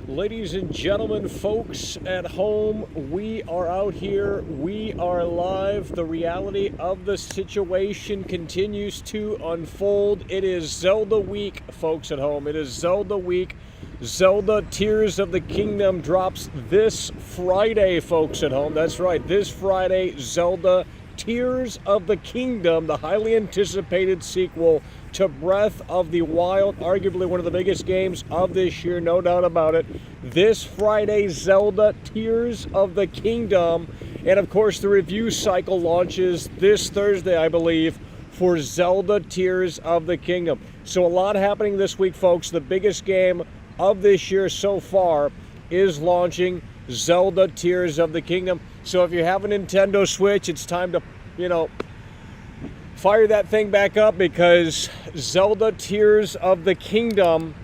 Ladies and gentlemen, folks at home, we are out here. We are live. The reality of the situation continues to unfold. It is Zelda week, folks at home. It is Zelda week. Zelda Tears of the Kingdom drops this Friday, folks at home. That's right, this Friday, Zelda Tears of the Kingdom, the highly anticipated sequel to Breath of the Wild, arguably one of the biggest games of this year, no doubt about it. This Friday, Zelda Tears of the Kingdom. And of course, the review cycle launches this Thursday, I believe, for Zelda Tears of the Kingdom. So a lot happening this week, folks. The biggest game of this year so far is launching Zelda Tears of the Kingdom. So if you have a Nintendo Switch, it's time to, fire that thing back up, because Zelda Tears of the Kingdom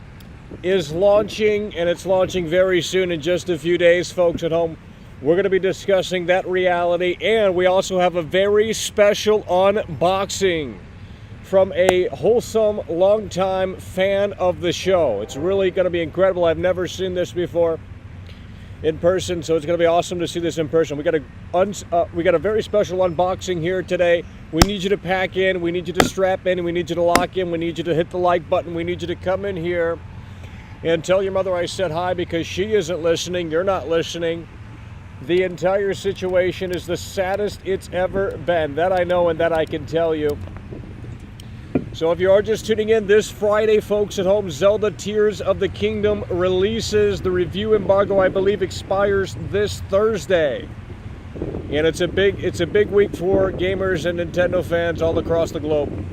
is launching, and it's launching very soon in just a few days, folks at home. We're going to be discussing that reality, and we also have a very special unboxing from a wholesome, longtime fan of the show. It's really going to be incredible. I've never seen this before in person, so it's going to be awesome to see this in person. We got a very special unboxing here today. We need you to pack in, we need you to strap in, and we need you to lock in. We need you to hit the like button. We need you to come in here and tell your mother I said hi, because she isn't listening. You're not listening. The entire situation is the saddest it's ever been. That I know, and that I can tell you. So if you are just tuning in, this Friday, folks at home, Zelda Tears of the Kingdom releases. The review embargo, I believe, expires this Thursday. And it's a big week for gamers and Nintendo fans all across the globe.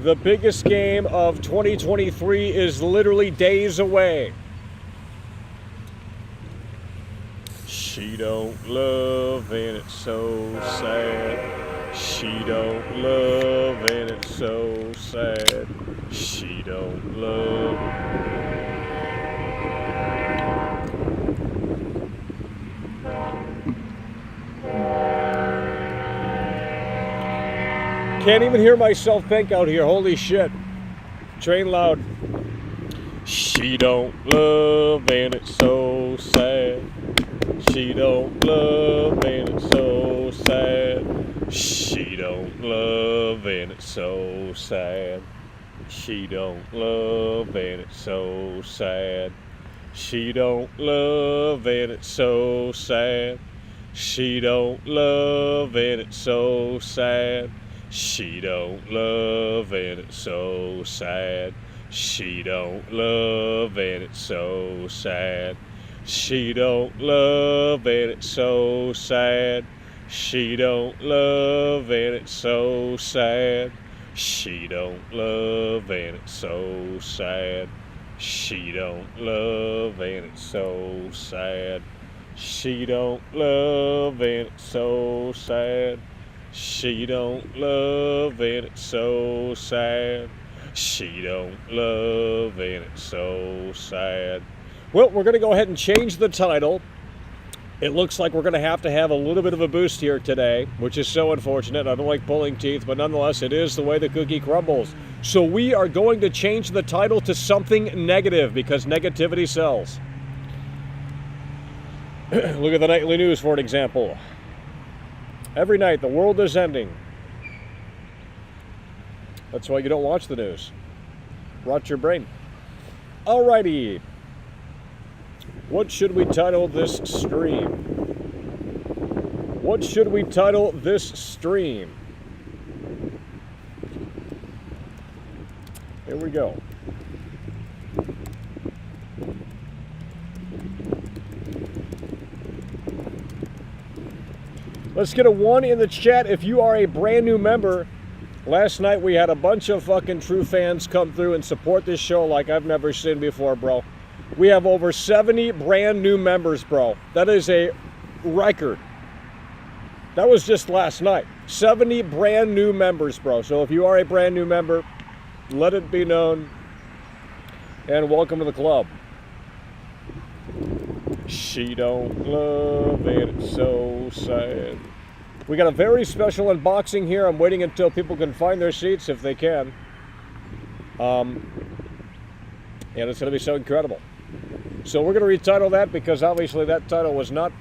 The biggest game of 2023 is literally days away. She don't love, and it's so sad. She don't love, and it's so sad. She don't love. Can't even hear myself think out here. Holy shit. Train loud. She don't love, and it's so sad. She don't love, and it's so sad. She don't love, and it's so sad. She don't love, and it's so sad. She don't love, and it's so sad. She don't love, and it's so sad. She don't love, and it's so sad. She don't love, and it's so sad. She don't love, and it's so sad. She don't love, and it's so sad. She don't love, and it's so sad. She don't love, and it's so sad. She don't love, and it's so sad. She don't love, and it's so sad. She don't love, and it's so sad. Well, we're going to go ahead and change the title. It looks like we're going to have a little bit of a boost here today, which is so unfortunate. I don't like pulling teeth, but nonetheless, it is the way the cookie crumbles. So we are going to change the title to something negative, because negativity sells. Look at the nightly news, for an example. Every night, the world is ending. That's why you don't watch the news. Rot your brain. Alrighty. What should we title this stream? What should we title this stream? Here we go. Let's get a 1 in the chat if you are a brand new member. Last night we had a bunch of fucking true fans come through and support this show like I've never seen before, bro. We have over 70 brand new members, bro. That is a record. That was just last night. 70 brand new members, bro. So if you are a brand new member, let it be known. And welcome to the club. She don't love it, it's so sad. We got a very special unboxing here. I'm waiting until people can find their seats if they can. And it's going to be so incredible. So we're going to retitle that because obviously that title was not...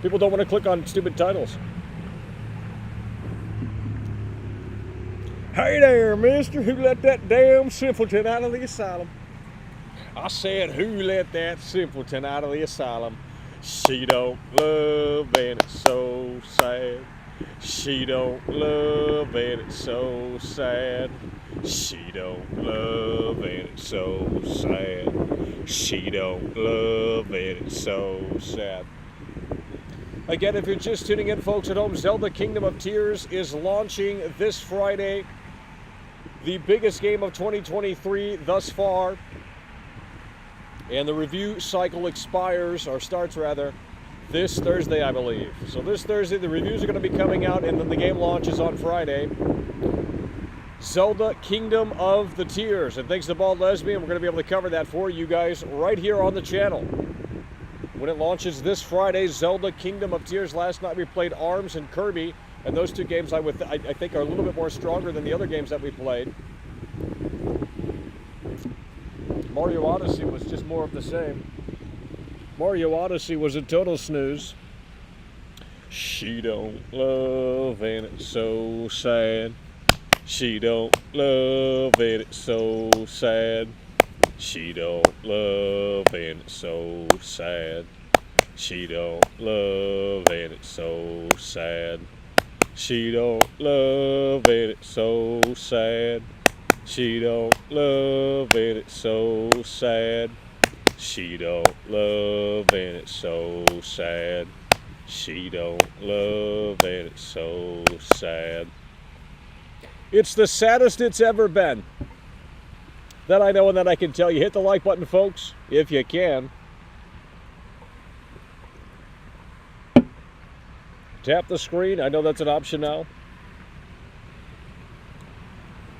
People don't want to click on stupid titles. Hey there, mister. Who let that damn simpleton out of the asylum? I said, who let that simpleton out of the asylum? She don't love and it's so sad. She don't love and it's so sad. She don't love and it's so sad. She don't love and it's so sad. Again, if you're just tuning in, folks at home, Zelda Kingdom of Tears is launching this Friday. The biggest game of 2023 thus far. And the review cycle expires, or starts rather, this Thursday, I believe. So this Thursday, the reviews are going to be coming out, and then the game launches on Friday. Zelda Kingdom of the Tears. And thanks to Bald Lesbian, we're going to be able to cover that for you guys right here on the channel. When it launches this Friday, Zelda Kingdom of Tears. Last night we played ARMS and Kirby, and those two games I think are a little bit more stronger than the other games that we played. Mario Odyssey was just more of the same. Mario Odyssey was a total snooze. She don't love and it's so sad. She don't love and it's so sad. She don't love and it's so sad. She don't love and it's so sad. She don't love and it's so sad. She don't love and it's so sad. She don't love and it's so sad. She don't love and it's so sad. It's the saddest it's ever been. That I know and that I can tell you. Hit the like button, folks, if you can. Tap the screen. I know that's an option now.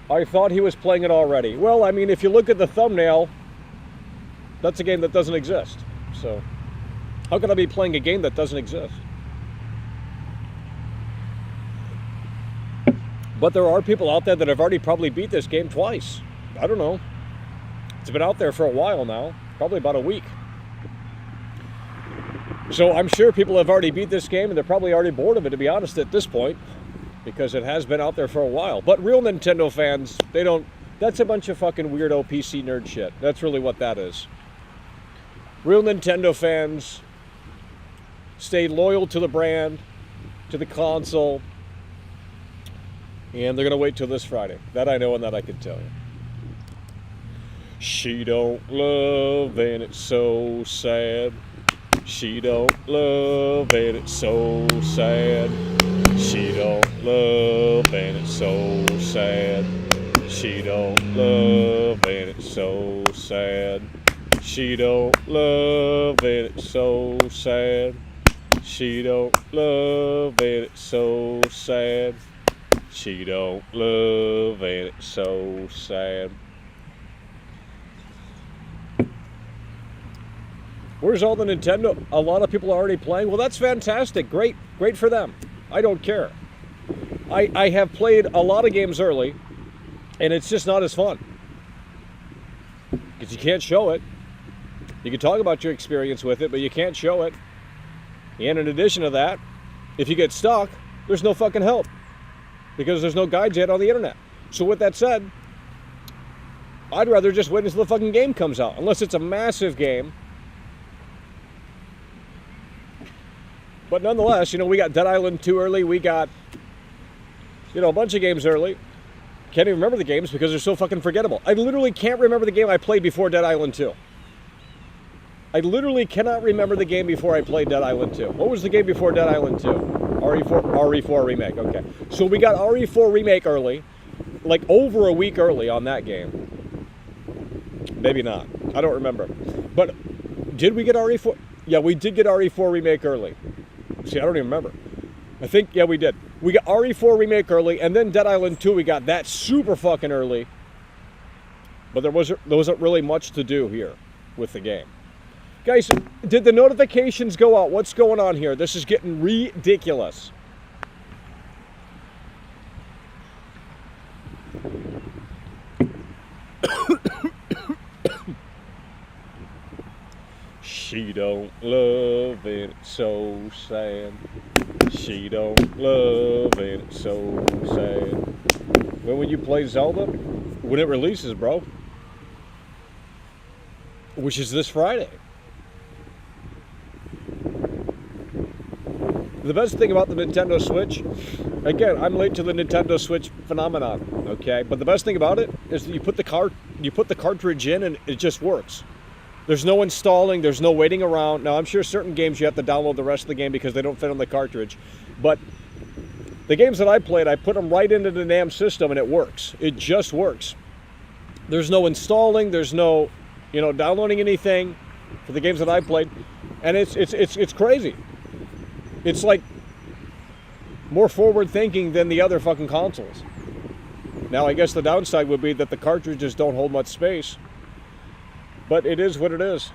I thought he was playing it already. Well, I mean, if you look at the thumbnail, that's a game that doesn't exist. So, how can I be playing a game that doesn't exist? But there are people out there that have already probably beat this game twice. I don't know. It's been out there for a while now, probably about a week. So I'm sure people have already beat this game, and they're probably already bored of it, to be honest, at this point, because it has been out there for a while. But real Nintendo fans, they don't... That's a bunch of fucking weirdo PC nerd shit. That's really what that is. Real Nintendo fans stay loyal to the brand, to the console, and they're going to wait till this Friday. That I know and that I can tell you. She don't love and it's so sad. She don't love and it's so sad. She don't love and it's so sad. She don't love and it's so sad. She don't love and it's so sad. She don't love and it's so sad. She don't love and it's so sad. Where's all the Nintendo? A lot of people are already playing. Well, that's fantastic. Great for them. I don't care. I have played a lot of games early, and it's just not as fun. Because you can't show it. You can talk about your experience with it, but you can't show it. And in addition to that, if you get stuck, there's no fucking help. Because there's no guides yet on the internet. So with that said, I'd rather just wait until the fucking game comes out. Unless it's a massive game. But nonetheless, you know, we got Dead Island 2 early. We got, you know, a bunch of games early. Can't even remember the games because they're so fucking forgettable. I literally can't remember the game I played before Dead Island 2. I literally cannot remember the game before I played Dead Island 2. What was the game before Dead Island 2? RE4 Remake, okay. So we got RE4 Remake early, like over a week early on that game. Maybe not. I don't remember. But did we get RE4? Yeah, we did get RE4 Remake early. See, I don't even remember. I think, yeah, we did. We got RE4 Remake early, and then Dead Island 2, we got that super fucking early. But there wasn't really much to do here with the game. Guys, did the notifications go out? What's going on here? This is getting ridiculous. She don't love and it's so sad. She don't love and it's so sad. When would you play Zelda? When it releases, bro. Which is this Friday. The best thing about the Nintendo Switch, again, I'm late to the Nintendo Switch phenomenon, okay? But the best thing about it is that you put the cartridge in and it just works. There's no installing, there's no waiting around. Now, I'm sure certain games you have to download the rest of the game because they don't fit on the cartridge. But the games that I played, I put them right into the damn system and it works. It just works. There's no installing, there's no, downloading anything for the games that I played. And it's crazy. It's like more forward thinking than the other fucking consoles. Now, I guess the downside would be that the cartridges don't hold much space. But it is what it is.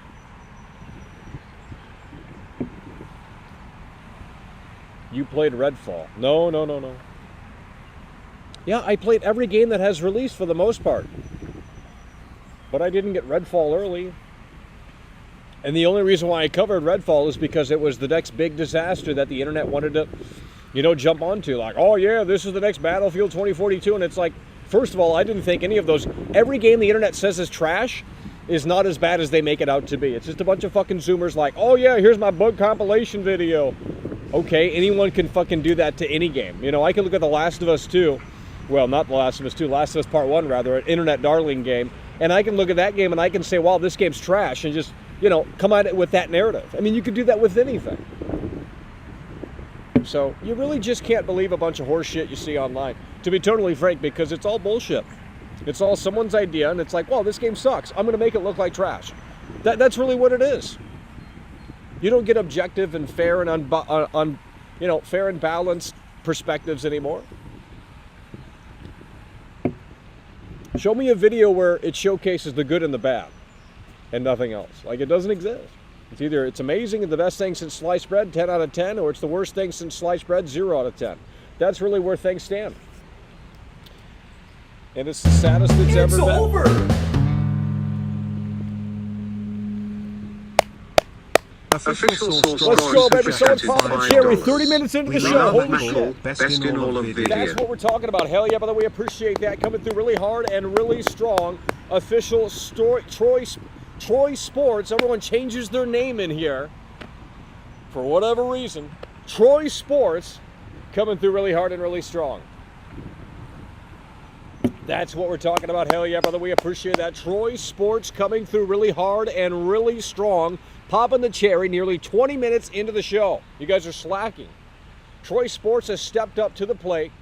You played Redfall. No. Yeah, I played every game that has released for the most part. But I didn't get Redfall early. And the only reason why I covered Redfall is because it was the next big disaster that the internet wanted to, jump onto. Like, oh yeah, this is the next Battlefield 2042. And it's like, first of all, I didn't think any of those. Every game the internet says is trash is not as bad as they make it out to be. It's just a bunch of fucking Zoomers like, oh yeah, here's my bug compilation video. Okay, anyone can fucking do that to any game. I can look at The Last of Us 2. Well, not The Last of Us 2, Last of Us Part 1 rather, an internet darling game. And I can look at that game and I can say, wow, this game's trash, and just, come at it with that narrative. I mean, you could do that with anything. So, you really just can't believe a bunch of horse shit you see online. To be totally frank, because it's all bullshit. It's all someone's idea, and it's like, well, this game sucks. I'm going to make it look like trash. That's really what it is. You don't get objective and fair and fair and balanced perspectives anymore. Show me a video where it showcases the good and the bad, and nothing else. Like, it doesn't exist. It's either it's amazing and the best thing since sliced bread, 10 out of 10, or it's the worst thing since sliced bread, 0 out of 10. That's really where things stand. And it's the saddest it's ever been. It's over! Official source. Let's go, baby. Someone's popping cherry. 30 minutes into the show. Holy shit. Best in all of video. That's what we're talking about. Hell yeah, by the way, appreciate that. Coming through really hard and really strong. Official Troy Sports. Everyone changes their name in here for whatever reason. Troy Sports coming through really hard and really strong. That's what we're talking about. Hell yeah, brother. We appreciate that. Troy Sports coming through really hard and really strong. Popping the cherry nearly 20 minutes into the show. You guys are slacking. Troy Sports has stepped up to the plate.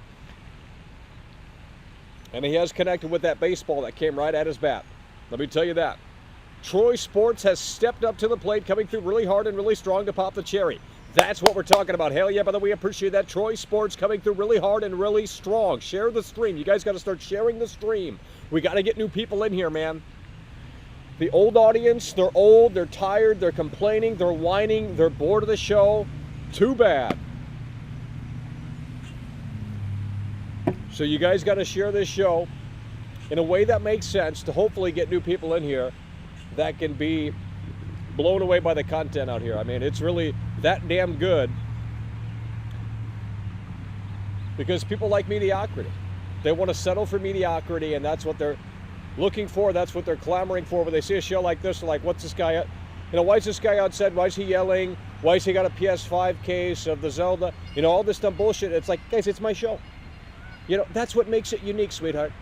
And he has connected with that baseball that came right at his bat. Let me tell you that. Troy Sports has stepped up to the plate, coming through really hard and really strong to pop the cherry. That's what we're talking about. Hell yeah, brother, we appreciate that. Troy Sports coming through really hard and really strong. Share the stream. You guys got to start sharing the stream. We got to get new people in here, man. The old audience, they're old, they're tired, they're complaining, they're whining, they're bored of the show. Too bad. So you guys got to share this show in a way that makes sense to hopefully get new people in here that can be blown away by the content out here. I mean, it's really that damn good because people like mediocrity. They want to settle for mediocrity, and that's what they're looking for. That's what they're clamoring for. When they see a show like this, they're like, what's this guy, why is this guy outside? Why is he yelling? Why has he got a PS5 case of the Zelda? All this dumb bullshit. It's like, guys, it's my show. That's what makes it unique, sweetheart.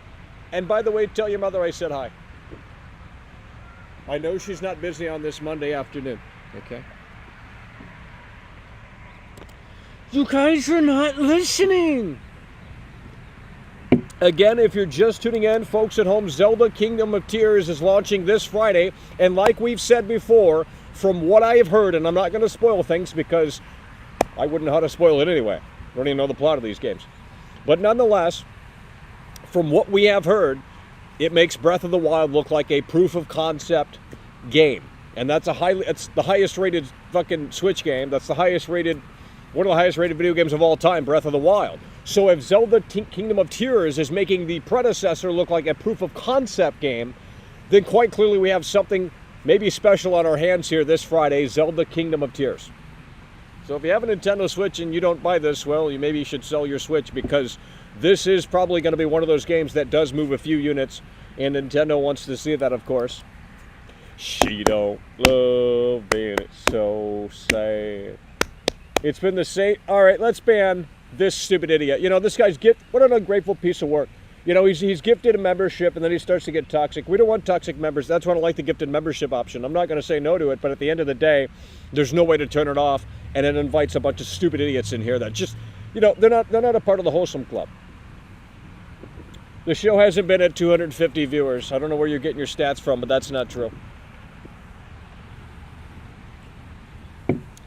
And by the way, tell your mother I said hi. I know she's not busy on this Monday afternoon, okay? You guys are not listening. Again, if you're just tuning in, folks at home, Zelda Kingdom of Tears is launching this Friday. And like we've said before, from what I have heard, and I'm not going to spoil things because I wouldn't know how to spoil it anyway. I don't even know the plot of these games. But nonetheless, from what we have heard, it makes Breath of the Wild look like a proof of concept game. And it's the highest rated fucking Switch game. That's the highest rated, one of the highest rated video games of all time, Breath of the Wild. So if Zelda Kingdom of Tears is making the predecessor look like a proof of concept game, then quite clearly we have something maybe special on our hands here this Friday, Zelda Kingdom of Tears. So if you have a Nintendo Switch and you don't buy this, well, you maybe should sell your Switch, because this is probably going to be one of those games that does move a few units, and Nintendo wants to see that, of course. She don't love and it's so sad. It's been the same. All right, let's ban this stupid idiot. You know, this guy's what an ungrateful piece of work. You know, he's gifted a membership, and then he starts to get toxic. We don't want toxic members. That's why I don't like the gifted membership option. I'm not going to say no to it, but at the end of the day, there's no way to turn it off, and it invites a bunch of stupid idiots in here that just, you know, they're not a part of the wholesome club. The show hasn't been at 250 viewers. I don't know where you're getting your stats from, but that's not true.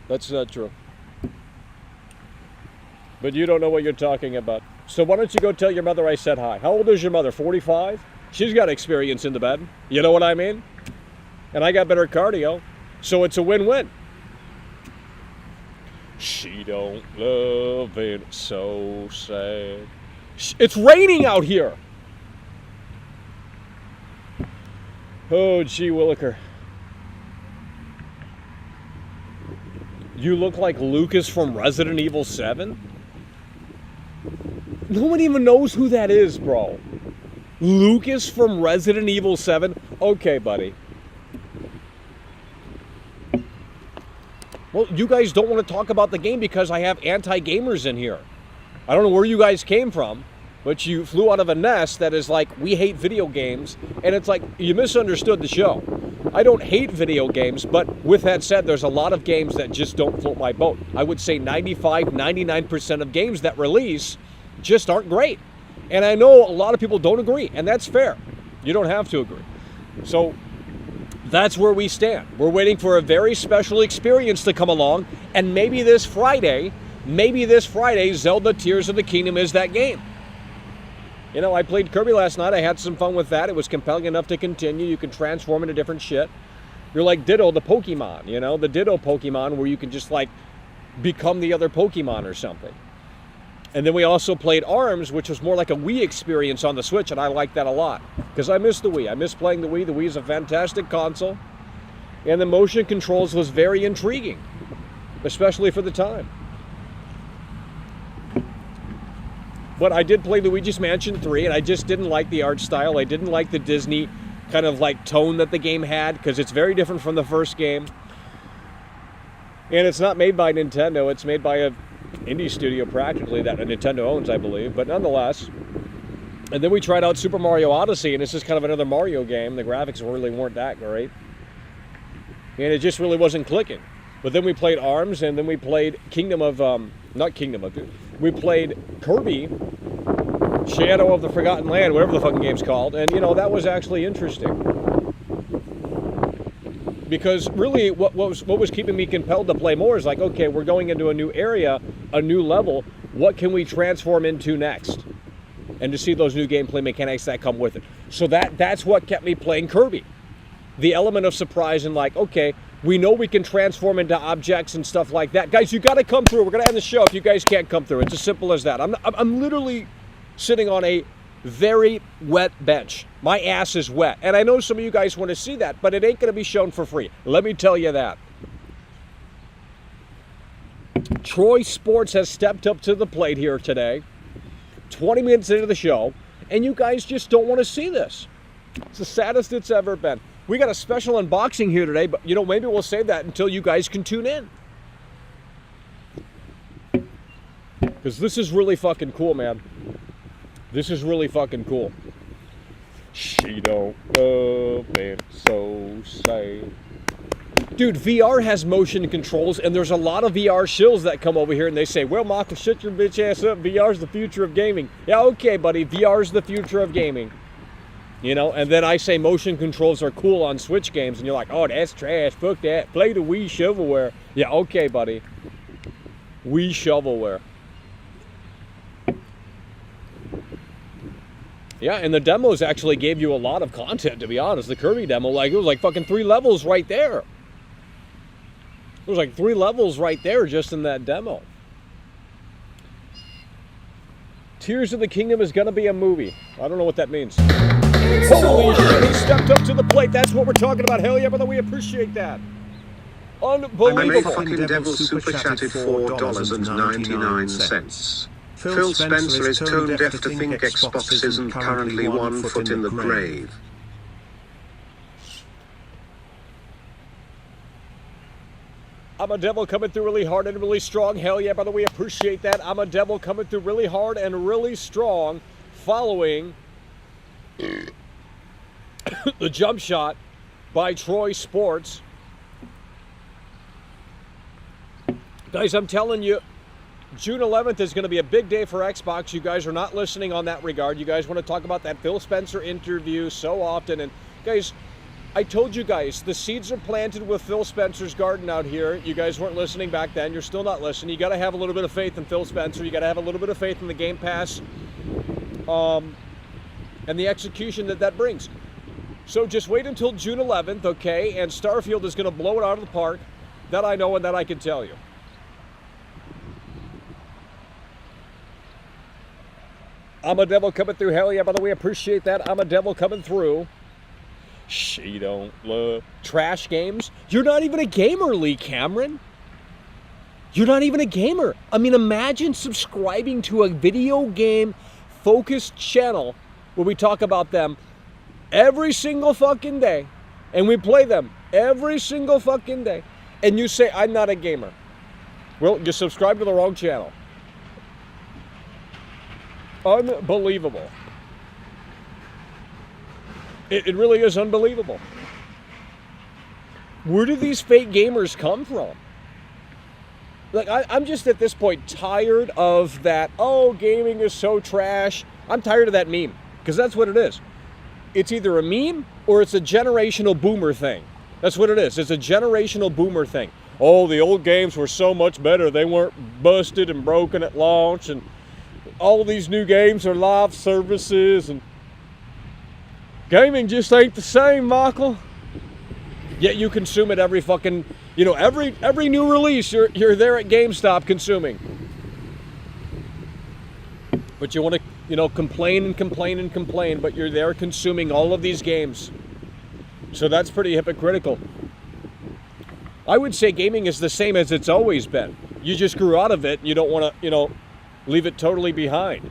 That's not true. But you don't know what you're talking about. So why don't you go tell your mother I said hi? How old is your mother? 45? She's got experience in the bed. You know what I mean? And I got better cardio. So it's a win-win. She don't love it, so sad. It's raining out here. Oh, gee Williker. You look like Lucas from Resident Evil 7? No one even knows who that is, bro. Lucas from Resident Evil 7? Okay, buddy. Well, you guys don't want to talk about the game because I have anti-gamers in here. I don't know where you guys came from, but you flew out of a nest that is like, we hate video games, and it's like, you misunderstood the show. I don't hate video games, but with that said, there's a lot of games that just don't float my boat. I would say 95, 99% of games that release just aren't great. And I know a lot of people don't agree, and that's fair. You don't have to agree. So that's where we stand. We're waiting for a very special experience to come along, and maybe this Friday, Zelda Tears of the Kingdom is that game. You know, I played Kirby last night. I had some fun with that. It was compelling enough to continue. You can transform into different shit. You're like Ditto the Pokemon, you know, the Ditto Pokemon, where you can just like become the other Pokemon or something. And then we also played ARMS, which was more like a Wii experience on the Switch, and I like that a lot because I miss the Wii. I miss playing the Wii. The Wii is a fantastic console, and the motion controls was very intriguing, especially for the time. But I did play Luigi's Mansion 3, and I just didn't like the art style. I didn't like the Disney kind of like tone that the game had, because it's very different from the first game. And it's not made by Nintendo. It's made by a indie studio practically that Nintendo owns, I believe. But nonetheless. And then we tried out Super Mario Odyssey, and it's just kind of another Mario game. The graphics really weren't that great. And it just really wasn't clicking. But then we played ARMS, and then we played we played Kirby, Shadow of the Forgotten Land, whatever the fucking game's called. And, you know, that was actually interesting. Because really what was keeping me compelled to play more is like, okay, we're going into a new area, a new level. What can we transform into next? And to see those new gameplay mechanics that come with it. So that's what kept me playing Kirby. The element of surprise and like, okay, we know we can transform into objects and stuff like that. Guys, you got to come through. We're going to end the show if you guys can't come through. It's as simple as that. I'm literally sitting on a very wet bench. My ass is wet. And I know some of you guys want to see that, but it ain't going to be shown for free. Let me tell you that. Troy Sports has stepped up to the plate here today, 20 minutes into the show, and you guys just don't want to see this. It's the saddest it's ever been. We got a special unboxing here today, but, you know, maybe we'll save that until you guys can tune in. Because this is really fucking cool, man. This is really fucking cool. She don't love it, so sad. Dude, VR has motion controls, and there's a lot of VR shills that come over here and they say, well, Michael, shut your bitch ass up. VR's the future of gaming. Yeah, okay, buddy. VR's the future of gaming. You know, and then I say motion controls are cool on Switch games, and you're like, oh, that's trash. Fuck that. Play the Wii shovelware. Yeah, okay, buddy. Wii shovelware. Yeah, and the demos actually gave you a lot of content, to be honest. The Kirby demo, like, it was like fucking 3 levels right there. It was like 3 levels right there just in that demo. Tears of the Kingdom is going to be a movie. I don't know what that means. Holy shit, he stepped up to the plate. That's what we're talking about. Hell yeah, brother, we appreciate that. Unbelievable. Fucking Devil super chatted $4.99. Phil Spencer is tone deaf to think Xbox isn't currently 1 foot in the grave. I'm a devil coming through really hard and really strong. Hell yeah, brother, we appreciate that. I'm a devil coming through really hard and really strong following the jump shot by Troy Sports. Guys, I'm telling you, June 11th is going to be a big day for Xbox. You guys are not listening on that regard. You guys want to talk about that Phil Spencer interview so often. And guys, I told you guys, the seeds are planted with Phil Spencer's garden out here. You guys weren't listening back then. You're still not listening. You got to have a little bit of faith in Phil Spencer. You got to have a little bit of faith in the Game Pass and the execution that brings. So just wait until June 11th, okay? And Starfield is going to blow it out of the park. That I know and that I can tell you. I'm a devil coming through. Hell yeah, by the way, appreciate that. I'm a devil coming through. She don't love trash games. You're not even a gamer, Lee Cameron. You're not even a gamer. I mean, imagine subscribing to a video game focused channel where we talk about them every single fucking day and we play them every single fucking day. And you say, I'm not a gamer. Well, you subscribe to the wrong channel. Unbelievable. It really is unbelievable. Where do these fake gamers come from? Like, I'm just at this point tired of that, oh, gaming is so trash. I'm tired of that meme, because that's what it is. It's either a meme or it's a generational boomer thing. That's what it is. It's a generational boomer thing. Oh, the old games were so much better. They weren't busted and broken at launch, and all these new games are live services, and gaming just ain't the same, Michael. Yet you consume it every fucking, every new release, you're there at GameStop consuming. But you want to, complain and complain and complain, but you're there consuming all of these games. So that's pretty hypocritical. I would say gaming is the same as it's always been. You just grew out of it, and you don't want to, leave it totally behind.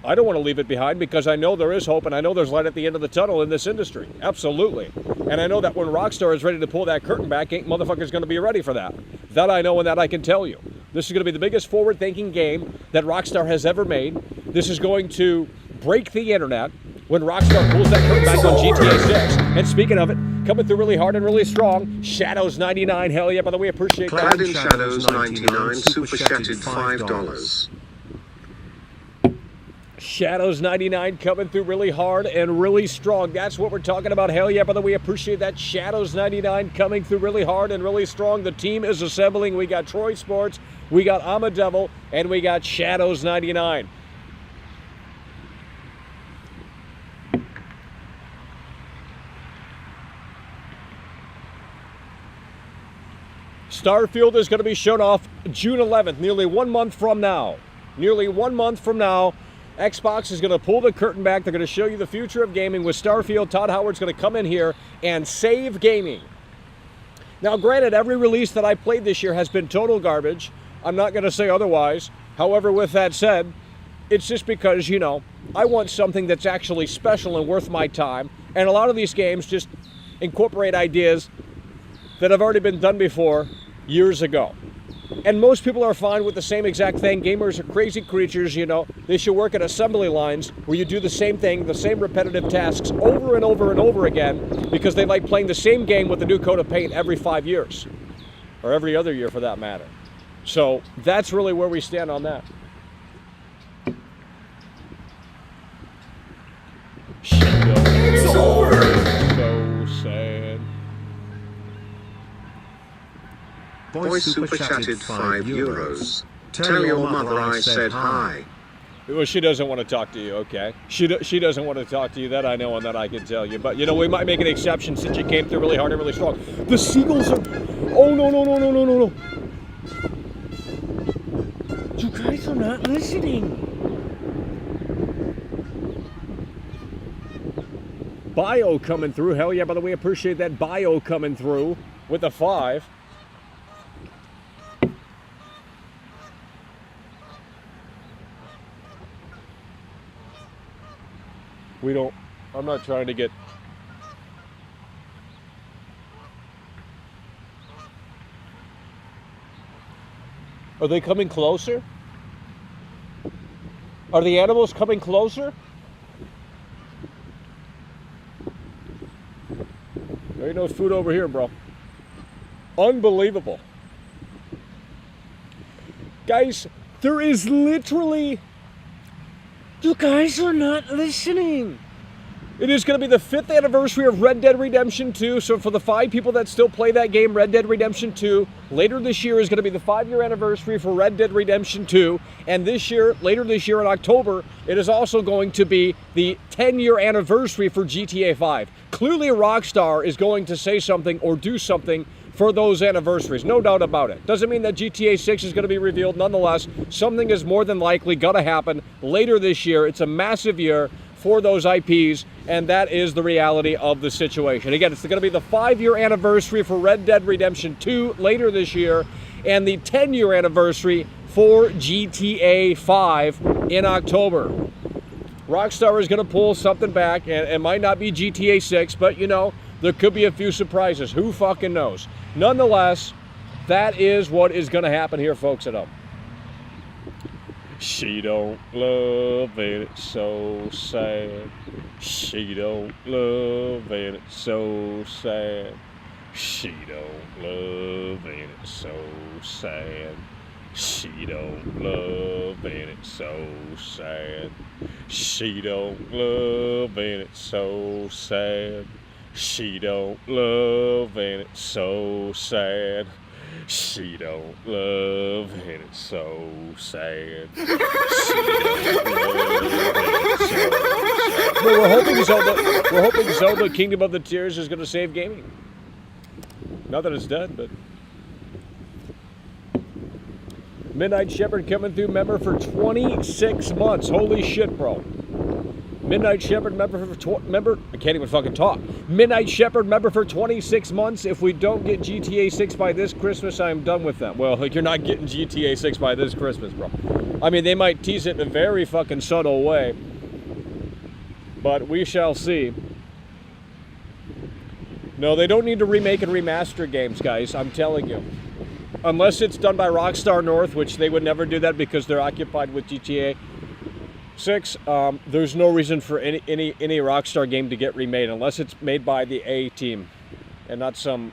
I don't want to leave it behind because I know there is hope and I know there's light at the end of the tunnel in this industry. Absolutely. And I know that when Rockstar is ready to pull that curtain back, ain't motherfuckers going to be ready for that. That I know and that I can tell you. This is going to be the biggest forward-thinking game that Rockstar has ever made. This is going to break the internet when Rockstar pulls that curtain back on GTA 6. And speaking of it, coming through really hard and really strong, Shadows 99. Hell yeah, by the way, appreciate that. Clad in Shadows 99, super chatted $5. Shadows 99 coming through really hard and really strong. That's what we're talking about. Hell yeah, brother. We appreciate that. Shadows 99 coming through really hard and really strong. The team is assembling. We got Troy Sports, we got I'm a Devil, and we got Shadows 99. Starfield is going to be shown off June 11th, nearly 1 month from now. Nearly 1 month from now. Xbox is going to pull the curtain back. They're going to show you the future of gaming with Starfield. Todd Howard's going to come in here and save gaming. Now, granted, every release that I played this year has been total garbage. I'm not going to say otherwise. However, with that said, it's just because, I want something that's actually special and worth my time. And a lot of these games just incorporate ideas that have already been done before years ago. And most people are fine with the same exact thing. Gamers are crazy creatures, They should work at assembly lines where you do the same thing, the same repetitive tasks over and over and over again because they like playing the same game with a new coat of paint every 5 years. Or every other year for that matter. So that's really where we stand on that. It's over! So sad. Boy super chatted €5. Tell your mother I said hi. Well, she doesn't want to talk to you, okay? She doesn't want to talk to you, that I know and that I can tell you. But, we might make an exception since you came through really hard and really strong. The seagulls are... Oh, no. You guys are not listening. Bio coming through. Hell yeah, by the way, appreciate that Bio coming through with a 5. I'm not trying to get... Are they coming closer? Are the animals coming closer? There ain't no food over here, bro. Unbelievable. Guys, there is literally... You guys are not listening. It is going to be the 5th anniversary of Red Dead Redemption 2. So for the 5 people that still play that game, Red Dead Redemption 2, later this year is going to be the 5-year anniversary for Red Dead Redemption 2. And later this year in October, it is also going to be the 10-year anniversary for GTA 5. Clearly Rockstar is going to say something or do something for those anniversaries, no doubt about it. Doesn't mean that GTA 6 is going to be revealed. Nonetheless, something is more than likely going to happen later this year. It's a massive year for those IPs, and that is the reality of the situation. Again, it's going to be the 5-year anniversary for Red Dead Redemption 2 later this year, and the 10-year anniversary for GTA 5 in October. Rockstar is going to pull something back, and it might not be GTA 6, but you know, there could be a few surprises. Who fucking knows? Nonetheless, that is what is going to happen here, folks, at home. She don't love it, it's so sad. She don't love it, it's so sad. She don't love it, it's so sad. She don't love it, it's so sad. She don't love it, it's so sad. She don't love and it's so sad. She don't love and it's so sad. She don't love and it's so sad. But we're hoping Zelda Kingdom of the Tears is going to save gaming. Not that it's dead, but Midnight Shepherd coming through, member for 26 months. Holy shit, bro. Midnight Shepherd member I can't even fucking talk. Midnight Shepherd member for 26 months. If we don't get GTA 6 by this Christmas, I'm done with them. Well, like, you're not getting GTA 6 by this Christmas, bro. I mean, they might tease it in a very fucking subtle way, but we shall see. No, they don't need to remake and remaster games, guys. I'm telling you. Unless it's done by Rockstar North, which they would never do that because they're occupied with GTA 6, there's no reason for any Rockstar game to get remade unless it's made by the A team and not some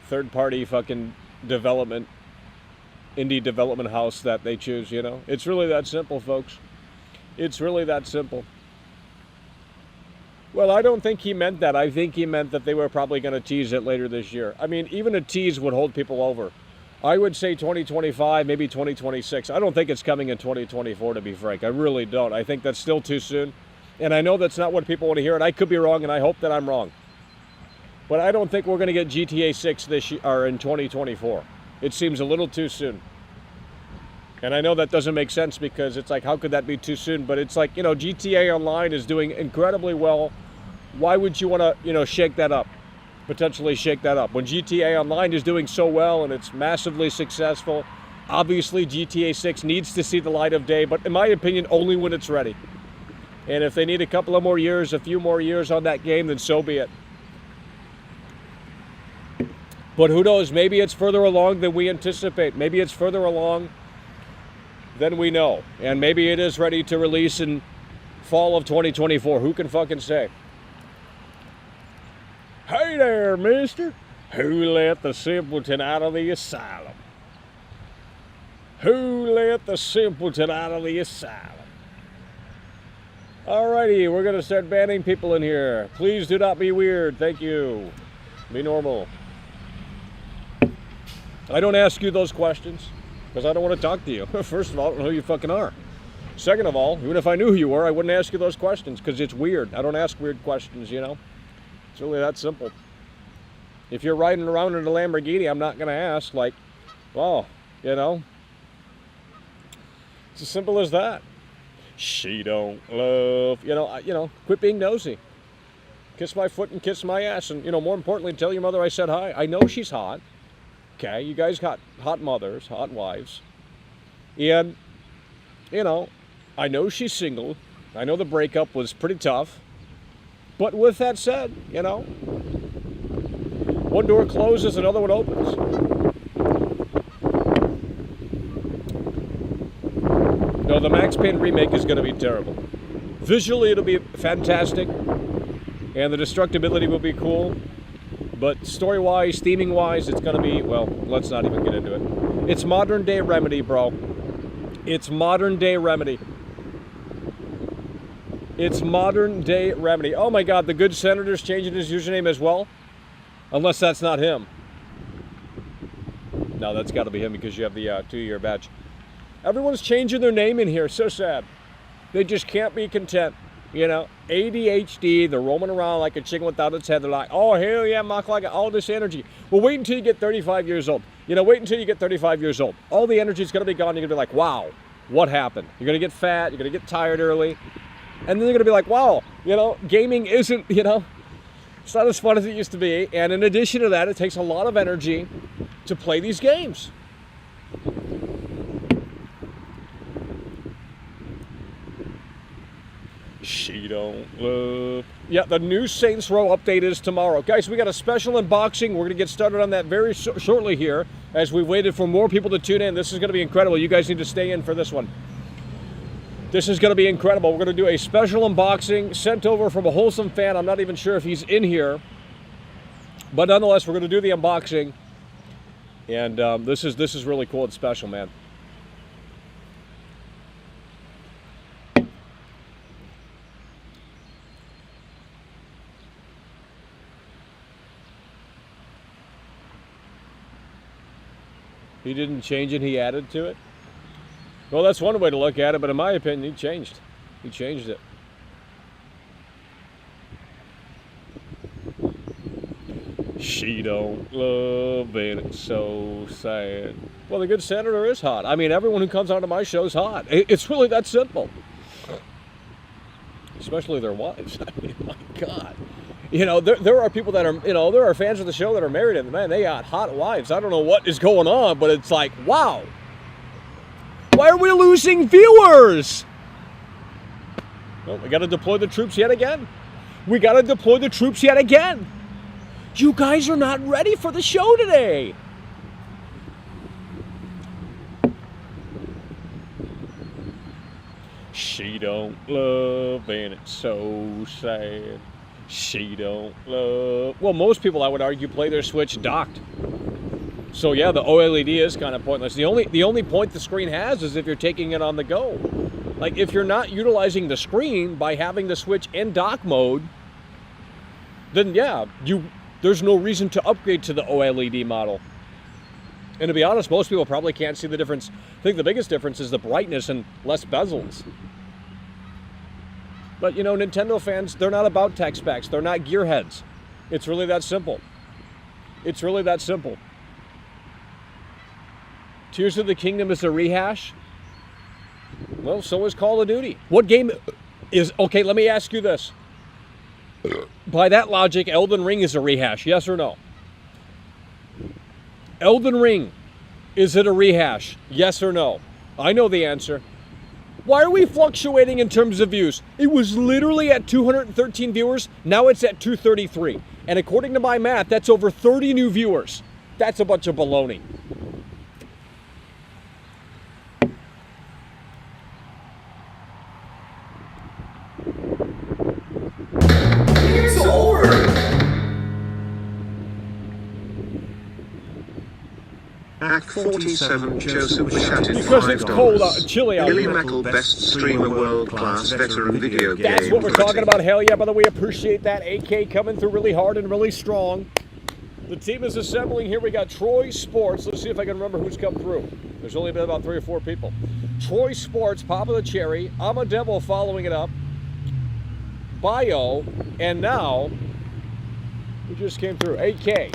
third-party fucking indie development house that they choose, you know? It's really that simple, folks. It's really that simple. Well, I don't think he meant that. I think he meant that they were probably going to tease it later this year. I mean, even a tease would hold people over. I would say 2025, maybe 2026. I don't think it's coming in 2024, to be frank. I really don't. I think that's still too soon. And I know that's not what people want to hear, and I could be wrong, and I hope that I'm wrong. But I don't think we're going to get GTA 6 this year, or in 2024. It seems a little too soon. And I know that doesn't make sense because it's like, how could that be too soon? But it's like, you know, GTA Online is doing incredibly well. Why would you want to, you know, shake that up? Potentially shake that up. When GTA Online is doing so well and it's massively successful, obviously GTA 6 needs to see the light of day, but in my opinion, only when it's ready. And if they need a couple of more years, a few more years on that game, then so be it. But who knows? Maybe it's further along than we anticipate. Maybe it's further along than we know. And maybe it is ready to release in fall of 2024. Who can fucking say? Hey there, mister. Who let the simpleton out of the asylum? Who let the simpleton out of the asylum? Alrighty, we're going to start banning people in here. Please do not be weird. Thank you. Be normal. I don't ask you those questions because I don't want to talk to you. First of all, I don't know who you fucking are. Second of all, even if I knew who you were, I wouldn't ask you those questions because it's weird. I don't ask weird questions, you know. It's really that simple. If you're riding around in a Lamborghini, I'm not going to ask, like, well, you know. It's as simple as that. She don't love, you know, quit being nosy. Kiss my foot and kiss my ass. And, more importantly, tell your mother I said hi. I know she's hot. Okay, you guys got hot mothers, hot wives. And, I know she's single. I know the breakup was pretty tough. But with that said, one door closes, another one opens. No, the Max Payne remake is going to be terrible. Visually, it'll be fantastic. And the destructibility will be cool. But story-wise, theming-wise, it's going to be, well, let's not even get into it. It's modern-day Remedy, bro. It's modern-day Remedy. It's modern-day Remedy. Oh, my God, the good senator's changing his username as well? Unless that's not him. No, that's got to be him because you have the 2-year badge. Everyone's changing their name in here. So sad. They just can't be content. ADHD, they're roaming around like a chicken without its head. They're like, oh, hell yeah, mock like all this energy. Well, wait until you get 35 years old. Wait until you get 35 years old. All the energy is going to be gone. You're going to be like, wow, what happened? You're going to get fat. You're going to get tired early. And then you're going to be like, wow, gaming isn't, it's not as fun as it used to be. And in addition to that, it takes a lot of energy to play these games. She don't love. Yeah, the new Saints Row update is tomorrow. Guys, we got a special unboxing. We're going to get started on that very shortly here as we waited for more people to tune in. This is going to be incredible. You guys need to stay in for this one. This is going to be incredible. We're going to do a special unboxing sent over from a wholesome fan. I'm not even sure if he's in here. But nonetheless, we're going to do the unboxing. And this is really cool and special, man. He didn't change it, he added to it. Well, that's one way to look at it, but in my opinion, he changed. He changed it. She don't love and it's so sad. Well, the good senator is hot. I mean, everyone who comes onto my show is hot. It's really that simple. Especially their wives. I mean, my God. There are people that are, there are fans of the show that are married, and man, they got hot wives. I don't know what is going on, but it's like, wow. Why are we losing viewers? Well, we got to deploy the troops yet again. We got to deploy the troops yet again. You guys are not ready for the show today. She don't love, and it's so sad. She don't love. Well, most people, I would argue, play their Switch docked. So yeah, the OLED is kind of pointless. The only point the screen has is if you're taking it on the go. Like if you're not utilizing the screen by having the Switch in dock mode, then yeah, there's no reason to upgrade to the OLED model. And to be honest, most people probably can't see the difference. I think the biggest difference is the brightness and less bezels. But Nintendo fans, they're not about tech specs. They're not gearheads. It's really that simple. It's really that simple. Tears of the Kingdom is a rehash? Well, so is Call of Duty. What game is... Okay, let me ask you this. By that logic, Elden Ring is a rehash, yes or no? Elden Ring, is it a rehash, yes or no? I know the answer. Why are we fluctuating in terms of views? It was literally at 213 viewers. Now it's at 233. And according to my math, that's over 30 new viewers. That's a bunch of baloney. It's over. Act 47, Joseph Bashattin, Because it's cold, chilly out Billy here. Meckle, best streamer, world-class veteran video game. That's what we're talking critic. about. Hell yeah, by the way, appreciate that. AK coming through really hard and really strong. The team is assembling here. We got Troy Sports. Let's see if I can remember who's come through. There's only been about 3 or 4 people. Troy Sports, Papa the Cherry, I'm a Devil following it up, Bio, and now, who just came through? AK.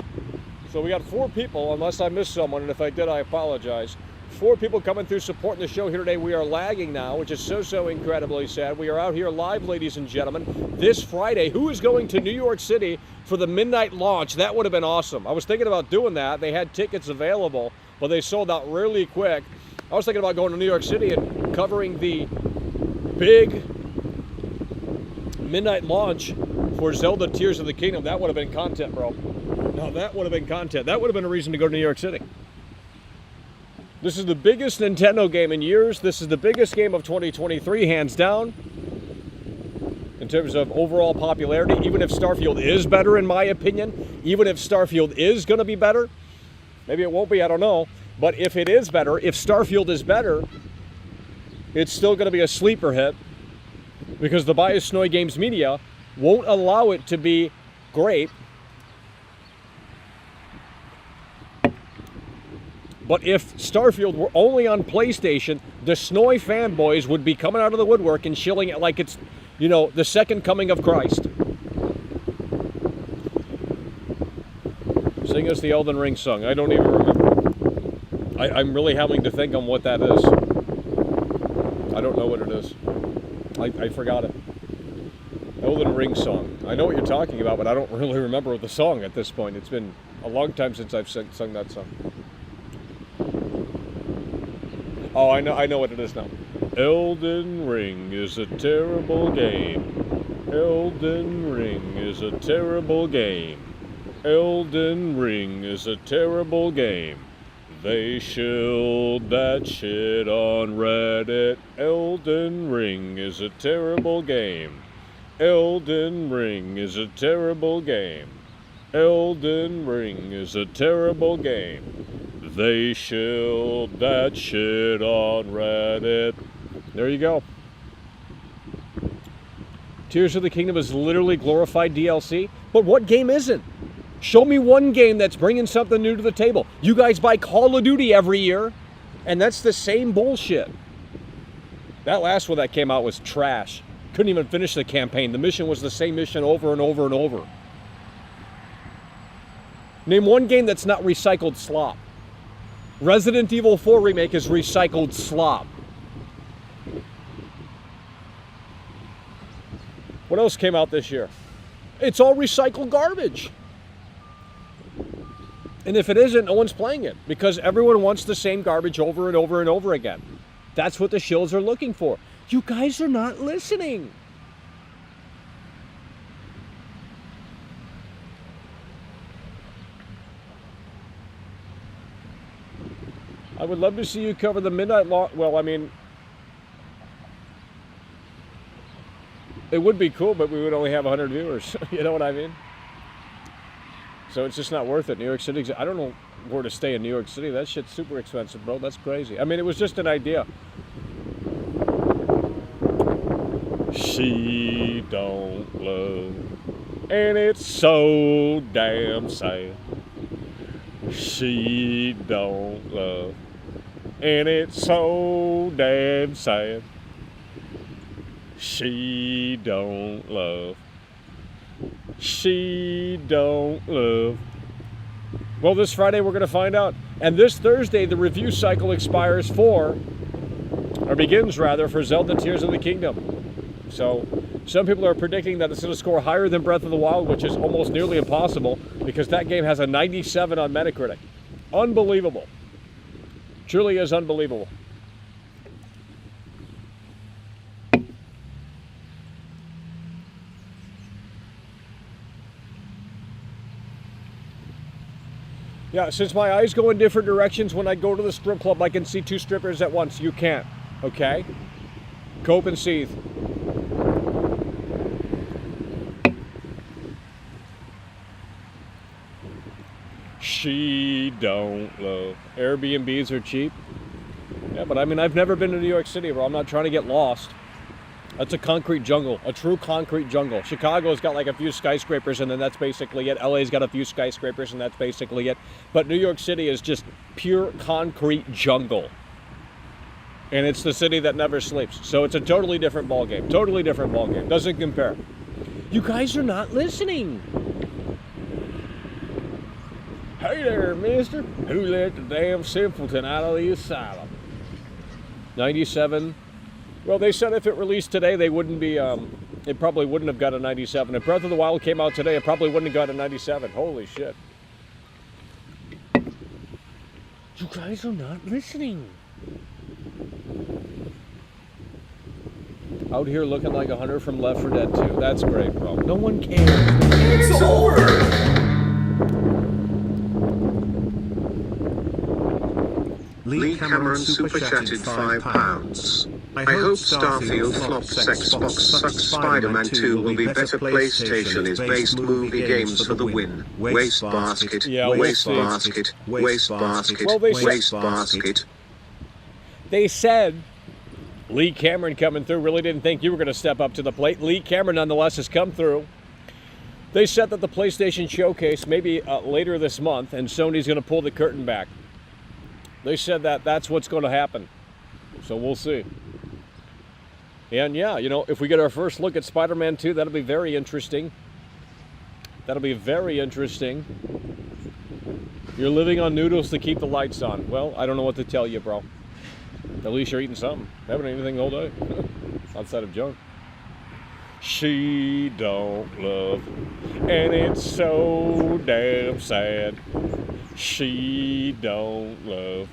So we got 4 people, unless I missed someone, and if I did, I apologize. 4 people coming through supporting the show here today. We are lagging now, which is so incredibly sad. We are out here live, ladies and gentlemen, this Friday. Who is going to New York City for the midnight launch? That would have been awesome. I was thinking about doing that. They had tickets available, but they sold out really quick. I was thinking about going to New York City and covering the big midnight launch for Zelda Tears of the Kingdom. That would have been content, bro. No, that would have been content. That would have been a reason to go to New York City. This is the biggest Nintendo game in years. This is the biggest game of 2023, hands down, in terms of overall popularity. Even if Starfield is better, in my opinion, even if Starfield is going to be better, maybe it won't be, I don't know. But if it is better, if Starfield is better, it's still going to be a sleeper hit because the Bias Snowy Games media won't allow it to be great. But if Starfield were only on PlayStation, the Snowy fanboys would be coming out of the woodwork and shilling it like it's, you know, the second coming of Christ. Sing us the Elden Ring song. I don't even remember. I'm really having to think on what that is. I don't know what it is. I forgot it. Elden Ring song. I know what you're talking about, but I don't really remember the song at this point. It's been a long time since I've sung that song. Oh, I know what it is now. Elden Ring is a terrible game. Elden Ring is a terrible game. Elden Ring is a terrible game. They shilled that shit on Reddit. Elden Ring is a terrible game. Elden Ring is a terrible game. Elden Ring is a terrible game. They shilled that shit on Reddit. There you go. Tears of the Kingdom is literally glorified DLC. But what game isn't? Show me one game that's bringing something new to the table. You guys buy Call of Duty every year, and that's the same bullshit. That last one that came out was trash. Couldn't even finish the campaign. The mission was the same mission over and over and over. Name one game that's not recycled slop. Resident Evil 4 Remake is recycled slop. What else came out this year? It's all recycled garbage. And if it isn't, no one's playing it because everyone wants the same garbage over and over and over again. That's what the shills are looking for. You guys are not listening. I would love to see you cover the midnight launch. Well, I mean, it would be cool, but we would only have 100 viewers. You know what I mean? So it's just not worth it. New York City, I don't know where to stay in New York City. That shit's super expensive, bro. That's crazy. I mean, it was just an idea. She don't love, and it's so damn sad. She don't love, and it's so damn sad. She don't love. She don't love. Well, this Friday we're going to find out. And this Thursday the review cycle expires begins for Zelda Tears of the Kingdom. So some people are predicting that it's going to score higher than Breath of the Wild, which is almost nearly impossible because that game has a 97 on Metacritic. Unbelievable. Truly is unbelievable. Yeah, since my eyes go in different directions when I go to the strip club, I can see 2 strippers at once. You can't, okay? Cope and seethe. She don't love. Airbnbs are cheap. Yeah, but I mean, I've never been to New York City, bro. I'm not trying to get lost. That's a concrete jungle, a true concrete jungle. Chicago's got like a few skyscrapers and then that's basically it. LA's got a few skyscrapers and that's basically it. But New York City is just pure concrete jungle. And it's the city that never sleeps. So it's a totally different ballgame. Totally different ballgame. Doesn't compare. You guys are not listening. Hey there, mister. Who let the damn simpleton out of the asylum? 97. Well, they said if it released today, they wouldn't be, it probably wouldn't have got a 97. If Breath of the Wild came out today, it probably wouldn't have got a 97. Holy shit. You guys are not listening. Out here looking like a hunter from Left 4 Dead 2. That's great, bro. No one cares. It's over! Lee Cameron super chatted £5. I hope Starfield flops, Xbox sucks, Spider-Man 2 will be better. PlayStation is based movie games for the win. Wastebasket, Yeah, we'll see. wastebasket, wastebasket, Well, they said- wastebasket. They said Lee Cameron coming through. Really didn't think you were going to step up to the plate. Lee Cameron nonetheless has come through. They said that the PlayStation Showcase maybe later this month, and Sony's going to pull the curtain back. They said that that's what's going to happen. So we'll see. And yeah, you know, if we get our first look at Spider-Man 2, that'll be very interesting. That'll be very interesting. You're living on noodles to keep the lights on. Well, I don't know what to tell you, bro. At least you're eating something. Haven't eaten anything all day. Outside of junk. She don't love. And it's so damn sad. She don't love.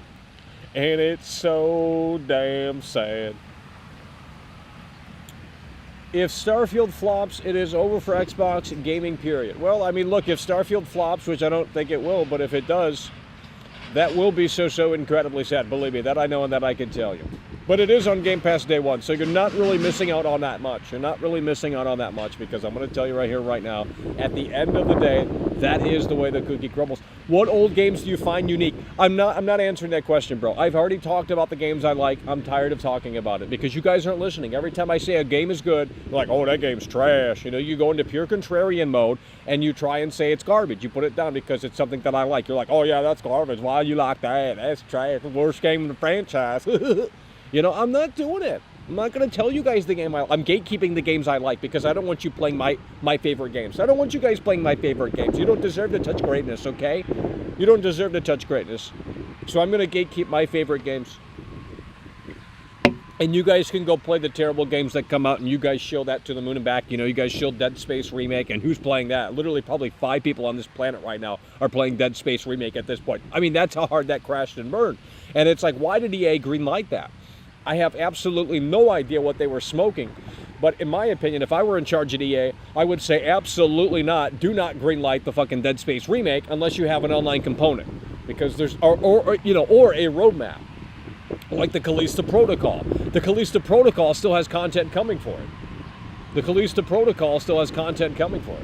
And it's so damn sad. If Starfield flops, it is over for Xbox gaming, period. Well, I mean, look, if Starfield flops, which I don't think it will, but if it does, that will be so incredibly sad. Believe me, that I know and that I can tell you. But it is on Game Pass day one, so you're not really missing out on that much. You're not really missing out on that much because I'm going to tell you right here, right now, at the end of the day, that is the way the cookie crumbles. What old games do you find unique? I'm not answering that question, bro. I've already talked about the games I like. I'm tired of talking about it because you guys aren't listening. Every time I say a game is good, you're like, oh, that game's trash. You know, you go into pure contrarian mode and you try and say it's garbage. You put it down because it's something that I like. You're like, oh, yeah, that's garbage. Why you like that? That's trash. The worst game in the franchise. You know, I'm not doing it. I'm not going to tell you guys the game I'm gatekeeping the games I like because I don't want you playing my favorite games. I don't want you guys playing my favorite games. You don't deserve to touch greatness, okay? You don't deserve to touch greatness. So I'm going to gatekeep my favorite games. And you guys can go play the terrible games that come out and you guys shield that to the moon and back. You know, you guys shield Dead Space Remake, and who's playing that? Literally probably 5 people on this planet right now are playing Dead Space Remake at this point. I mean, that's how hard that crashed and burned. And it's like, why did EA greenlight that? I have absolutely no idea what they were smoking. But in my opinion, if I were in charge at EA, I would say absolutely not. Do not greenlight the fucking Dead Space Remake unless you have an online component. Because there's, or a roadmap. Like the Callisto Protocol. The Callisto Protocol still has content coming for it. The Callisto Protocol still has content coming for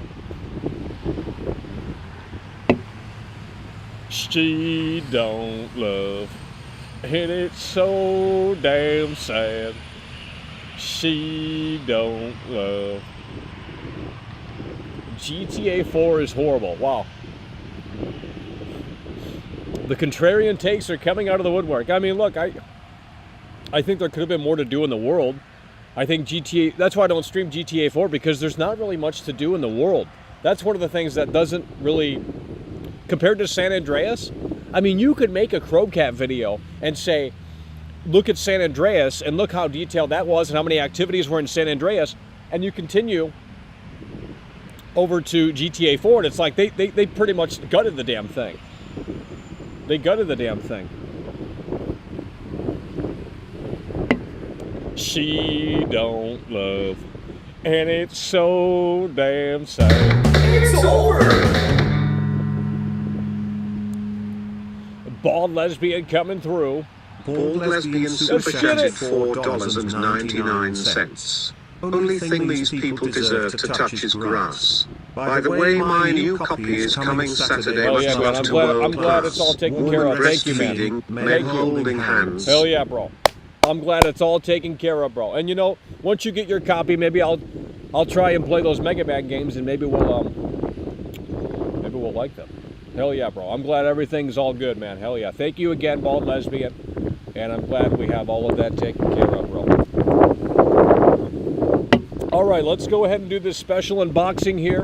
it. She don't love. And it's so damn sad. She don't love. GTA 4 is horrible. Wow. The contrarian takes are coming out of the woodwork. I mean, look, I think there could have been more to do in the world. I think GTA, that's why I don't stream GTA 4, because there's not really much to do in the world. That's one of the things that doesn't really, compared to San Andreas, I mean, you could make a Crowcat video and say, look at San Andreas and look how detailed that was and how many activities were in San Andreas, and you continue over to GTA 4, and it's like they pretty much gutted the damn thing. They gutted the damn thing. She don't love, and it's so damn sad. It's over! Bald lesbian coming through. Bald lesbian super chatted $4.99. Only thing these people deserve to touch is grass. By the way, my new copy is coming Saturday. Oh yeah, man, I'm glad it's all taken care of. Thank you, man. Men holding hands. Hell yeah, bro. I'm glad it's all taken care of, bro. And you know, once you get your copy, maybe I'll try and play those Mega Man games, and maybe we'll like them. Hell yeah, bro. I'm glad everything's all good, man. Hell yeah. Thank you again, Bald Lesbian. And I'm glad we have all of that taken care of, bro. All right, let's go ahead and do this special unboxing here.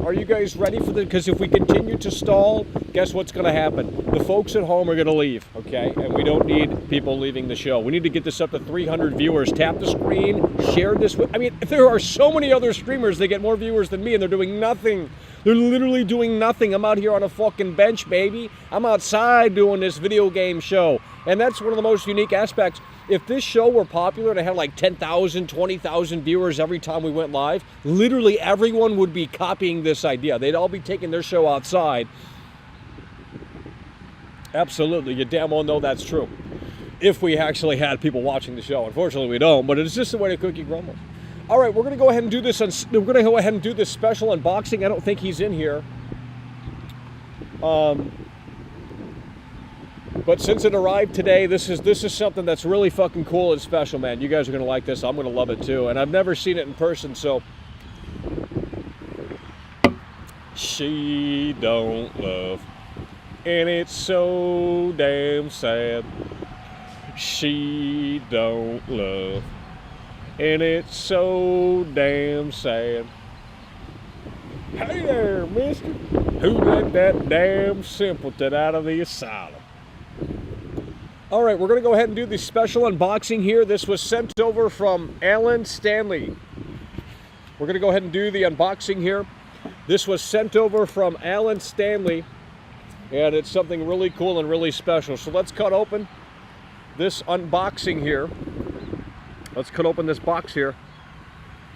Are you guys ready for this? Because if we continue to stall, guess what's going to happen? The folks at home are going to leave, okay? And we don't need people leaving the show. We need to get this up to 300 viewers. Tap the screen, share this with... I mean, there are so many other streamers that get more viewers than me, and they're doing nothing. They're literally doing nothing. I'm out here on a fucking bench, baby. I'm outside doing this video game show. And that's one of the most unique aspects. If this show were popular and it had like 10,000, 20,000 viewers every time we went live, literally everyone would be copying this idea. They'd all be taking their show outside. Absolutely. You damn well know that's true. If we actually had people watching the show. Unfortunately, we don't, but it's just the way the cookie crumbles. All right, we're going to go ahead and do this. We're going to go ahead and do this special unboxing. I don't think he's in here. But since it arrived today, this is something that's really fucking cool and special, man. You guys are going to like this. I'm going to love it too. And I've never seen it in person, so. She don't love. And it's so damn sad. She don't love. And it's so damn sad. Hey there, mister. Who let that damn simpleton out of the asylum? All right, we're going to go ahead and do the special unboxing here. This was sent over from Alan Stanley. We're going to go ahead and do the unboxing here. This was sent over from Alan Stanley, and it's something really cool and really special. So let's cut open this unboxing here. Let's cut open this box here,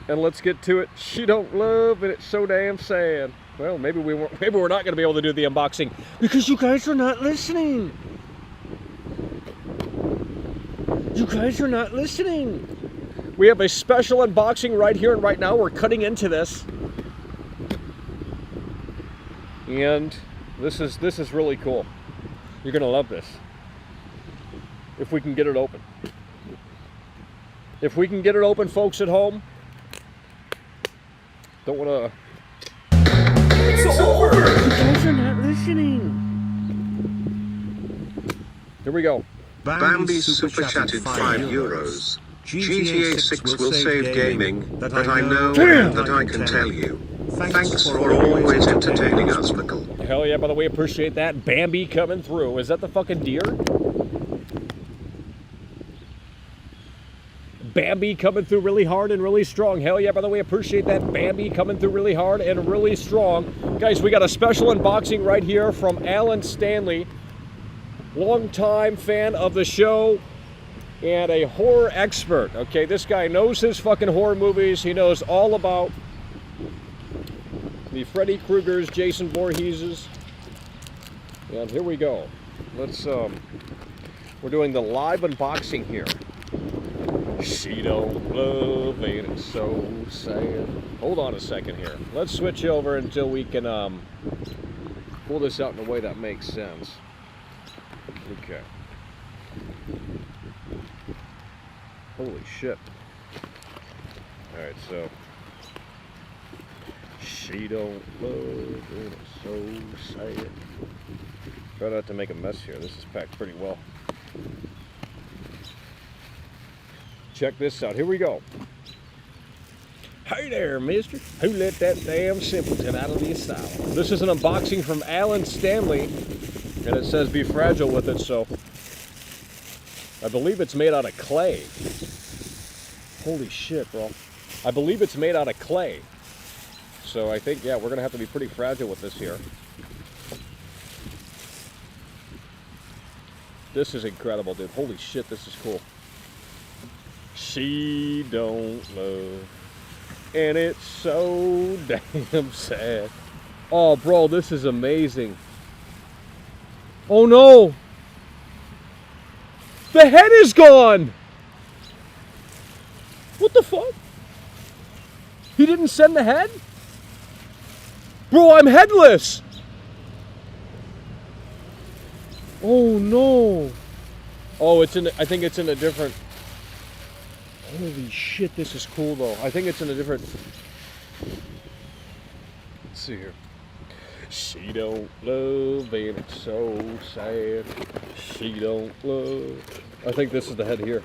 and let's get to it. She don't love, and it's so damn sad. Well, maybe we're not going to be able to do the unboxing because you guys are not listening. You guys are not listening. We have a special unboxing right here and right now. We're cutting into this, and this is really cool. You're going to love this if we can get it open. If we can get it open, folks at home, don't want to... It's over! You guys are not listening. Here we go. Bambi super chatted €5. GTA 6 will save gaming, that I know and that I can tell you. Thanks for always entertaining us, Michael. Hell yeah, by the way, appreciate that. Bambi coming through. Is that the fucking deer? Bambi coming through really hard and really strong. Hell yeah, by the way, appreciate that. Bambi coming through really hard and really strong. Guys, we got a special unboxing right here from Alan Stanley. Longtime fan of the show and a horror expert. Okay, this guy knows his fucking horror movies. He knows all about the Freddy Kruegers, Jason Voorheeses. And here we go. Let's, we're doing the live unboxing here. She don't love, ain't it so sad. Hold on a second here. Let's switch over until we can pull this out in a way that makes sense. Okay. Holy shit. Alright, so. She don't love, ain't it so sad. Try not to make a mess here. This is packed pretty well. Check this out. Here we go. Hey there, mister. Who let that damn simpleton out of the asylum? This is an unboxing from Alan Stanley, and it says be fragile with it, so I believe it's made out of clay. Holy shit, bro. I believe it's made out of clay. So I think, yeah, we're going to have to be pretty fragile with this here. This is incredible, dude. Holy shit, this is cool. She don't love, and it's so damn sad. Oh, bro, this is amazing. Oh, no. The head is gone. What the fuck? He didn't send the head? Bro, I'm headless. Oh, no. Oh, it's in, I think it's in a different... Holy shit, this is cool though. I think it's in a different... Let's see here. She don't love, and it's so sad. She don't love. I think this is the head here.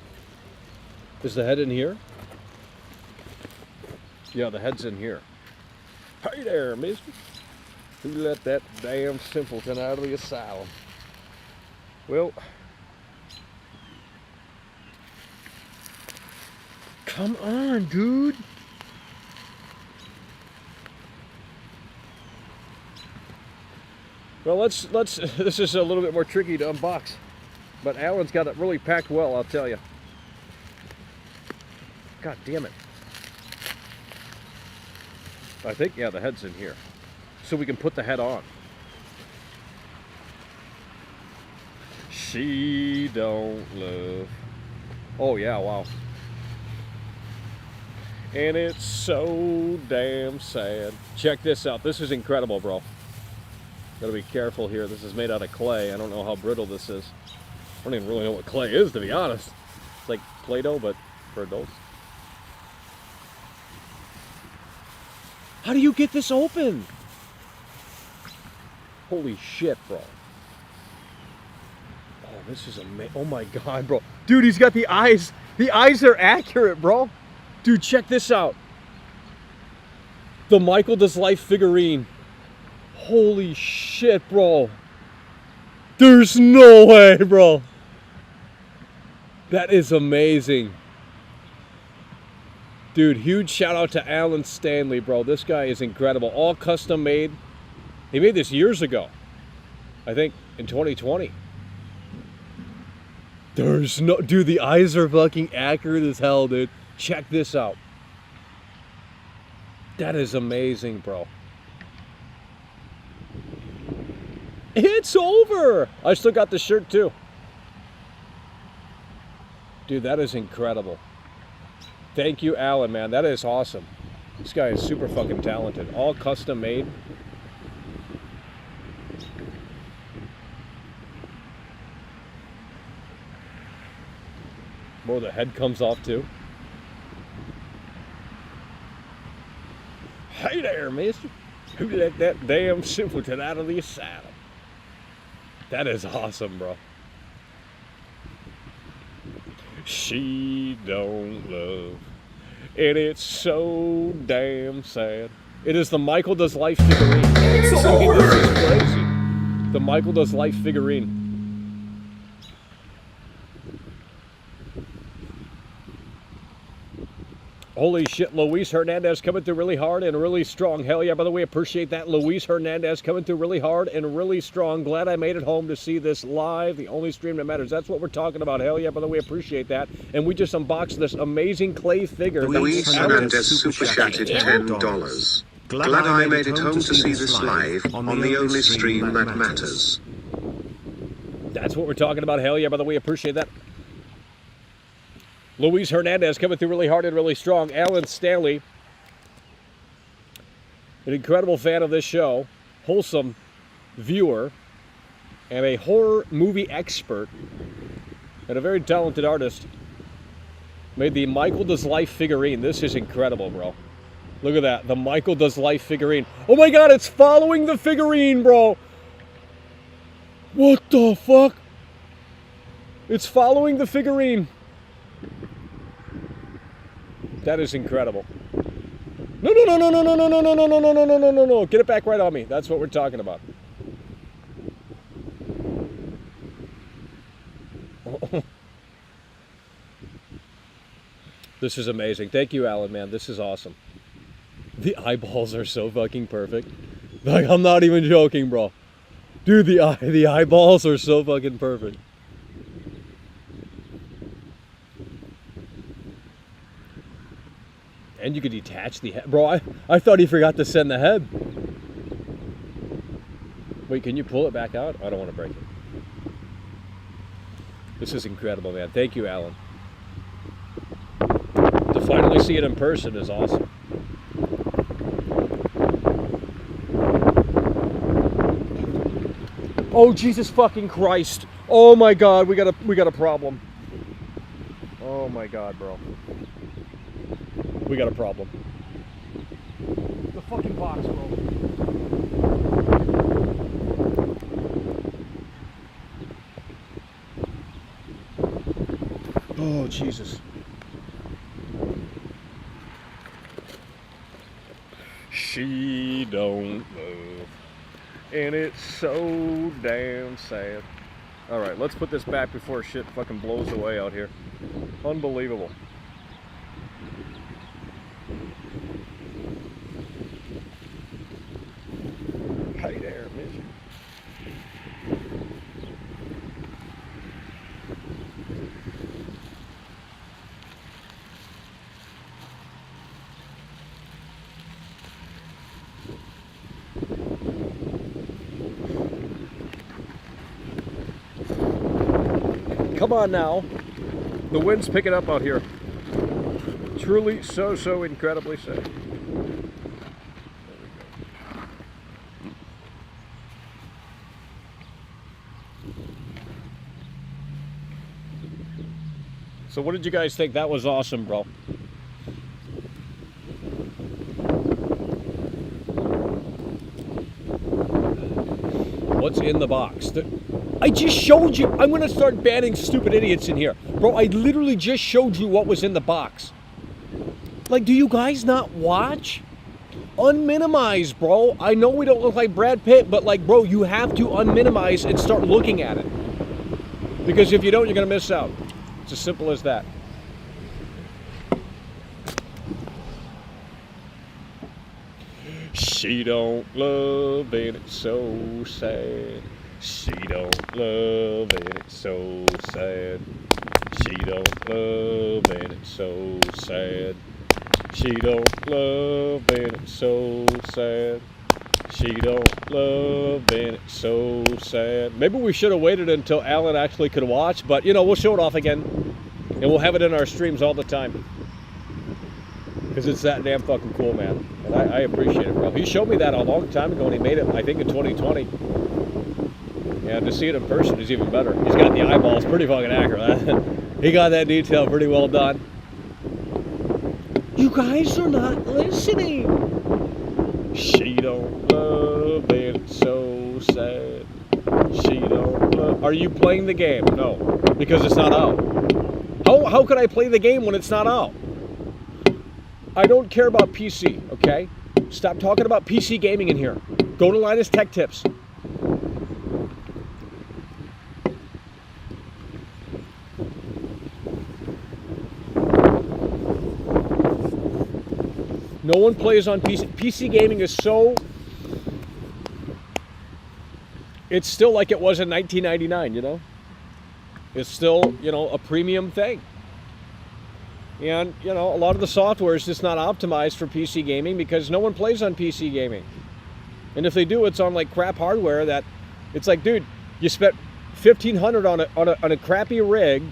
Is the head in here? Yeah, the head's in here. Hey there, mister. Who let that damn simpleton out of the asylum? Well, come on, dude. Well, let's. This is a little bit more tricky to unbox, but Alan's got it really packed well, I'll tell you. God damn it. I think, yeah, the head's in here. So we can put the head on. She don't love. Oh, yeah, wow. And it's so damn sad. Check this out. This is incredible, bro. Gotta be careful here. This is made out of clay. I don't know how brittle this is. I don't even really know what clay is, to be honest. It's like Play-Doh, but for adults. How do you get this open? Holy shit, bro. Oh, this is amazing. Oh my god, bro. Dude, he's got the eyes. The eyes are accurate, bro. Dude, check this out. The Michael Does Life figurine. Holy shit, bro. There's no way, bro. That is amazing. Dude, huge shout out to Alan Stanley, bro. This guy is incredible. All custom made. He made this years ago. I think in 2020. There's no... Dude, the eyes are fucking accurate as hell, dude. Check this out. That is amazing, bro. It's over! I still got the shirt, too. Dude, that is incredible. Thank you, Alan, man. That is awesome. This guy is super fucking talented. All custom made. More the head comes off too. Hey there, mister. Who let that damn simpleton out of the asylum? That is awesome, bro. She don't love. And it's so damn sad. It is the Michael Does Life figurine. It's over. This is crazy. The Michael Does Life figurine. Holy shit, Luis Hernandez coming through really hard and really strong. Hell yeah, by the way, appreciate that. Luis Hernandez coming through really hard and really strong. Glad I made it home to see this live, the only stream that matters. That's what we're talking about. Hell yeah, by the way, appreciate that. And we just unboxed this amazing clay figure. Luis Hernandez super chatted $10. Glad I made it home to see this live on the only stream that matters. That's what we're talking about. Hell yeah, by the way, appreciate that. Luis Hernandez coming through really hard and really strong. Alan Stanley, an incredible fan of this show, wholesome viewer, and a horror movie expert, and a very talented artist, made the Michael Does Life figurine. This is incredible, bro. Look at that, the Michael Does Life figurine. Oh my god, it's following the figurine, bro. What the fuck? It's following the figurine. That is incredible. No, no, no, no, no, no, no, no, no, no, no, no, no, no, no, no, no. Get it back right on me. That's what we're talking about. This is amazing. Thank you, Alan, man. This is awesome. The eyeballs are so fucking perfect. Like, I'm not even joking, bro. Dude, the eyeballs are so fucking perfect. And you could detach the head. Bro, I thought he forgot to send the head. Wait, can you pull it back out? I don't want to break it. This is incredible, man. Thank you, Alan. To finally see it in person is awesome. Oh, Jesus fucking Christ. Oh my God, we got a problem. Oh my God, bro. We got a problem. The fucking box, bro. Oh, Jesus. She don't love. And it's so damn sad. Alright, let's put this back before shit fucking blows away out here. Unbelievable. Hey there, miss you. Come on now. The wind's picking up out here. Truly so incredibly sad. There we go. So what did you guys think? That was awesome, bro. What's in the box? I just showed you. I'm going to start banning stupid idiots in here. Bro, I literally just showed you what was in the box. Like, do you guys not watch? Unminimize, bro. I know we don't look like Brad Pitt, but like, bro, you have to unminimize and start looking at it. Because if you don't, you're going to miss out. It's as simple as that. She don't love and it's so sad. She don't love and it's so sad. She don't love and it's so sad. She don't love and it's so sad. She don't love and it's so sad. Maybe we should have waited until Alan actually could watch, but you know, we'll show it off again. And we'll have it in our streams all the time. Because it's that damn fucking cool, man. And I appreciate it, bro. He showed me that a long time ago and he made it, I think, in 2020. And to see it in person is even better. He's got the eyeballs pretty fucking accurate. He got that detail pretty well done. You guys are not listening. She don't love and it's so sad. She don't love. Are you playing the game? No, because it's not out. How could I play the game when it's not out? I don't care about PC, okay? Stop talking about PC gaming in here. Go to Linus Tech Tips. No one plays on PC. PC gaming is so... It's still like it was in 1999, you know? It's still, you know, a premium thing. And, you know, a lot of the software is just not optimized for PC gaming because no one plays on PC gaming. And if they do, it's on, like, crap hardware that... It's like, dude, you spent $1,500 on a crappy rig,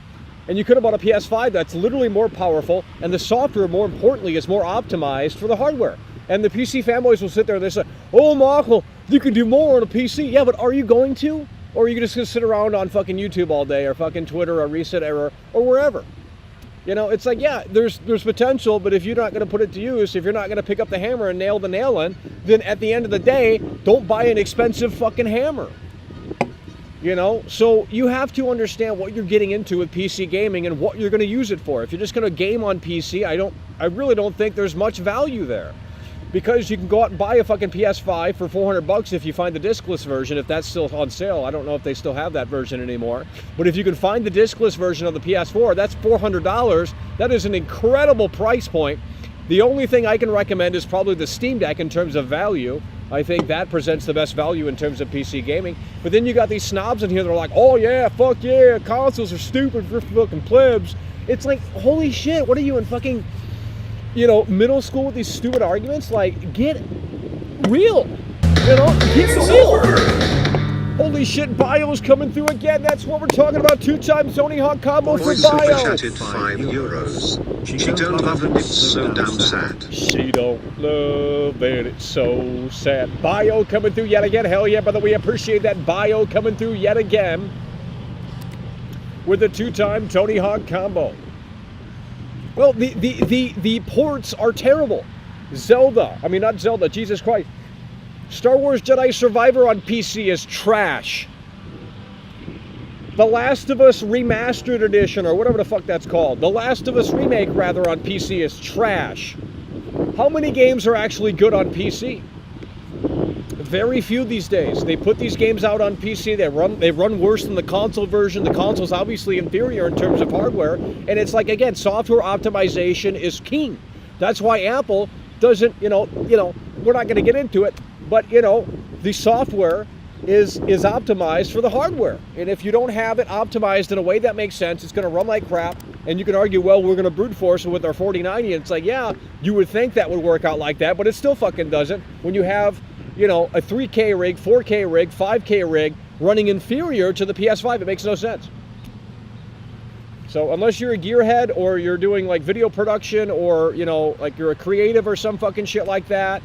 and you could have bought a PS5 that's literally more powerful, and the software, more importantly, is more optimized for the hardware. And the PC fanboys will sit there and they say, oh, Michael, you can do more on a PC. Yeah, but are you going to? Or are you just going to sit around on fucking YouTube all day, or fucking Twitter, or Reset Error, or wherever? You know, it's like, yeah, there's potential, but if you're not going to put it to use, if you're not going to pick up the hammer and nail the nail in, then at the end of the day, don't buy an expensive fucking hammer. You know, so you have to understand what you're getting into with PC gaming and what you're going to use it for. If you're just going to game on PC, I really don't think there's much value there. Because you can go out and buy a fucking PS5 for $400 if you find the discless version, if that's still on sale. I don't know if they still have that version anymore. But if you can find the discless version of the PS4, that's $400. That is an incredible price point. The only thing I can recommend is probably the Steam Deck in terms of value. I think that presents the best value in terms of PC gaming. But then you got these snobs in here that are like, oh yeah, fuck yeah, consoles are stupid for fucking plebs. It's like, holy shit, what are you in fucking, you know, middle school with these stupid arguments? Like, get real, you know, get real. Holy shit, Bio's coming through again. That's what we're talking about. 2-time Tony Hawk combo for Super Bio. chatted €5. She don't love and it's so damn sad. She don't love and it's so sad. Bio coming through yet again. Hell yeah, brother. We appreciate that. Bio coming through yet again with a 2-time Tony Hawk combo. Well, the ports are terrible. Zelda. I mean, not Zelda. Jesus Christ. Star Wars Jedi Survivor on PC is trash. The Last of Us Remastered Edition, or whatever the fuck that's called. The Last of Us Remake, rather, on PC is trash. How many games are actually good on PC? Very few these days. They put these games out on PC. They run worse than the console version. The console's obviously inferior in terms of hardware. And it's like, again, software optimization is king. That's why Apple doesn't, we're not going to get into it, but the software is optimized for the hardware. And if you don't have it optimized in a way that makes sense, it's going to run like crap. And you can argue, well, we're going to brute force it with our 4090. And it's like, yeah, you would think that would work out like that, but it still fucking doesn't. When you have, a 3K rig, 4K rig, 5K rig running inferior to the PS5, it makes no sense. So unless you're a gearhead or you're doing like video production or, like you're a creative or some fucking shit like that,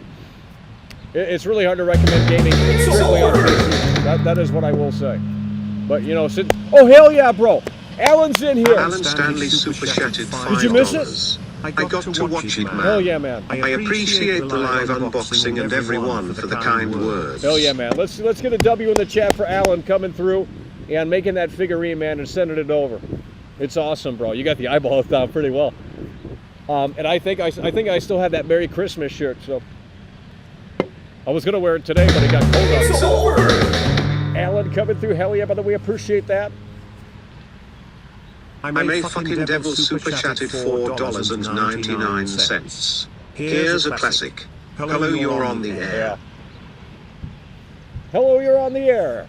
it's really hard to recommend gaming strictly on PC. That is what I will say. But, since... Oh, hell yeah, bro. Alan's in here. Alan Stanley super chatted $5. Did you miss it? I got to watch it, man. Hell yeah, man. I appreciate the live unboxing and everyone for the kind words. Hell yeah, man. Let's get a W in the chat for Alan coming through and making that figurine, man, and sending it over. It's awesome, bro. You got the eyeballs down pretty well. And I think I still have that Merry Christmas shirt, so I was gonna wear it today, but it got cold out. It's over. Alan coming through. Hell yeah, by the way, appreciate that. I made fucking Devil super chatted $4.99. Here's a classic. Hello, you're on the air. Yeah. Hello, you're on the air.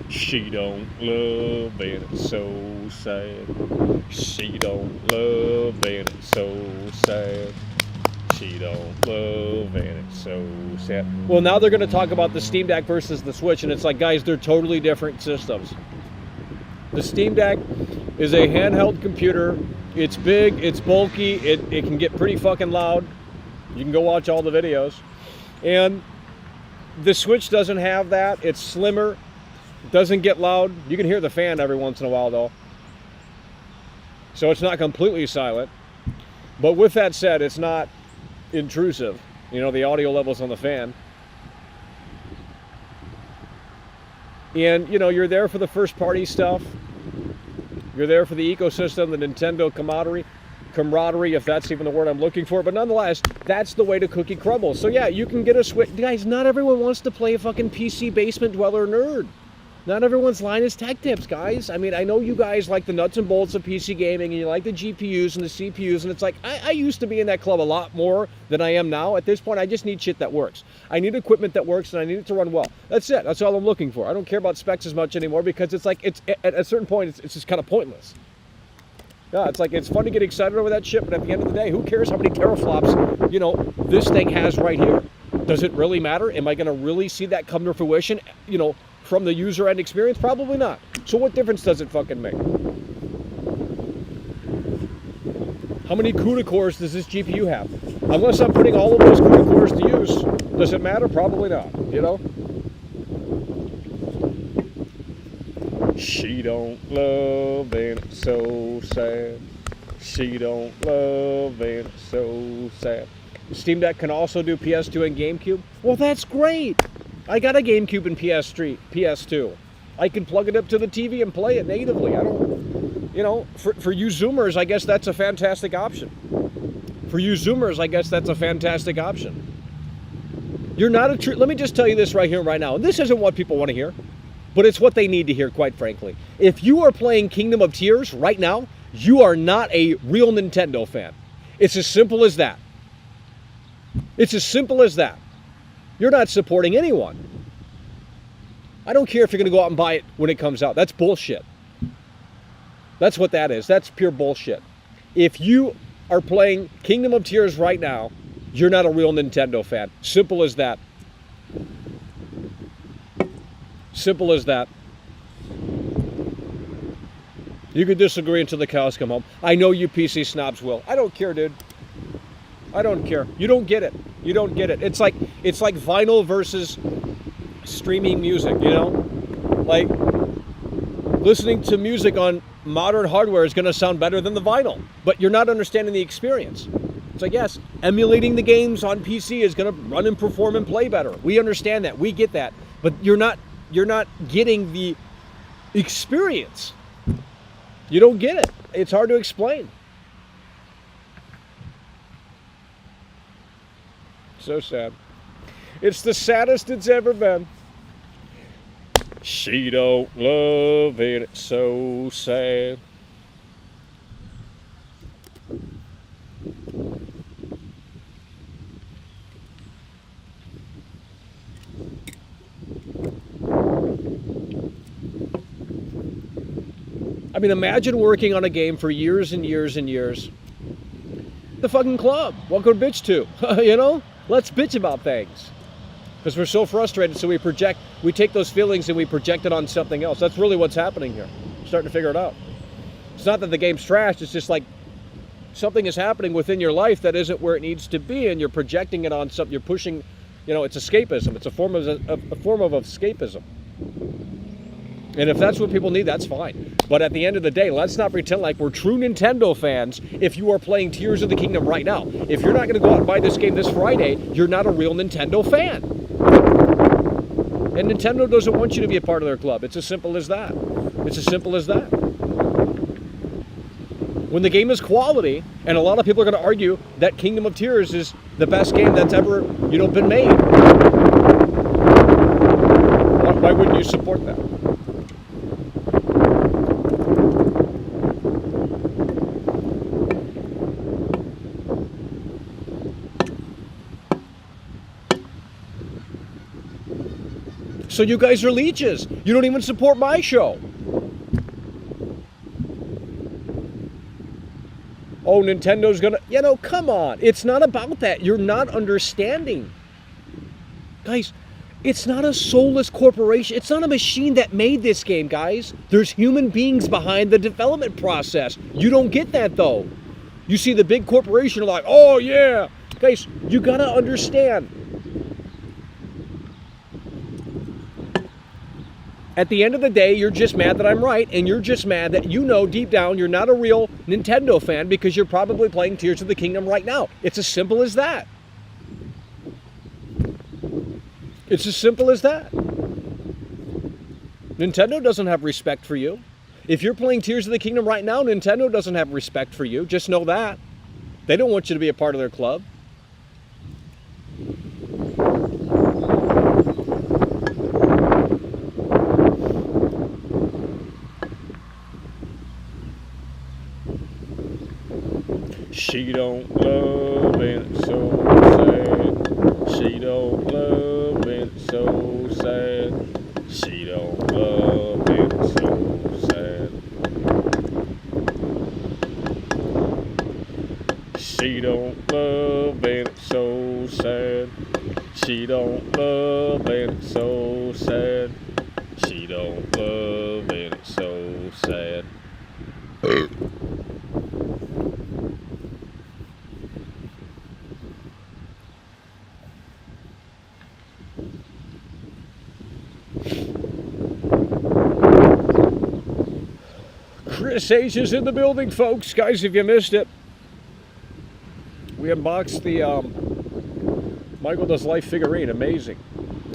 She don't love and it's so sad. She don't love and it's so sad. She don't love and it's so sad. Well, now they're going to talk about the Steam Deck versus the Switch, and it's like, guys, they're totally different systems. The Steam Deck is a handheld computer. It's big, it's bulky, it can get pretty fucking loud. You can go watch all the videos. And the Switch doesn't have that. It's slimmer, doesn't get loud. You can hear the fan every once in a while, though. So it's not completely silent. But with that said, it's not intrusive. The audio levels on the fan. And, you're there for the first party stuff. You're there for the ecosystem, the Nintendo camaraderie, if that's even the word I'm looking for. But nonetheless, that's the way to cookie crumble. So yeah, you can get a Switch. Guys, not everyone wants to play a fucking PC basement dweller nerd. Not everyone's line is tech tips, guys. I mean, I know you guys like the nuts and bolts of PC gaming, and you like the GPUs and the CPUs, and it's like, I used to be in that club a lot more than I am now. At this point, I just need shit that works. I need equipment that works, and I need it to run well. That's it. That's all I'm looking for. I don't care about specs as much anymore, because it's like, at a certain point, it's just kind of pointless. Yeah, it's like, it's fun to get excited over that shit, but at the end of the day, who cares how many teraflops, this thing has right here? Does it really matter? Am I going to really see that come to fruition, from the user end experience? Probably not. So what difference does it fucking make? How many CUDA cores does this GPU have? Unless I'm putting all of those CUDA cores to use, does it matter? Probably not, She don't love and it's so sad. She don't love and it's so sad. Steam Deck can also do PS2 and GameCube. Well, that's great. I got a GameCube and PS2. I can plug it up to the TV and play it natively. I don't, for you Zoomers, I guess that's a fantastic option. For you Zoomers, I guess that's a fantastic option. You're not a true, let me just tell you this right here, right now. And this isn't what people want to hear, but it's what they need to hear, quite frankly. If you are playing Kingdom of Tears right now, you are not a real Nintendo fan. It's as simple as that. It's as simple as that. You're not supporting anyone. I don't care if you're going to go out and buy it when it comes out. That's bullshit. That's what that is. That's pure bullshit. If you are playing Kingdom of Tears right now, you're not a real Nintendo fan. Simple as that. Simple as that. You can disagree until the cows come home. I know you PC snobs will. I don't care, dude. I don't care. You don't get it. You don't get it. It's like vinyl versus streaming music, Like, listening to music on modern hardware is going to sound better than the vinyl, but you're not understanding the experience. It's like, yes, emulating the games on PC is going to run and perform and play better. We understand that. We get that. But you're not you're not getting the experience. You don't get it. It's hard to explain. So sad. It's the saddest it's ever been. She don't love it. It's so sad. I mean, imagine working on a game for years and years and years. The fucking club. What could bitch to? You know? Let's bitch about things. Because we're so frustrated, so we take those feelings and we project it on something else. That's really what's happening here. I'm starting to figure it out. It's not that the game's trashed, it's just like something is happening within your life that isn't where it needs to be, and you're projecting it on something, you're pushing, you know, it's escapism. It's a form of escapism. And if that's what people need, that's fine. But at the end of the day, let's not pretend like we're true Nintendo fans if you are playing Tears of the Kingdom right now. If you're not going to go out and buy this game this Friday, you're not a real Nintendo fan. And Nintendo doesn't want you to be a part of their club. It's as simple as that. It's as simple as that. When the game is quality, and a lot of people are going to argue that Kingdom of Tears is the best game that's ever, you know, been made. Why wouldn't you support that? So you guys are leeches. You don't even support my show. Oh, Nintendo's gonna... You know, come on. It's not about that. You're not understanding. Guys, it's not a soulless corporation. It's not a machine that made this game, guys. There's human beings behind the development process. You don't get that, though. You see the big corporation like, oh, yeah. Guys, you gotta understand. At the end of the day, you're just mad that I'm right, and you're just mad that you know deep down you're not a real Nintendo fan because you're probably playing Tears of the Kingdom right now. It's as simple as that. It's as simple as that. Nintendo doesn't have respect for you. If you're playing Tears of the Kingdom right now, Nintendo doesn't have respect for you. Just know that. They don't want you to be a part of their club. She don't love it, it's so sad. She don't love it, it's so sad. She don't love it, it's so sad. She don't love it, it's so sad. She don't love it, it's so sad. She don't love it, it's so sad. Chris H is in the building, folks. Guys, if you missed it, we unboxed the Michael Does Life figurine. Amazing.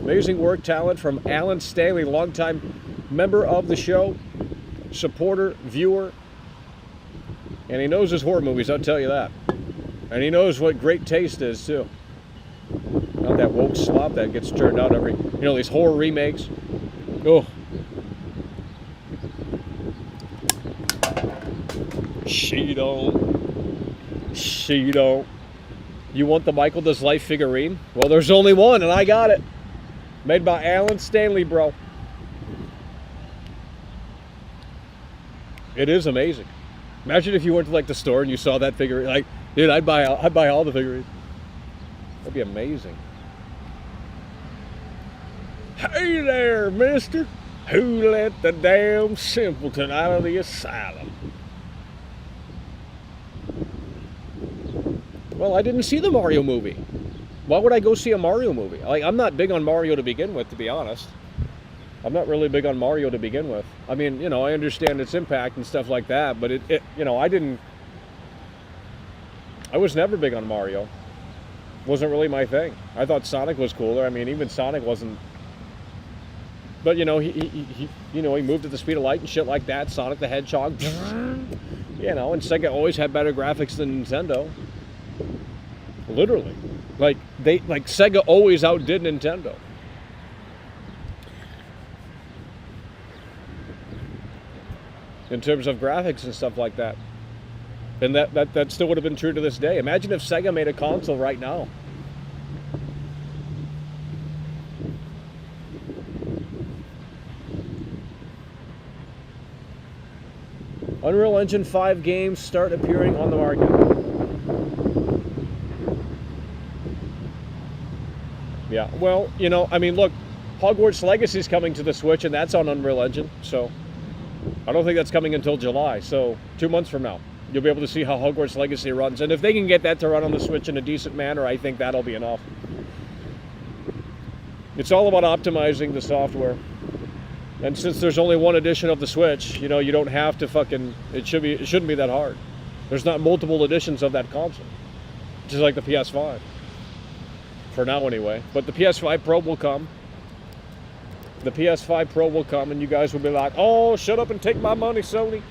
Amazing work, talent from Alan Stanley, longtime member of the show, supporter, viewer. And he knows his horror movies, I'll tell you that. And he knows what great taste is, too. Not that woke slop that gets turned out every, you know, these horror remakes. Oh. She don't. You want the Michael Does Life figurine? Well, there's only one, and I got it. Made by Alan Stanley, bro. It is amazing. Imagine if you went to like the store and you saw that figurine. Like, dude, I'd buy all the figurines. That'd be amazing. Hey there, mister. Who let the damn simpleton out of the asylum? Well, I didn't see the Mario movie. Why would I go see a Mario movie? Like, I'm not big on Mario to begin with, to be honest. I'm not really big on Mario to begin with. I mean, you know, I understand its impact and stuff like that, but it you know, I was never big on Mario. Wasn't really my thing. I thought Sonic was cooler. I mean, even Sonic wasn't But you know, he moved at the speed of light and shit like that. Sonic the Hedgehog, you know, and Sega always had better graphics than Nintendo. Literally, like Sega always outdid Nintendo. In terms of graphics and stuff like that. And that still would have been true to this day. Imagine if Sega made a console right now. Unreal Engine 5 games start appearing on the market. Yeah, well, you know, I mean, look, Hogwarts Legacy is coming to the Switch, and that's on Unreal Engine, so I don't think that's coming until July, so 2 months from now. You'll be able to see how Hogwarts Legacy runs, and if they can get that to run on the Switch in a decent manner, I think that'll be enough. It's all about optimizing the software. And since there's only one edition of the Switch, you know, you don't have to fucking, it shouldn't be that hard. There's not multiple editions of that console, just like the PS5. For now anyway. But the PS5 Pro will come. The PS5 Pro will come and you guys will be like, oh, shut up and take my money, Sony.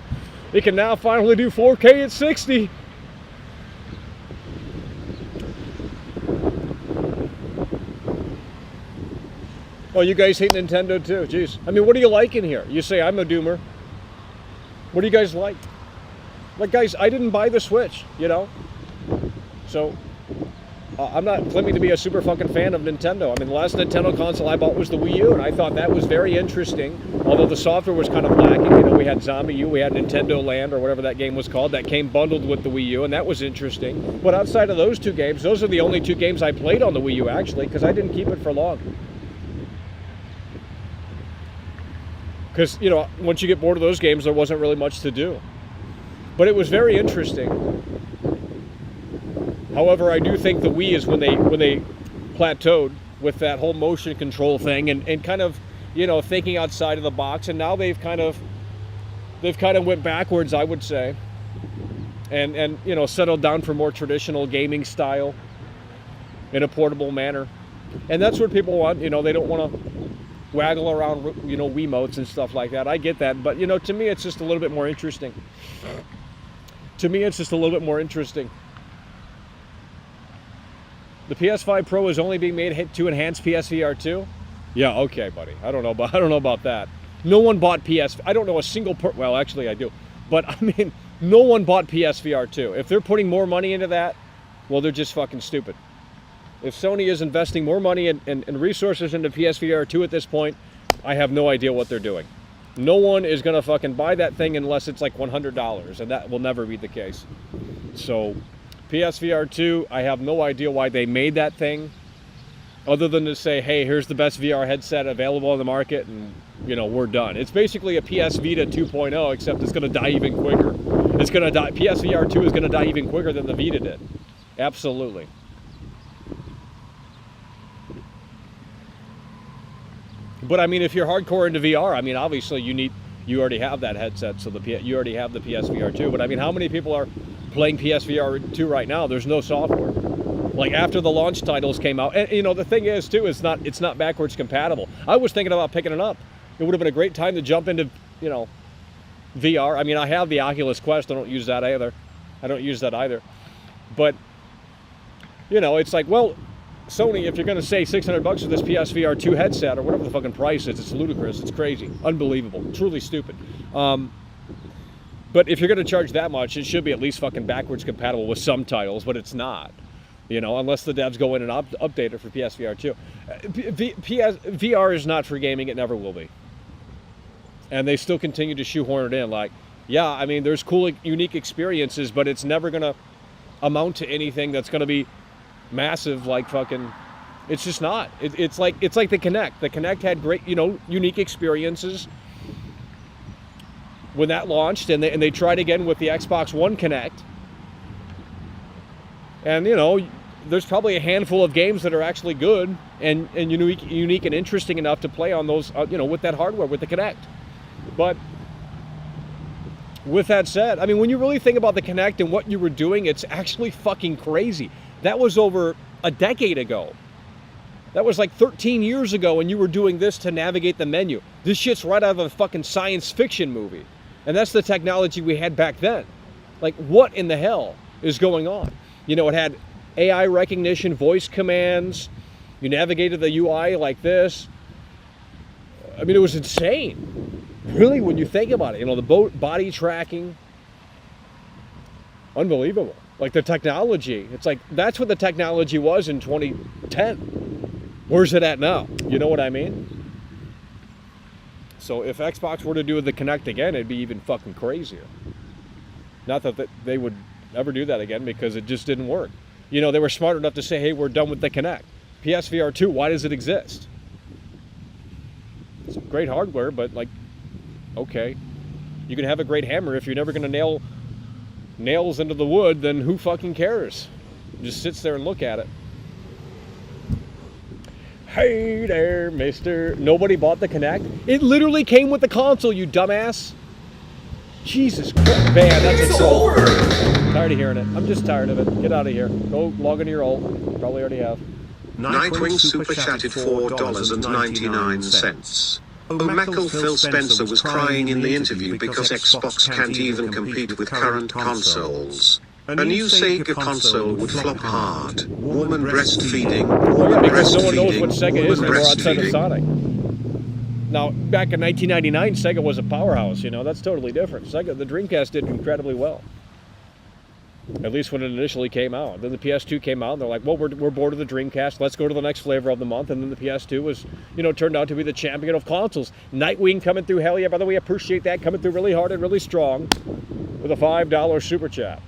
It can now finally do 4K at 60. Oh, you guys hate Nintendo too. Jeez. I mean, what do you like in here? You say I'm a doomer. What do you guys like? Like, guys, I didn't buy the Switch, you know? So, I'm not claiming to be a super fucking fan of Nintendo. I mean, the last Nintendo console I bought was the Wii U, and I thought that was very interesting. Although the software was kind of lacking. You know, we had Zombie U, we had Nintendo Land, or whatever that game was called, that came bundled with the Wii U, and that was interesting. But outside of those two games, those are the only two games I played on the Wii U, actually, because I didn't keep it for long. Because, you know, once you get bored of those games, there wasn't really much to do. But it was very interesting. However, I do think the Wii is when they plateaued with that whole motion control thing and kind of, you know, thinking outside of the box. And now they've kind of went backwards, I would say. And you know, settled down for more traditional gaming style in a portable manner. And that's what people want. You know, they don't want to waggle around, you know, Wiimotes and stuff like that. I get that, but you know, to me it's just a little bit more interesting. To me it's just a little bit more interesting. The PS5 Pro is only being made to enhance PSVR 2? Yeah, okay, buddy. I don't know about that. No one bought I don't know a single well, actually I do. But I mean, no one bought PSVR 2. If they're putting more money into that, well, they're just fucking stupid. If Sony is investing more money and resources into PSVR 2 at this point, I have no idea what they're doing. No one is going to fucking buy that thing unless it's like $100, and that will never be the case. So, PSVR 2, I have no idea why they made that thing, other than to say, hey, here's the best VR headset available on the market, and, you know, we're done. It's basically a PS Vita 2.0, except it's going to die even quicker. It's going to die. PSVR 2 is going to die even quicker than the Vita did. Absolutely. But I mean, if you're hardcore into VR, I mean, obviously you already have that headset, so you already have the PSVR 2. But I mean, how many people are playing PSVR 2 right now? There's no software. Like after the launch titles came out, and you know, the thing is too, it's not backwards compatible. I was thinking about picking it up. It would have been a great time to jump into, you know, VR. I mean, I have the Oculus Quest. I don't use that either. But you know, it's like, well, Sony, if you're going to say $600 for this PSVR 2 headset or whatever the fucking price is, it's ludicrous. It's crazy, unbelievable, truly stupid. But if you're going to charge that much, it should be at least fucking backwards compatible with some titles, but it's not. You know, unless the devs go in and update it for PSVR 2. VR is not for gaming. It never will be. And they still continue to shoehorn it in. Like, yeah, I mean, there's cool, unique experiences, but it's never going to amount to anything that's going to be massive, like fucking, it's just not. It's like the Kinect. The Kinect had great, you know, unique experiences when that launched, and they tried again with the Xbox One Kinect. And you know, there's probably a handful of games that are actually good and unique and interesting enough to play on those, you know, with that hardware, with the Kinect. But with that said, I mean, when you really think about the Kinect and what you were doing, it's actually fucking crazy. That was over a decade ago. That was like 13 years ago, and you were doing this to navigate the menu. This shit's right out of a fucking science fiction movie. And that's the technology we had back then. Like, what in the hell is going on? You know, it had AI recognition, voice commands. You navigated the UI like this. I mean, it was insane. Really, when you think about it, you know, the body tracking. Unbelievable. Like the technology. It's like, that's what the technology was in 2010. Where's it at now? You know what I mean? So if Xbox were to do the Kinect again, it'd be even fucking crazier. Not that they would ever do that again, because it just didn't work. You know, they were smart enough to say, hey, we're done with the Kinect. PSVR 2, why does it exist? It's great hardware, but like, okay. You can have a great hammer. If you're never going to nail nails into the wood, then who fucking cares? Just sits there and look at it. Hey there, mister. Nobody bought the Kinect? It literally came with the console, you dumbass. Jesus Christ. Man, that's It's insult. over. Tired of hearing it. I'm just tired of it. Get out of here. Go log into your ult. Probably already have. Nightwing super chatted $4.99. Omekel Phil Spencer was crying in the interview because Xbox can't even compete with current consoles. A new Sega console would flop hard. Woman breastfeeding. Woman Because no one knows what breastfeeding. Sega is Woman anymore outside of breastfeeding. Sonic. Now, back in 1999, Sega was a powerhouse, you know, that's totally different. Sega, the Dreamcast did incredibly well. At least when it initially came out. Then the PS2 came out, and they're like, well, we're bored of the Dreamcast, let's go to the next flavor of the month. And then the PS2 was, you know, turned out to be the champion of consoles. Nightwing coming through, hell yeah, by the way, appreciate that, coming through really hard and really strong with a $5 super chat.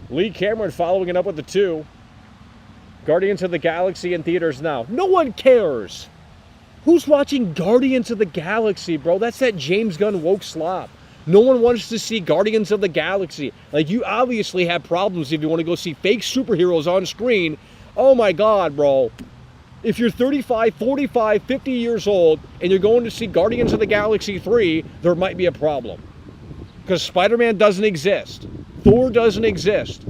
Lee Cameron following it up with the 2. Guardians of the Galaxy in theaters now. No one cares. Who's watching Guardians of the Galaxy, bro? That's that James Gunn woke slop. No one wants to see Guardians of the Galaxy. Like, you obviously have problems if you want to go see fake superheroes on screen. Oh my God, bro. If you're 35, 45, 50 years old and you're going to see Guardians of the Galaxy 3, there might be a problem. Because Spider-Man doesn't exist. Thor doesn't exist.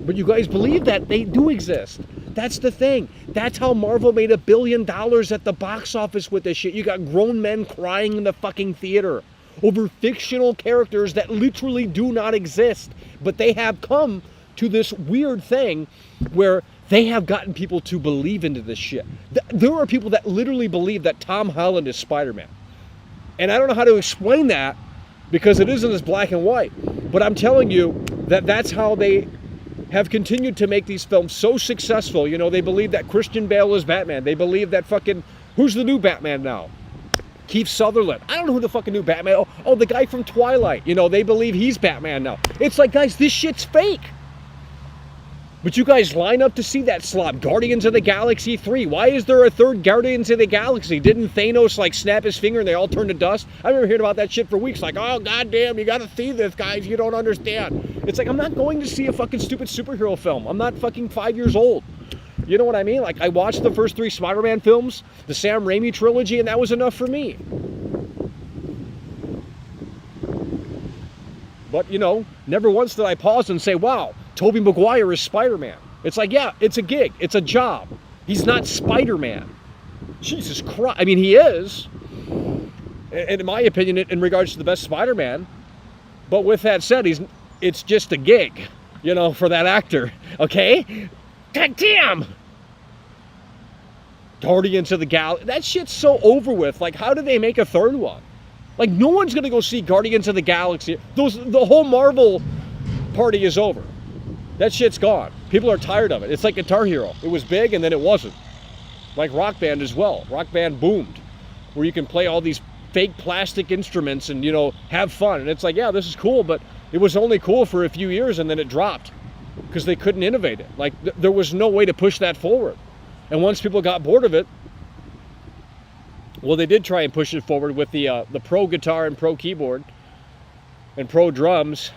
But you guys believe that they do exist. That's the thing. That's how Marvel made $1 billion at the box office with this shit. You got grown men crying in the fucking theater over fictional characters that literally do not exist. But they have come to this weird thing where they have gotten people to believe into this shit. There are people that literally believe that Tom Holland is Spider-Man. And I don't know how to explain that, because it isn't as black and white. But I'm telling you that that's how they have continued to make these films so successful. You know, they believe that Christian Bale is Batman. They believe that fucking, who's the new Batman now? Keith Sutherland. I don't know who the fucking new Batman. Oh, the guy from Twilight. You know, they believe he's Batman now. It's like, guys, this shit's fake. But you guys line up to see that slop. Guardians of the Galaxy 3. Why is there a third Guardians of the Galaxy? Didn't Thanos like snap his finger and they all turned to dust? I remember hearing about that shit for weeks. Like, oh, goddamn, you gotta see this, guys. You don't understand. It's like, I'm not going to see a fucking stupid superhero film. I'm not fucking 5 years old. You know what I mean? Like, I watched the first 3 Spider-Man films, the Sam Raimi trilogy, and that was enough for me. But, you know, never once did I pause and say, wow, Tobey Maguire is Spider-Man. It's like, yeah, it's a gig. It's a job. He's not Spider-Man. Jesus Christ. I mean, he is. And in my opinion, in regards to the best Spider-Man. But with that said, it's just a gig, you know, for that actor. Okay? God damn! Guardians of the Galaxy. That shit's so over with. Like, how do they make a third one? Like, no one's going to go see Guardians of the Galaxy. The whole Marvel party is over. That shit's gone. People are tired of it. It's like Guitar Hero. It was big and then it wasn't. Like Rock Band as well. Rock Band boomed. Where you can play all these fake plastic instruments and, you know, have fun. And it's like, yeah, this is cool, but it was only cool for a few years and then it dropped. Because they couldn't innovate it. Like, there was no way to push that forward. And once people got bored of it, well, they did try and push it forward with the pro guitar and pro keyboard and pro drums.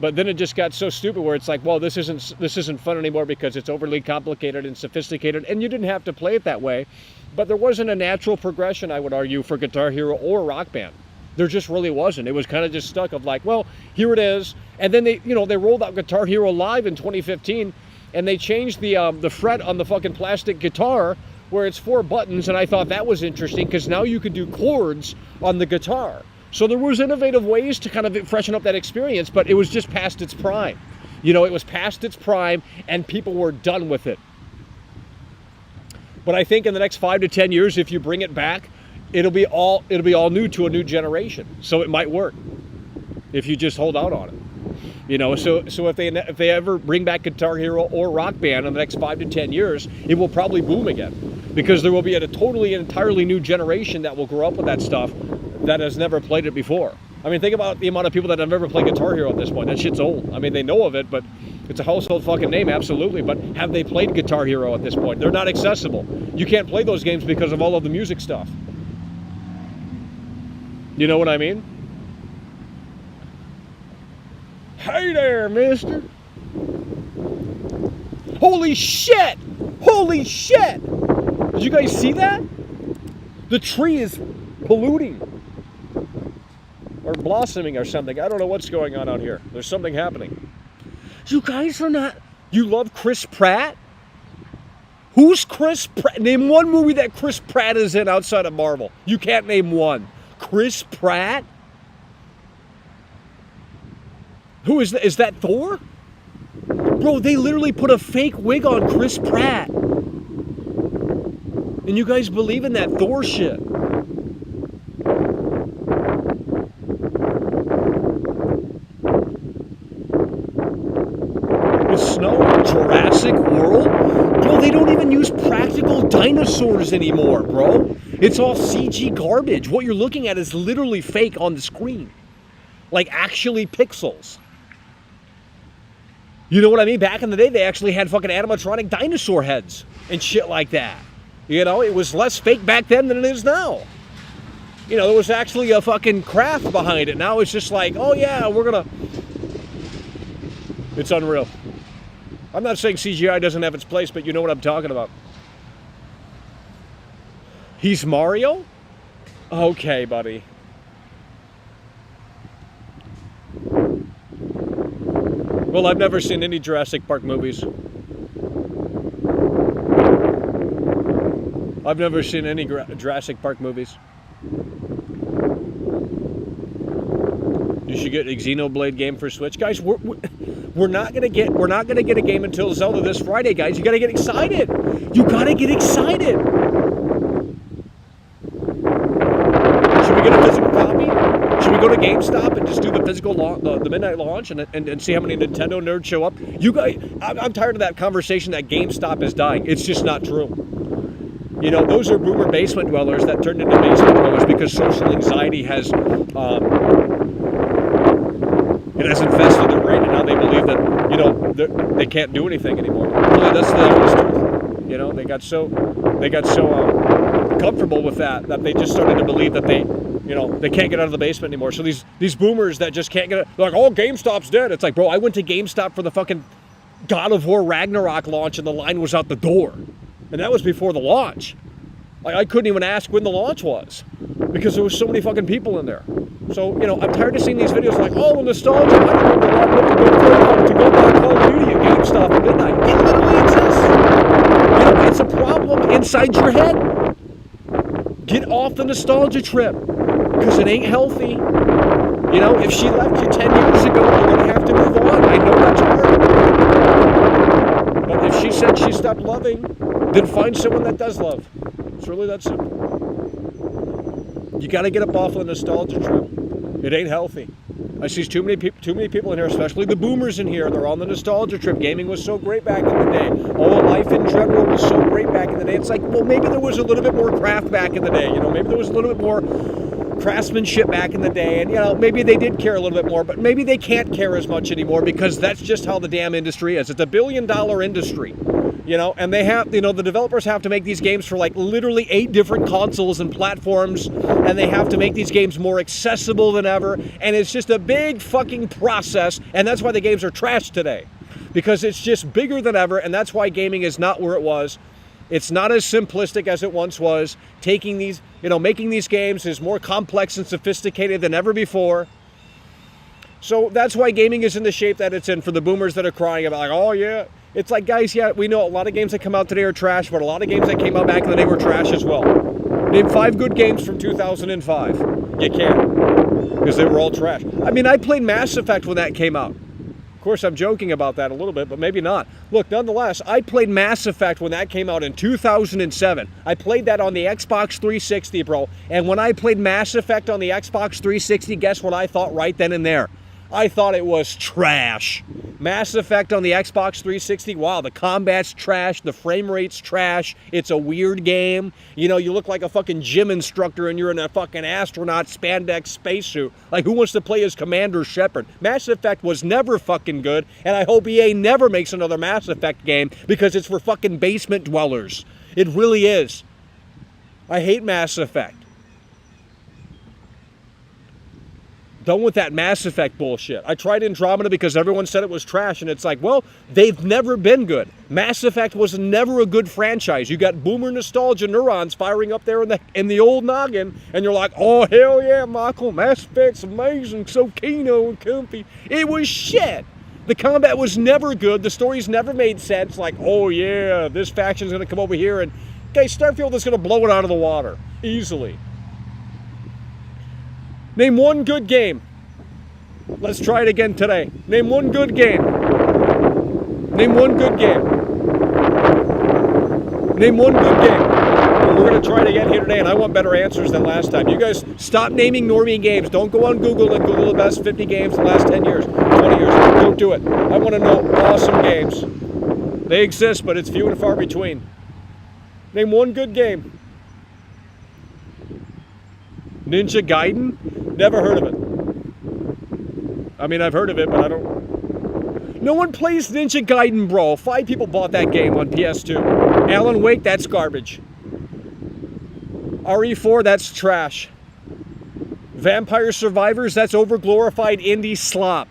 But then it just got so stupid where it's like, well, this isn't fun anymore because it's overly complicated and sophisticated, and you didn't have to play it that way. But there wasn't a natural progression, I would argue, for Guitar Hero or Rock Band. There just really wasn't. It was kind of just stuck of like, well, here it is. And then they rolled out Guitar Hero Live in 2015, and they changed the fret on the fucking plastic guitar where it's 4 buttons, and I thought that was interesting because now you could do chords on the guitar. So there was innovative ways to kind of freshen up that experience, but it was just past its prime. It was past its prime, and people were done with it. But I think in the next 5 to 10 years, if you bring it back, it'll be all new to a new generation. So it might work if you just hold out on it. So if they ever bring back Guitar Hero or Rock Band in the next 5 to 10 years, it will probably boom again, because there will be a totally and entirely new generation that will grow up with that stuff that has never played it before. I mean, think about the amount of people that have never played Guitar Hero at this point. That shit's old. I mean, they know of it, but it's a household fucking name, absolutely. But have they played Guitar Hero at this point? They're not accessible. You can't play those games because of all of the music stuff. You know what I mean? Hey there, mister. Holy shit! Holy shit! Did you guys see that? The tree is polluting. Or blossoming or something. I don't know what's going on out here. There's something happening. You guys are not... You love Chris Pratt? Who's Chris Pratt? Name one movie that Chris Pratt is in outside of Marvel. You can't name one. Chris Pratt? Who is that? Is that Thor? Bro, they literally put a fake wig on Chris Pratt. And you guys believe in that Thor shit. Snow, Jurassic World, bro, they don't even use practical dinosaurs anymore, bro. It's all CG garbage. What you're looking at is literally fake on the screen. Like actually pixels. You know what I mean? Back in the day, they actually had fucking animatronic dinosaur heads and shit like that. It was less fake back then than it is now. There was actually a fucking craft behind it. Now it's just like, oh yeah, we're gonna... It's unreal. I'm not saying CGI doesn't have its place, but you know what I'm talking about. He's Mario? Okay, buddy. Well, I've never seen any Jurassic Park movies. I've never seen any Jurassic Park movies. You should get a Xenoblade game for Switch, guys. We're not gonna get a game until Zelda this Friday, guys. You gotta get excited. You gotta get excited. Should we get a physical copy? Should we go to GameStop and just do the physical the midnight launch and see how many Nintendo nerds show up? You guys, I'm tired of that conversation that GameStop is dying. It's just not true. Those are boomer basement dwellers that turned into basement dwellers because social anxiety has infested their brain, and now they believe that they can't do anything anymore. Really, that's the honest truth. They got so comfortable with that they just started to believe that they can't get out of the basement anymore. So these boomers that just can't get it, they're like, oh, GameStop's dead. It's like, bro, I went to GameStop for the fucking God of War Ragnarok launch, and the line was out the door, and that was before the launch. Like, I couldn't even ask when the launch was because there was so many fucking people in there. So, I'm tired of seeing these videos like, oh, nostalgia. I don't remember to go buy Call of Duty at GameStop at midnight. It literally exists. It's a problem inside your head. Get off the nostalgia trip because it ain't healthy. If she left you 10 years ago, you're going to have to move on. I know that's hard. But if she said she stopped loving, then find someone that does love. It's really that simple. You got to get up off the nostalgia trip. It ain't healthy. I see too many people in here, especially the boomers in here. They're on the nostalgia trip. Gaming was so great back in the day. All life in general was so great back in the day. It's like, well, maybe there was a little bit more craft back in the day. Maybe there was a little bit more craftsmanship back in the day, and maybe they did care a little bit more, but maybe they can't care as much anymore because that's just how the damn industry is. It's a $1 billion industry. And they have, the developers have to make these games for like literally 8 different consoles and platforms, and they have to make these games more accessible than ever, and it's just a big fucking process, and that's why the games are trash today, because it's just bigger than ever, and that's why gaming is not where it was It's not as simplistic as it once was. Taking these, making these games is more complex and sophisticated than ever before. So that's why gaming is in the shape that it's in for the boomers that are crying about, like, oh yeah. It's like, guys, yeah, we know a lot of games that come out today are trash, but a lot of games that came out back in the day were trash as well. Name 5 good games from 2005. You can't, because they were all trash. I mean, I played Mass Effect when that came out. Of course, I'm joking about that a little bit, but maybe not. Look, nonetheless, I played Mass Effect when that came out in 2007. I played that on the Xbox 360, bro. And when I played Mass Effect on the Xbox 360, guess what I thought right then and there? I thought it was trash. Mass Effect on the Xbox 360, wow, the combat's trash, the frame rate's trash, it's a weird game. You look like a fucking gym instructor and you're in a fucking astronaut spandex spacesuit. Like, who wants to play as Commander Shepard? Mass Effect was never fucking good, and I hope EA never makes another Mass Effect game because it's for fucking basement dwellers. It really is. I hate Mass Effect. Done with that Mass Effect bullshit. I tried Andromeda because everyone said it was trash, and it's like, well, they've never been good. Mass Effect was never a good franchise. You got boomer nostalgia neurons firing up there in the old noggin, and you're like, oh, hell yeah, Michael, Mass Effect's amazing, so kino and comfy. It was shit. The combat was never good. The stories never made sense. Like, oh yeah, this faction's going to come over here, and, okay, Starfield is going to blow it out of the water. Easily. Name one good game. Let's try it again today. Name one good game. Name one good game. Name one good game. We're going to try it again here today, and I want better answers than last time. You guys, stop naming normie games. Don't go on Google and Google the best 50 games in the last 10 years, 20 years. Don't do it. I want to know awesome games. They exist, but it's few and far between. Name one good game. Ninja Gaiden? Never heard of it. I mean, I've heard of it, but I don't... No one plays Ninja Gaiden, bro. 5 people bought that game on PS2. Alan Wake, that's garbage. RE4, that's trash. Vampire Survivors, that's overglorified indie slop.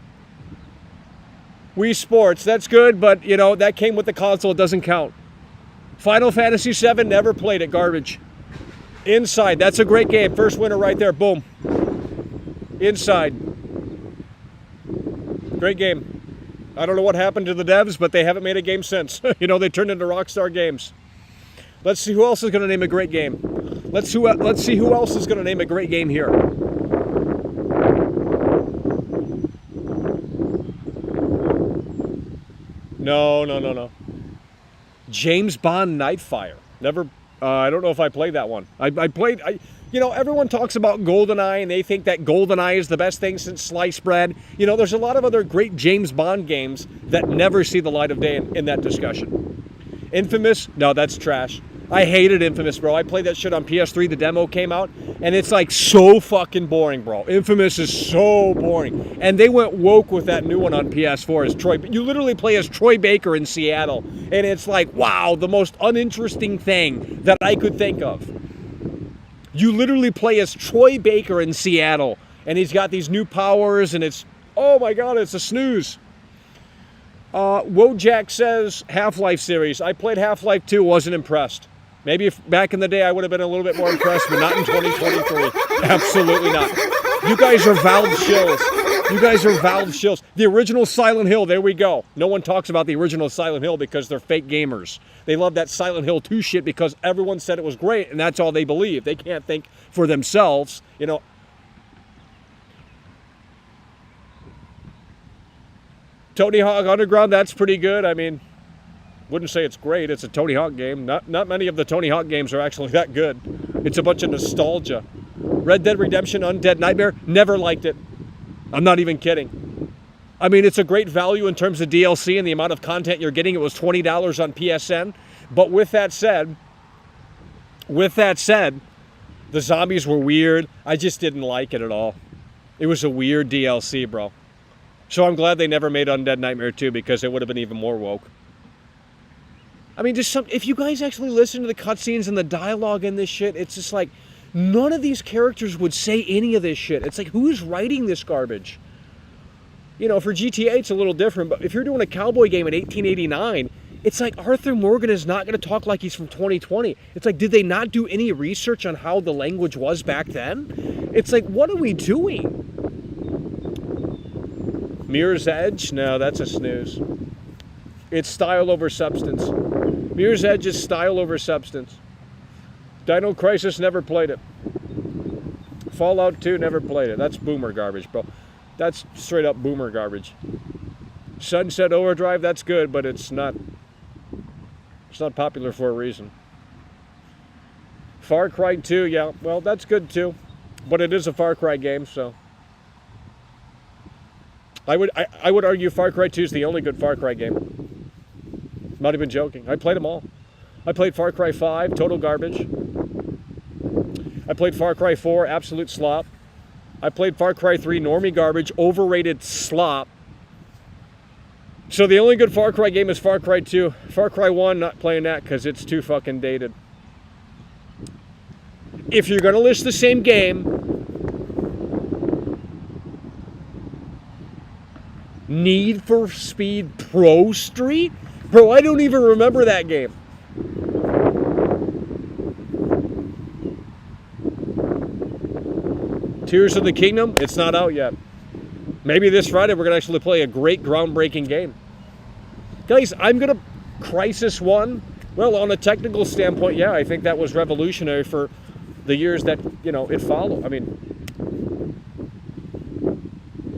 Wii Sports, that's good, but, that came with the console. It doesn't count. Final Fantasy VII, never played it. Garbage. Inside, that's a great game. First winner right there. Boom. Inside. Great game. I don't know what happened to the devs, but they haven't made a game since. They turned into Rockstar Games. Let's see who else is going to name a great game. Let's see who else is going to name a great game here. No. James Bond Nightfire. Never... I don't know if I played that one. Everyone talks about GoldenEye, and they think that GoldenEye is the best thing since sliced bread. There's a lot of other great James Bond games that never see the light of day in that discussion. Infamous? No, that's trash. I hated Infamous, bro. I played that shit on PS3. The demo came out, and it's like so fucking boring, bro. Infamous is so boring. And they went woke with that new one on PS4 as Troy. You literally play as Troy Baker in Seattle, and it's like, wow, the most uninteresting thing that I could think of. You literally play as Troy Baker in Seattle, and he's got these new powers, and it's, oh my god, it's a snooze. Wojak says Half-Life series. I played Half-Life 2, wasn't impressed. Maybe if back in the day I would have been a little bit more impressed, but not in 2023. Absolutely not. You guys are Valve shills. The original Silent Hill, there we go. No one talks about the original Silent Hill because they're fake gamers. They love that Silent Hill 2 shit because everyone said it was great, and that's all they believe. They can't think for themselves, Tony Hawk Underground, that's pretty good. I mean, wouldn't say it's great. It's a Tony Hawk game. Not many of the Tony Hawk games are actually that good. It's a bunch of nostalgia. Red Dead Redemption, Undead Nightmare, never liked it. I'm not even kidding. I mean, it's a great value in terms of DLC and the amount of content you're getting. It was $20 on PSN. But with that said, the zombies were weird. I just didn't like it at all. It was a weird DLC, bro. So I'm glad they never made Undead Nightmare 2 because it would have been even more woke. I mean, if you guys actually listen to the cutscenes and the dialogue in this shit, it's just like, none of these characters would say any of this shit. It's like, who is writing this garbage? For GTA, it's a little different, but if you're doing a cowboy game in 1889, It's like Arthur Morgan is not going to talk like he's from 2020. It's like, did they not do any research on how the language was back then? It's like, what are we doing? Mirror's Edge? No, that's a snooze. It's style over substance. Mirror's Edge is style over substance. Dino Crisis, never played it. Fallout 2, never played it. That's boomer garbage, bro. That's straight up boomer garbage. Sunset Overdrive, that's good, but it's not popular for a reason. Far Cry 2, yeah, well, that's good too. But it is a Far Cry game, so. I would argue Far Cry 2 is the only good Far Cry game. Not even joking. I played them all. I played Far Cry 5, total garbage. I played Far Cry 4, absolute slop. I played Far Cry 3, normie garbage, overrated slop. So the only good Far Cry game is Far Cry 2. Far Cry 1, not playing that because it's too fucking dated. If you're going to list the same game, Need for Speed Pro Street? Bro, I don't even remember that game. Tears of the Kingdom? It's not out yet. Maybe this Friday we're going to actually play a great groundbreaking game. Guys, I'm going to Crisis 1. Well, on a technical standpoint, yeah, I think that was revolutionary for the years that, it followed. I mean,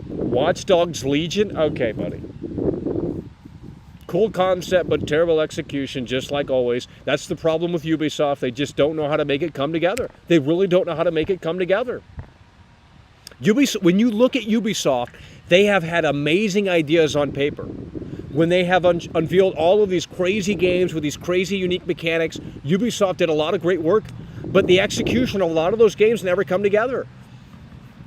Watch Dogs Legion? Okay, buddy. Cool concept, but terrible execution, just like always. That's the problem with Ubisoft. They just don't know how to make it come together. They really don't know how to make it come together. When you look at Ubisoft, they have had amazing ideas on paper. When they have unveiled all of these crazy games with these crazy unique mechanics, Ubisoft did a lot of great work, but the execution of a lot of those games never come together.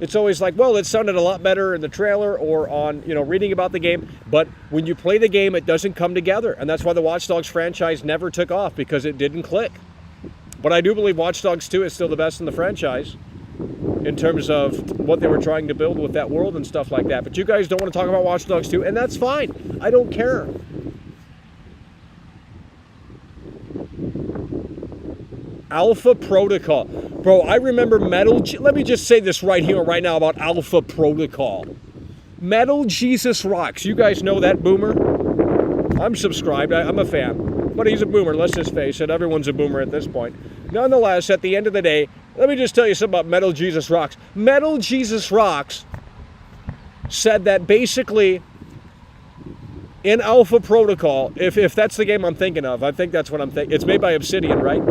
It's always like, well, it sounded a lot better in the trailer or on, reading about the game, but when you play the game, it doesn't come together. And that's why the Watch Dogs franchise never took off, because it didn't click. But I do believe Watch Dogs 2 is still the best in the franchise in terms of what they were trying to build with that world and stuff like that. But you guys don't want to talk about Watch Dogs 2, and that's fine. I don't care. Alpha Protocol. Bro, I remember let me just say this right here, right now about Alpha Protocol. Metal Jesus Rocks. You guys know that boomer? I'm subscribed. I'm a fan. But he's a boomer, let's just face it. Everyone's a boomer at this point. Nonetheless, at the end of the day, let me just tell you something about Metal Jesus Rocks. Metal Jesus Rocks said that basically in Alpha Protocol, if that's the game I'm thinking of, I think that's what I'm thinking. It's made by Obsidian, right?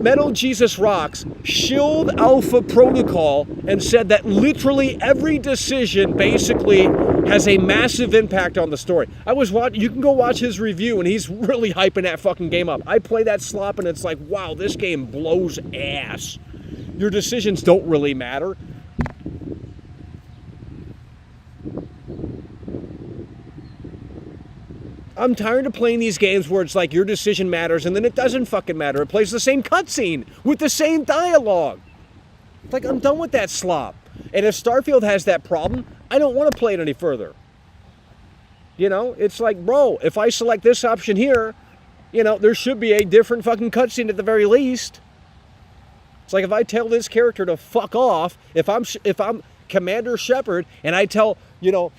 Metal Jesus Rocks shilled Alpha Protocol and said that literally every decision basically has a massive impact on the story. You can go watch his review, and he's really hyping that fucking game up. I play that slop, and it's like, wow, this game blows ass. Your decisions don't really matter. I'm tired of playing these games where it's like your decision matters and then it doesn't fucking matter. It plays the same cutscene with the same dialogue. It's like, I'm done with that slop. And if Starfield has that problem, I don't want to play it any further. It's like, bro, if I select this option here, there should be a different fucking cutscene at the very least. It's like if I tell this character to fuck off, if I'm Commander Shepard and I tell bro,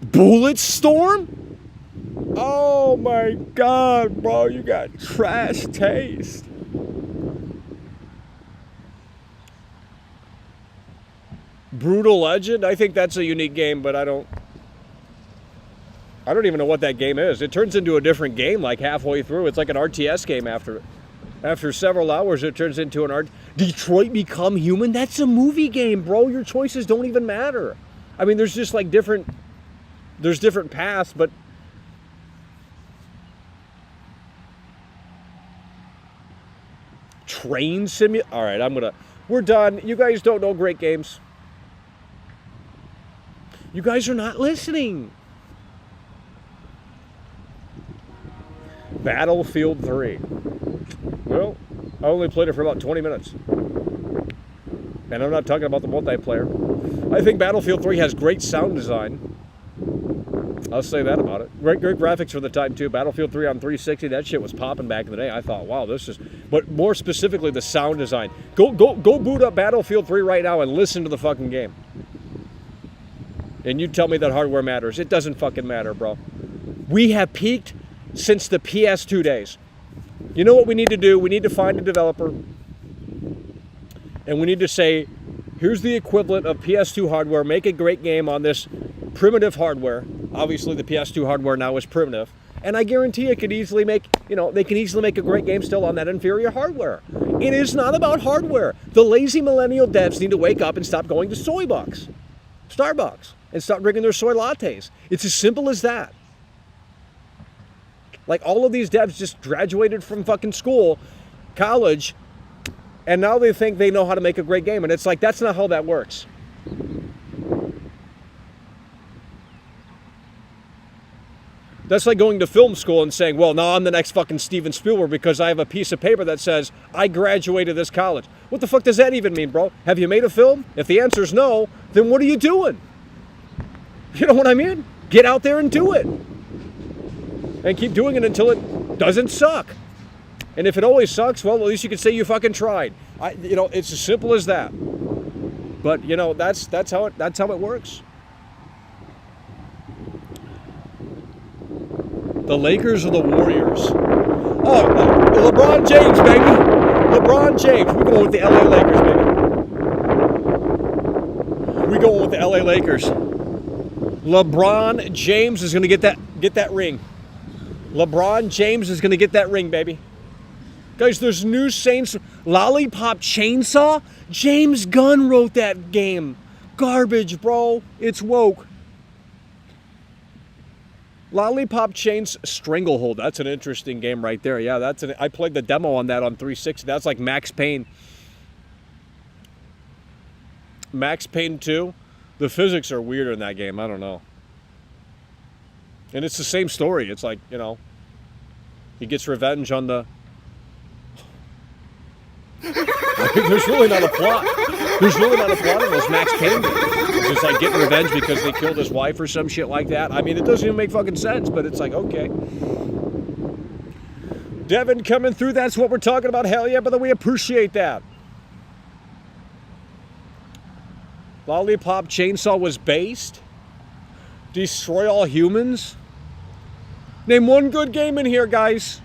Bulletstorm? Oh my God, bro, you got trash taste. Brutal Legend? I think that's a unique game, but I don't even know what that game is. It turns into a different game like halfway through. It's like an RTS game after several hours. It turns into an Detroit Become Human? That's a movie game, bro. Your choices don't even matter. I mean, there's just like different paths, but Train Simulator. All right, we're done. You guys don't know great games. You guys are not listening. Battlefield 3. Well, I only played it for about 20 minutes. And I'm not talking about the multiplayer. I think Battlefield 3 has great sound design. I'll say that about it. Great graphics for the time, too. Battlefield 3 on 360, that shit was popping back in the day. I thought, wow, this is... But more specifically, the sound design. Go boot up Battlefield 3 right now and listen to the fucking game. And you tell me that hardware matters. It doesn't fucking matter, bro. We have peaked since the PS2 days. You know what we need to do? We need to find a developer. And we need to say, here's the equivalent of PS2 hardware. Make a great game on this primitive hardware. Obviously, the PS2 hardware now is primitive. And I guarantee it could easily make, they can easily make a great game still on that inferior hardware. It is not about hardware. The lazy millennial devs need to wake up and stop going to Starbucks, and stop drinking their soy lattes. It's as simple as that. Like, all of these devs just graduated from fucking school, college, and now they think they know how to make a great game. And it's like, that's not how that works. That's like going to film school and saying, well, now I'm the next fucking Steven Spielberg because I have a piece of paper that says I graduated this college. What the fuck does that even mean, bro? Have you made a film? If the answer is no, then what are you doing? You know what I mean? Get out there and do it. And keep doing it until it doesn't suck. And if it always sucks, well, at least you can say you fucking tried. It's as simple as that. But, that's how it works. The Lakers or the Warriors? Oh, LeBron James, baby. LeBron James. We're going with the LA Lakers, baby. We're going with the LA Lakers. LeBron James is going to get that ring. LeBron James is going to get that ring, baby. Guys, there's new Saints. Lollipop Chainsaw? James Gunn wrote that game. Garbage, bro. It's woke. Lollipop Chain's Stranglehold. That's an interesting game right there. Yeah, I played the demo on that on 360. That's like Max Payne. Max Payne 2. The physics are weirder in that game. I don't know. And it's the same story. It's like, he gets revenge on the... There's really not a plot. There's really not a plot in those Max Payne games. It's just like getting revenge because they killed his wife or some shit like that. I mean, it doesn't even make fucking sense, but it's like, okay. Devin coming through, that's what we're talking about. Hell yeah, brother, we appreciate that. Lollipop Chainsaw was based? Destroy All Humans? Name one good game in here, guys.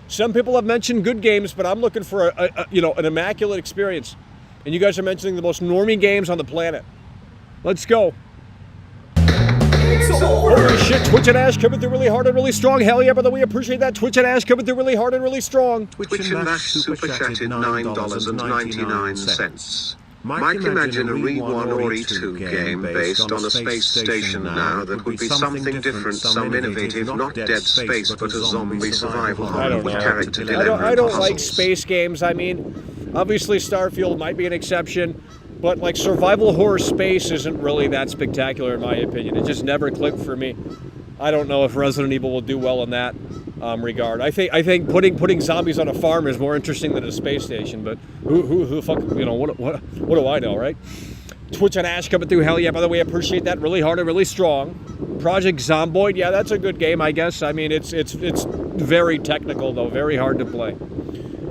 Some people have mentioned good games, but I'm looking for an immaculate experience. And you guys are mentioning the most normie games on the planet. Let's go. Holy shit, Twitch and Ash coming through really hard and really strong. Hell yeah, brother, we appreciate that. Twitch and Ash coming through really hard and really strong. Twitch and Ash super chatted $9.99. Mike, imagine a Re1 or E2 game based on a space station now that would be something different, some innovative, not Dead Space, but a zombie survival horror with character dilemma. I don't like space games. I mean, obviously Starfield might be an exception, but like survival horror space isn't really that spectacular in my opinion. It just never clicked for me. I don't know if Resident Evil will do well in that regard. I think putting zombies on a farm is more interesting than a space station. But who the fuck, what do I know, right? Twitch and Ash coming through. Hell yeah! By the way, appreciate that. Really hard and really strong. Project Zomboid. Yeah, that's a good game, I guess. I mean, it's very technical though, very hard to play.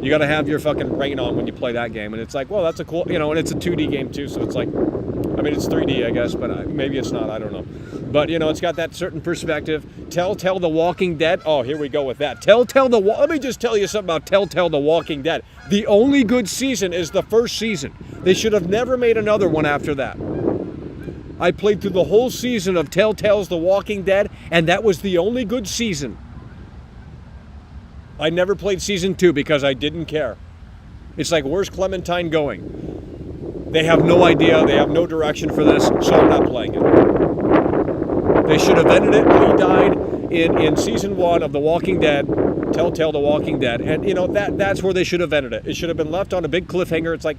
You got to have your fucking brain on when you play that game, and it's like, well, that's a cool, and it's a 2D game too, so it's like, I mean, it's 3D, I guess, but maybe it's not. I don't know. But, it's got that certain perspective. Telltale The Walking Dead. Oh, here we go with that. Let me just tell you something about Telltale The Walking Dead. The only good season is the first season. They should have never made another one after that. I played through the whole season of Telltale's The Walking Dead, and that was the only good season. I never played season 2 because I didn't care. It's like, where's Clementine going? They have no idea. They have no direction for this, so I'm not playing it. They should have ended it. He died in season 1 of The Walking Dead, Telltale The Walking Dead. And, that's where they should have ended it. It should have been left on a big cliffhanger. It's like,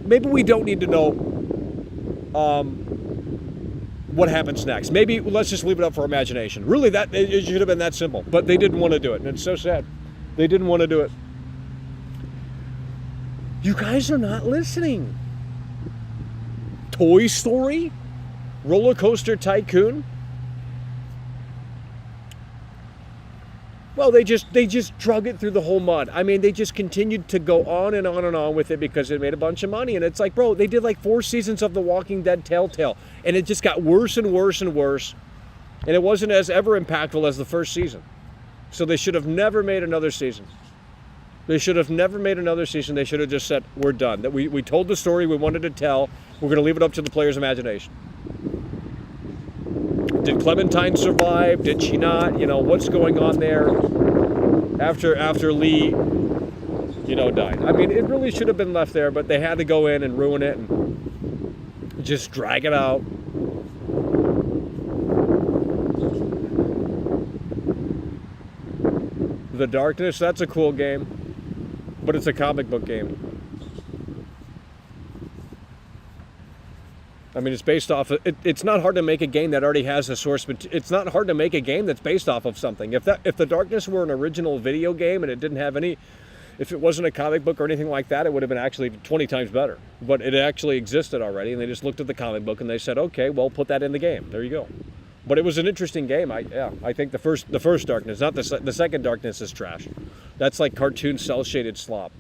maybe we don't need to know what happens next. Maybe let's just leave it up for imagination. Really, it should have been that simple. But they didn't want to do it. And it's so sad. They didn't want to do it. You guys are not listening. Toy Story, Roller Coaster Tycoon. Well, they just drug it through the whole mud. I mean, they just continued to go on and on and on with it because it made a bunch of money. And it's like, bro, they did like 4 seasons of The Walking Dead Telltale, and it just got worse and worse and worse. And it wasn't as ever impactful as the first season. So they should have never made another season. They should have never made another season. They should have just said, we're done. That we told the story we wanted to tell. We're going to leave it up to the player's imagination. Did Clementine survive? Did she not? You know, what's going on there after Lee, you know, died? I mean, it really should have been left there, but they had to go in and ruin it and just drag it out. The Darkness, that's a cool game, but it's a comic book game. I mean, it's based off of, it's not hard to make a game that already has a source, but it's not hard to make a game that's based off of something. If The Darkness were an original video game and it didn't have any, if it wasn't a comic book or anything like that, it would have been actually 20 times better. But it actually existed already, and they just looked at the comic book and they said, okay, well, put that in the game. There you go. But it was an interesting game. I think the first Darkness, not the second Darkness, is trash. That's like cartoon cel-shaded slop.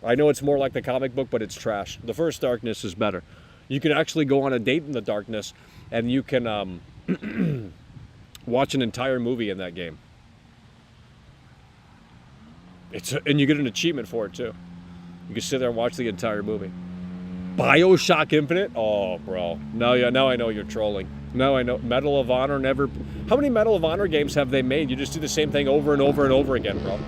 I know it's more like the comic book, but it's trash. The first Darkness is better. You can actually go on a date in the Darkness, and you can watch an entire movie in that game. And you get an achievement for it too. You can sit there and watch the entire movie. BioShock Infinite? Oh, bro. Now I know you're trolling. Now I know. Medal of Honor never... How many Medal of Honor games have they made? You just do the same thing over and over and over again, bro.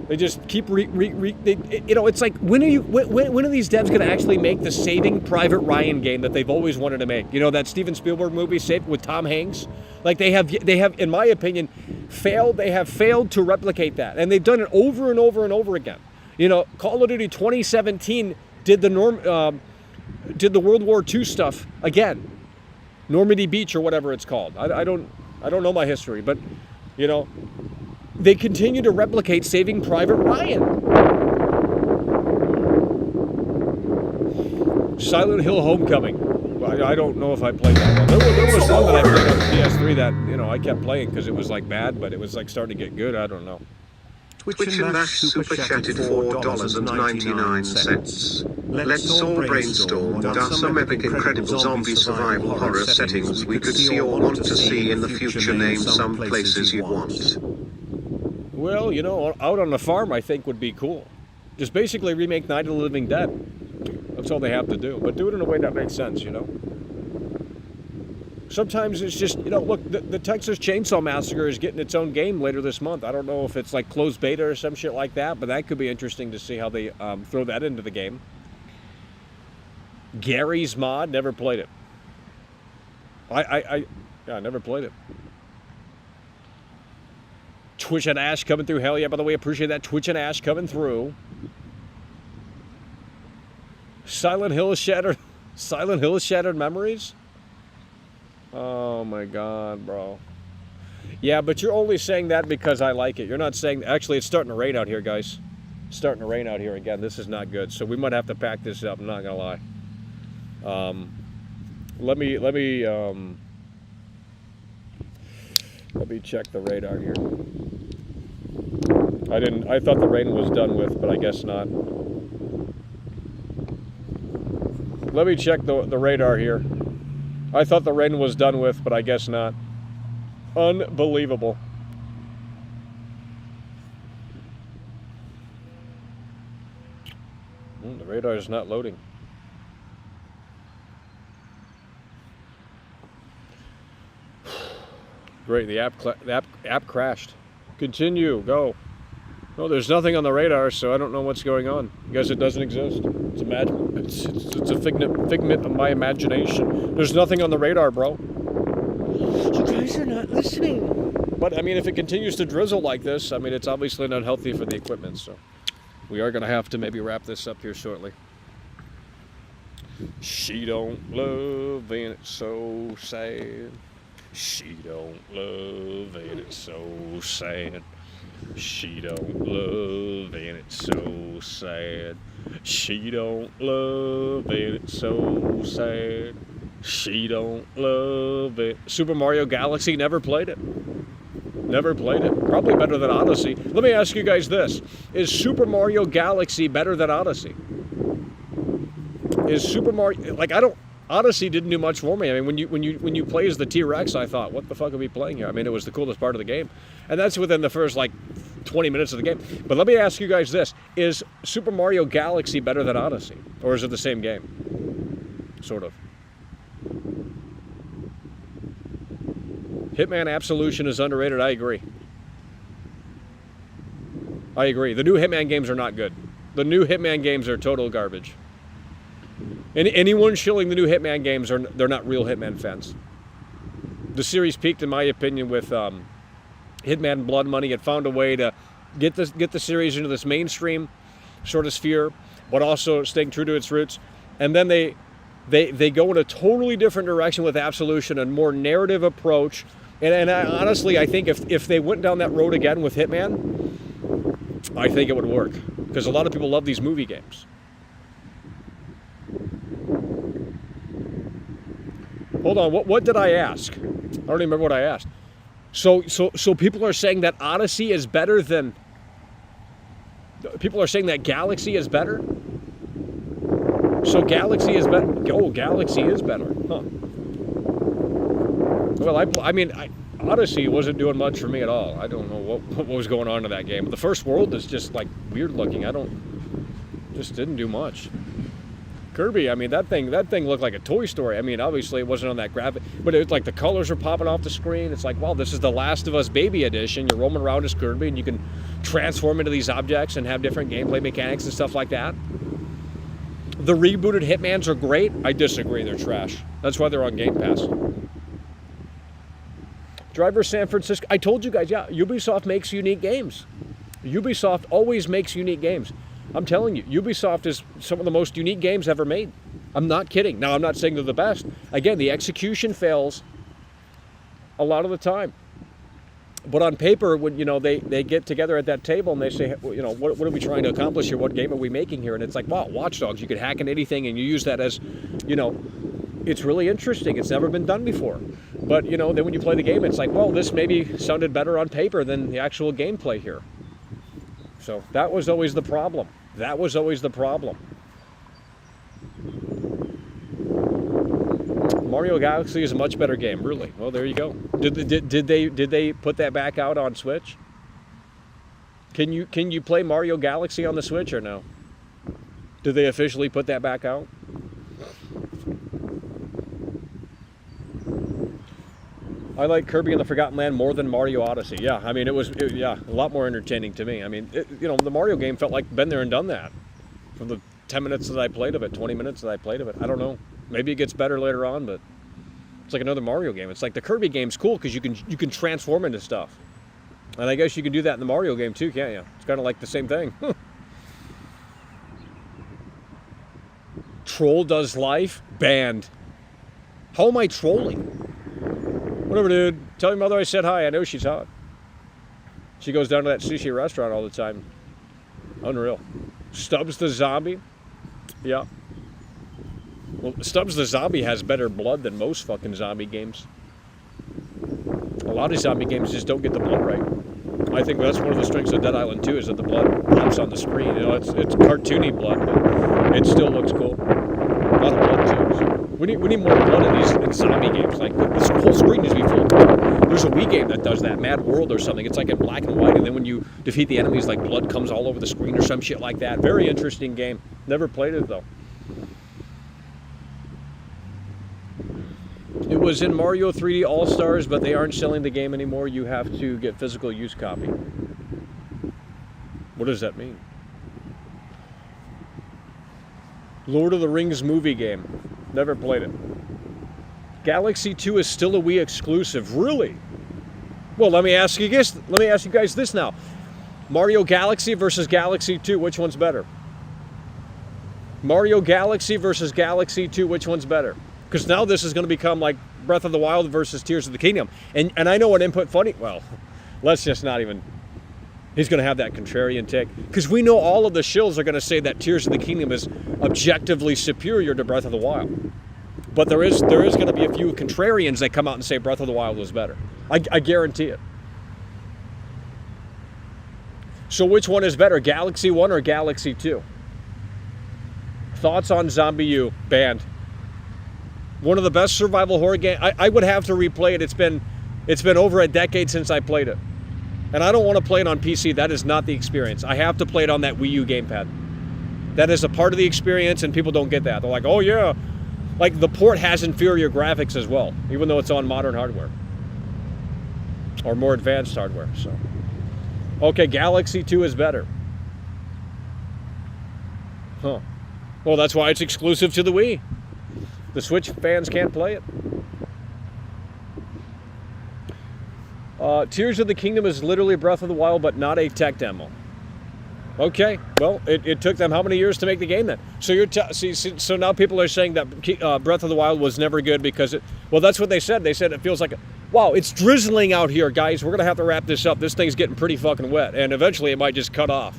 They just keep it's like, when are these devs going to actually make the Saving Private Ryan game that they've always wanted to make? You know, that Steven Spielberg movie, with Tom Hanks? Like, they have, in my opinion, failed to replicate that. And they've done it over and over and over again. You know, Call of Duty 2017 did the World War II stuff again. Normandy Beach or whatever it's called. I don't know my history, but, you know, they continue to replicate Saving Private Ryan. Silent Hill Homecoming. I don't know if I played that one. There was one that I played on the PS3 that, you know, I kept playing because it was like bad, but it was like starting to get good. I don't know. Twitch and Bash super chatted $4.99. Let's all brainstorm what are some epic, incredible zombie survival horror settings we could see or want to see in the future. Name some places you want. Well, you know, out on the farm, I think, would be cool. Just basically remake Night of the Living Dead. That's all they have to do. But do it in a way that makes sense, you know? Sometimes it's just, you know, look, the Texas Chainsaw Massacre is getting its own game later this month. I don't know if it's like closed beta or some shit like that, but that could be interesting to see how they throw that into the game. Gary's Mod, never played it. I never played it. Twitch and Ash coming through. Hell yeah, by the way, appreciate that. Twitch and Ash coming through. Silent Hill Shattered Memories? Oh my god, bro. Yeah, but you're only saying that because I like it. You're not saying... Actually, it's starting to rain out here, guys. It's starting to rain out here again. This is not good. So we might have to pack this up. I'm not going to lie. Let me check the radar here. I thought the rain was done with, but I guess not. Let me check the radar here. I thought the rain was done with, but I guess not. Unbelievable. The radar is not loading. Great, the app crashed. Continue, go. No, there's nothing on the radar, so I don't know what's going on. I guess it doesn't exist. It's a figment of my imagination. There's nothing on the radar, bro. You guys are not listening. But, I mean, if it continues to drizzle like this, I mean, it's obviously not healthy for the equipment, so we are going to have to maybe wrap this up here shortly. She don't love, and it's so sad. She don't love, and it's so sad. She don't love and it's so sad. She don't love and it's so sad. She don't love it. Super Mario Galaxy, never played it. Never played it. Probably better than Odyssey. Let me ask you guys this. Is Super Mario Galaxy better than Odyssey? Is Super Mario, like, Odyssey didn't do much for me. I mean, when you play as the T-Rex, I thought, what the fuck are we playing here? I mean, it was the coolest part of the game. And that's within the first, like, 20 minutes of the game. But let me ask you guys this. Is Super Mario Galaxy better than Odyssey? Or is it the same game? Sort of. Hitman Absolution is underrated. I agree. I agree. The new Hitman games are not good. The new Hitman games are total garbage. And anyone shilling the new Hitman games, they're not real Hitman fans. The series peaked, in my opinion, with Hitman Blood Money. It found a way to get the series into this mainstream sort of sphere, but also staying true to its roots. And then they go in a totally different direction with Absolution, a more narrative approach. And honestly, I think if they went down that road again with Hitman, I think it would work. Because a lot of people love these movie games. Hold on, what did I ask? I don't even remember what I asked. So people are saying that Odyssey is better than... People are saying that Galaxy is better? So Galaxy is better. Oh, Galaxy is better. Huh. Well, I mean, Odyssey wasn't doing much for me at all. I don't know what was going on in that game. The first world is just like weird looking. Just didn't do much. Kirby, I mean, that thing looked like a Toy Story. I mean, obviously it wasn't on that graphic, but it's like the colors were popping off the screen. It's like, wow, this is the Last of Us Baby Edition. You're roaming around as Kirby, and you can transform into these objects and have different gameplay mechanics and stuff like that. The rebooted Hitmans are great. I disagree. They're trash. That's why they're on Game Pass. Driver San Francisco. I told you guys, yeah, Ubisoft makes unique games. Ubisoft always makes unique games. I'm telling you, Ubisoft is some of the most unique games ever made. I'm not kidding. Now, I'm not saying they're the best. Again, the execution fails a lot of the time. But on paper, when they get together at that table and they say, what are we trying to accomplish here? What game are we making here? And it's like, wow, Watch Dogs. You could hack into anything and you use that as, it's really interesting. It's never been done before. But, then when you play the game, it's like, well, this maybe sounded better on paper than the actual gameplay here. So that was always the problem. That was always the problem. Mario Galaxy is a much better game, really. Well, there you go. Did they put that back out on Switch? Can you play Mario Galaxy on the Switch or no? Did they officially put that back out? I like Kirby and the Forgotten Land more than Mario Odyssey. Yeah, I mean, it was a lot more entertaining to me. I mean, the Mario game felt like been there and done that. From the 10 minutes that I played of it, 20 minutes that I played of it. I don't know. Maybe it gets better later on, but it's like another Mario game. It's like the Kirby game's cool because you can transform into stuff. And I guess you can do that in the Mario game too, can't you? It's kind of like the same thing. Troll Does Life? Banned. How am I trolling? Whatever, dude. Tell your mother I said hi. I know she's hot. She goes down to that sushi restaurant all the time. Unreal. Stubbs the Zombie? Yeah. Well, Stubbs the Zombie has better blood than most fucking zombie games. A lot of zombie games just don't get the blood right. I think that's one of the strengths of Dead Island 2 is that the blood pops on the screen. It's cartoony blood, but it still looks cool. A lot of blood too. So we need more blood in zombie games. Like this whole screen needs to be full of blood. There's a Wii game that does that, Mad World or something. It's like in black and white, and then when you defeat the enemies, like blood comes all over the screen or some shit like that. Very interesting game. Never played it though. It was in Mario 3D All-Stars, but they aren't selling the game anymore. You have to get physical use copy. What does that mean? Lord of the Rings movie game. Never played it. Galaxy 2 is still a Wii exclusive. Really? Well, let me ask you guys this now. Mario Galaxy versus Galaxy 2, which one's better? Mario Galaxy versus Galaxy 2, which one's better? Because now this is going to become like Breath of the Wild versus Tears of the Kingdom. And I know what Input Funny... Well, let's just not even... He's going to have that contrarian take. Because we know all of the shills are going to say that Tears of the Kingdom is objectively superior to Breath of the Wild. But there is going to be a few contrarians that come out and say Breath of the Wild was better. I guarantee it. So which one is better, Galaxy 1 or Galaxy 2? Thoughts on Zombie U, banned. One of the best survival horror games. I would have to replay it. It's been over a decade since I played it. And I don't want to play it on PC. That is not the experience. I have to play it on that Wii U gamepad. That is a part of the experience, and people don't get that. They're like, oh yeah. Like, the port has inferior graphics as well, even though it's on modern hardware. Or more advanced hardware, so. Okay, Galaxy 2 is better. Huh. Well, that's why it's exclusive to the Wii. The Switch fans can't play it. Tears of the Kingdom is literally Breath of the Wild, but not a tech demo. Okay, well, it took them how many years to make the game then? So so now people are saying that Breath of the Wild was never good because well, that's what they said. They said it feels like, wow, it's drizzling out here, guys. We're gonna have to wrap this up. This thing's getting pretty fucking wet, and eventually it might just cut off.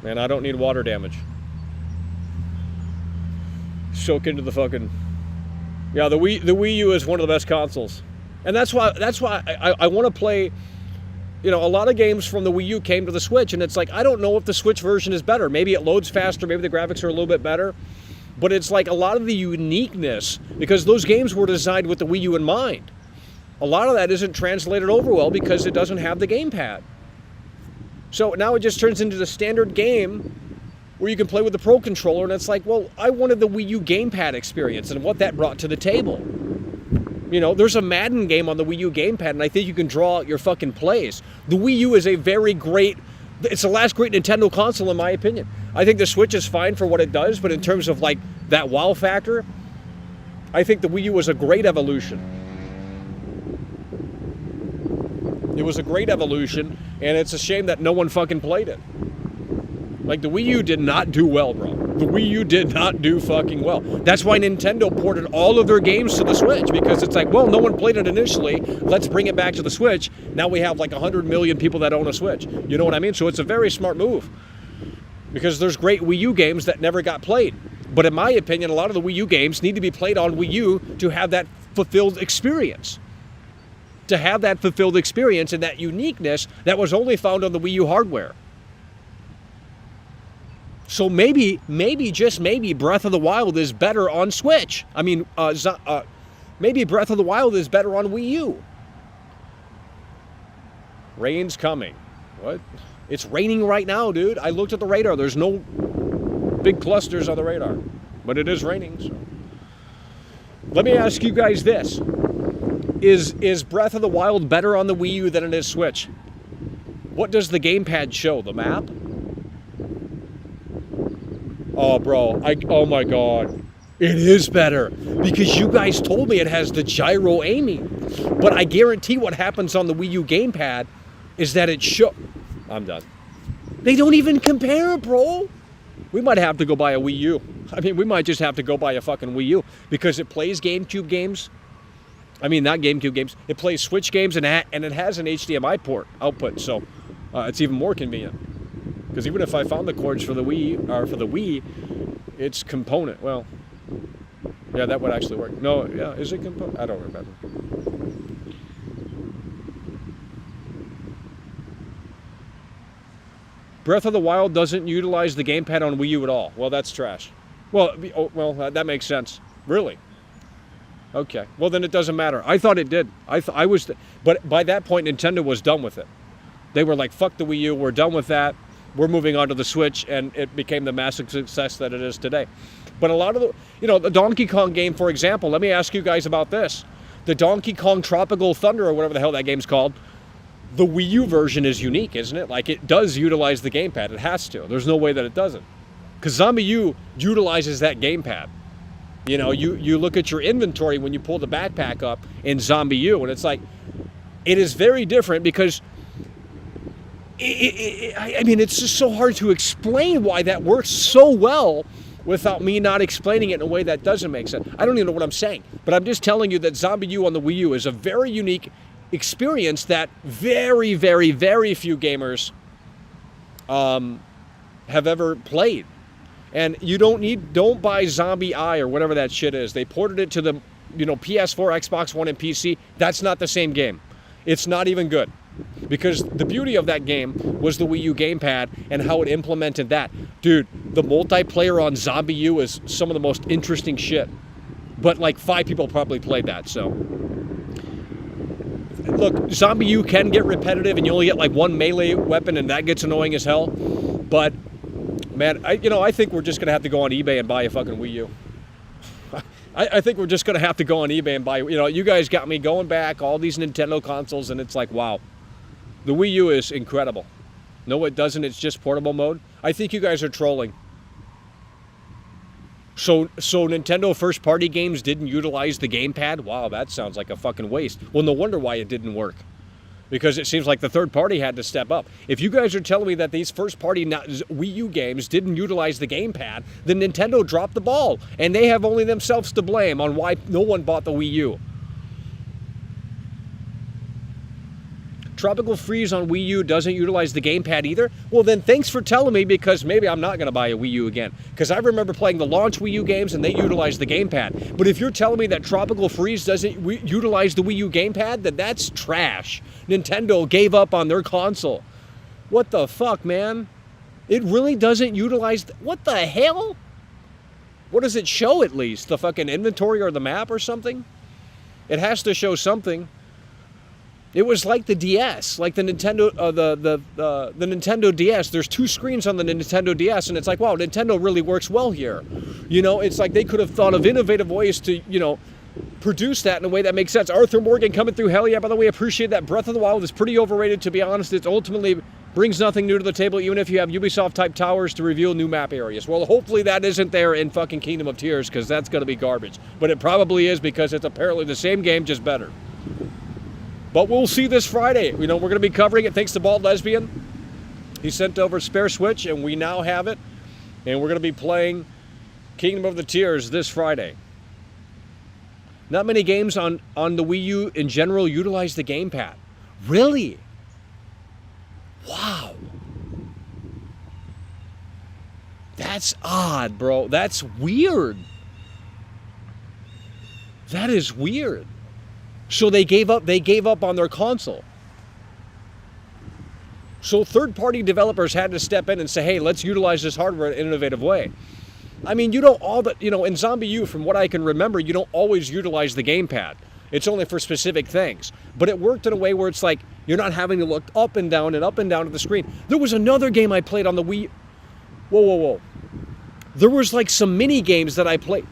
Man, I don't need water damage. Soak into the fucking. Yeah, the Wii U is one of the best consoles. And that's why I want to play, you know, a lot of games from the Wii U came to the Switch, and it's like, I don't know if the Switch version is better. Maybe it loads faster, maybe the graphics are a little bit better, but it's like a lot of the uniqueness, because those games were designed with the Wii U in mind. A lot of that isn't translated over well because it doesn't have the gamepad. So now it just turns into the standard game where you can play with the Pro Controller, and it's like, well, I wanted the Wii U gamepad experience and what that brought to the table. You know, there's a Madden game on the Wii U gamepad, and I think you can draw out your fucking plays. The Wii U is a very great, it's the last great Nintendo console in my opinion. I think the Switch is fine for what it does, but in terms of like that wow factor, I think the Wii U was a great evolution. It was a great evolution, and it's a shame that no one fucking played it. Like, the Wii U did not do well, bro. The Wii U did not do fucking well. That's why Nintendo ported all of their games to the Switch, because it's like, well, no one played it initially. Let's bring it back to the Switch. Now we have like 100 million people that own a Switch. You know what I mean? So it's a very smart move, because there's great Wii U games that never got played. But in my opinion, a lot of the Wii U games need to be played on Wii U to have that fulfilled experience. To have that fulfilled experience and that uniqueness that was only found on the Wii U hardware. So maybe, just maybe, Breath of the Wild is better on Switch. I mean, maybe Breath of the Wild is better on Wii U. Rain's coming. What? It's raining right now, dude. I looked at the radar. There's no big clusters on the radar. But it is raining, so. Let me ask you guys this. Is Breath of the Wild better on the Wii U than it is Switch? What does the gamepad show? The map? Oh, bro. Oh, my God. It is better. Because you guys told me it has the gyro aiming. But I guarantee what happens on the Wii U gamepad is that it I'm done. They don't even compare, bro. We might have to go buy a Wii U. I mean, we might just have to go buy a fucking Wii U. Because it plays GameCube games. I mean, not GameCube games. It plays Switch games, and it has an HDMI port output. So it's even more convenient. Because even if I found the cords for the Wii, it's component. Well, yeah, that would actually work. No, yeah, is it component? I don't remember. Breath of the Wild doesn't utilize the gamepad on Wii U at all. Well, that's trash. Well, that makes sense. Really? Okay. Well, then it doesn't matter. I thought it did. But by that point, Nintendo was done with it. They were like, fuck the Wii U. We're done with that. We're moving on to the Switch, and it became the massive success that it is today. But a lot of the Donkey Kong game, for example, let me ask you guys about this. The Donkey Kong Tropical Thunder, or whatever the hell that game's called, the Wii U version is unique, isn't it? Like, it does utilize the gamepad. It has to. There's no way that it doesn't. Because Zombie U utilizes that gamepad. You know, you look at your inventory when you pull the backpack up in Zombie U, and it's like, it is very different because I mean, it's just so hard to explain why that works so well without me not explaining it in a way that doesn't make sense. I don't even know what I'm saying, but I'm just telling you that Zombie U on the Wii U is a very unique experience that very, very, very few gamers have ever played. And you don't buy Zombie Eye or whatever that shit is. They ported it to the, PS4, Xbox One, and PC. That's not the same game. It's not even good. Because the beauty of that game was the Wii U gamepad and how it implemented that. Dude, the multiplayer on Zombie U is some of the most interesting shit. But like 5 people probably played that, so. Look, Zombie U can get repetitive and you only get like one melee weapon and that gets annoying as hell. But, man, I think we're just going to have to go on eBay and buy a fucking Wii U. I think we're just going to have to go on eBay and buy, you guys got me going back, all these Nintendo consoles, and it's like, wow. The Wii U is incredible. No, it doesn't. It's just portable mode. I think you guys are trolling. So Nintendo first-party games didn't utilize the gamepad? Wow, that sounds like a fucking waste. Well, no wonder why it didn't work. Because it seems like the third party had to step up. If you guys are telling me that these first-party Wii U games didn't utilize the gamepad, then Nintendo dropped the ball. And they have only themselves to blame on why no one bought the Wii U. Tropical Freeze on Wii U doesn't utilize the gamepad either? Well, then thanks for telling me, because maybe I'm not going to buy a Wii U again. Because I remember playing the launch Wii U games and they utilized the gamepad. But if you're telling me that Tropical Freeze doesn't utilize the Wii U gamepad, then that's trash. Nintendo gave up on their console. What the fuck, man? It really doesn't utilize... What the hell? What does it show at least? The fucking inventory or the map or something? It has to show something. It was like the DS, like the Nintendo, the Nintendo DS. There's 2 screens on the Nintendo DS, and it's like, wow, Nintendo really works well here. It's like they could have thought of innovative ways to, produce that in a way that makes sense. Arthur Morgan coming through, hell yeah. By the way, appreciate that. Breath of the Wild is pretty overrated, to be honest. It ultimately brings nothing new to the table, even if you have Ubisoft-type towers to reveal new map areas. Well, hopefully that isn't there in fucking Kingdom of Tears, because that's going to be garbage. But it probably is, because it's apparently the same game, just better. But we'll see this Friday. We're going to be covering it thanks to Bald Lesbian. He sent over Spare Switch, and we now have it. And we're going to be playing Kingdom of the Tears this Friday. Not many games on the Wii U in general utilize the gamepad. Really? Wow. That's odd, bro. That's weird. That is weird. So they gave up on their console. So third-party developers had to step in and say, hey, let's utilize this hardware in an innovative way. I mean, in Zombie U, from what I can remember, you don't always utilize the gamepad. It's only for specific things. But it worked in a way where it's like, you're not having to look up and down at the screen. There was another game I played on the Wii. Whoa. There was like some mini games that I played.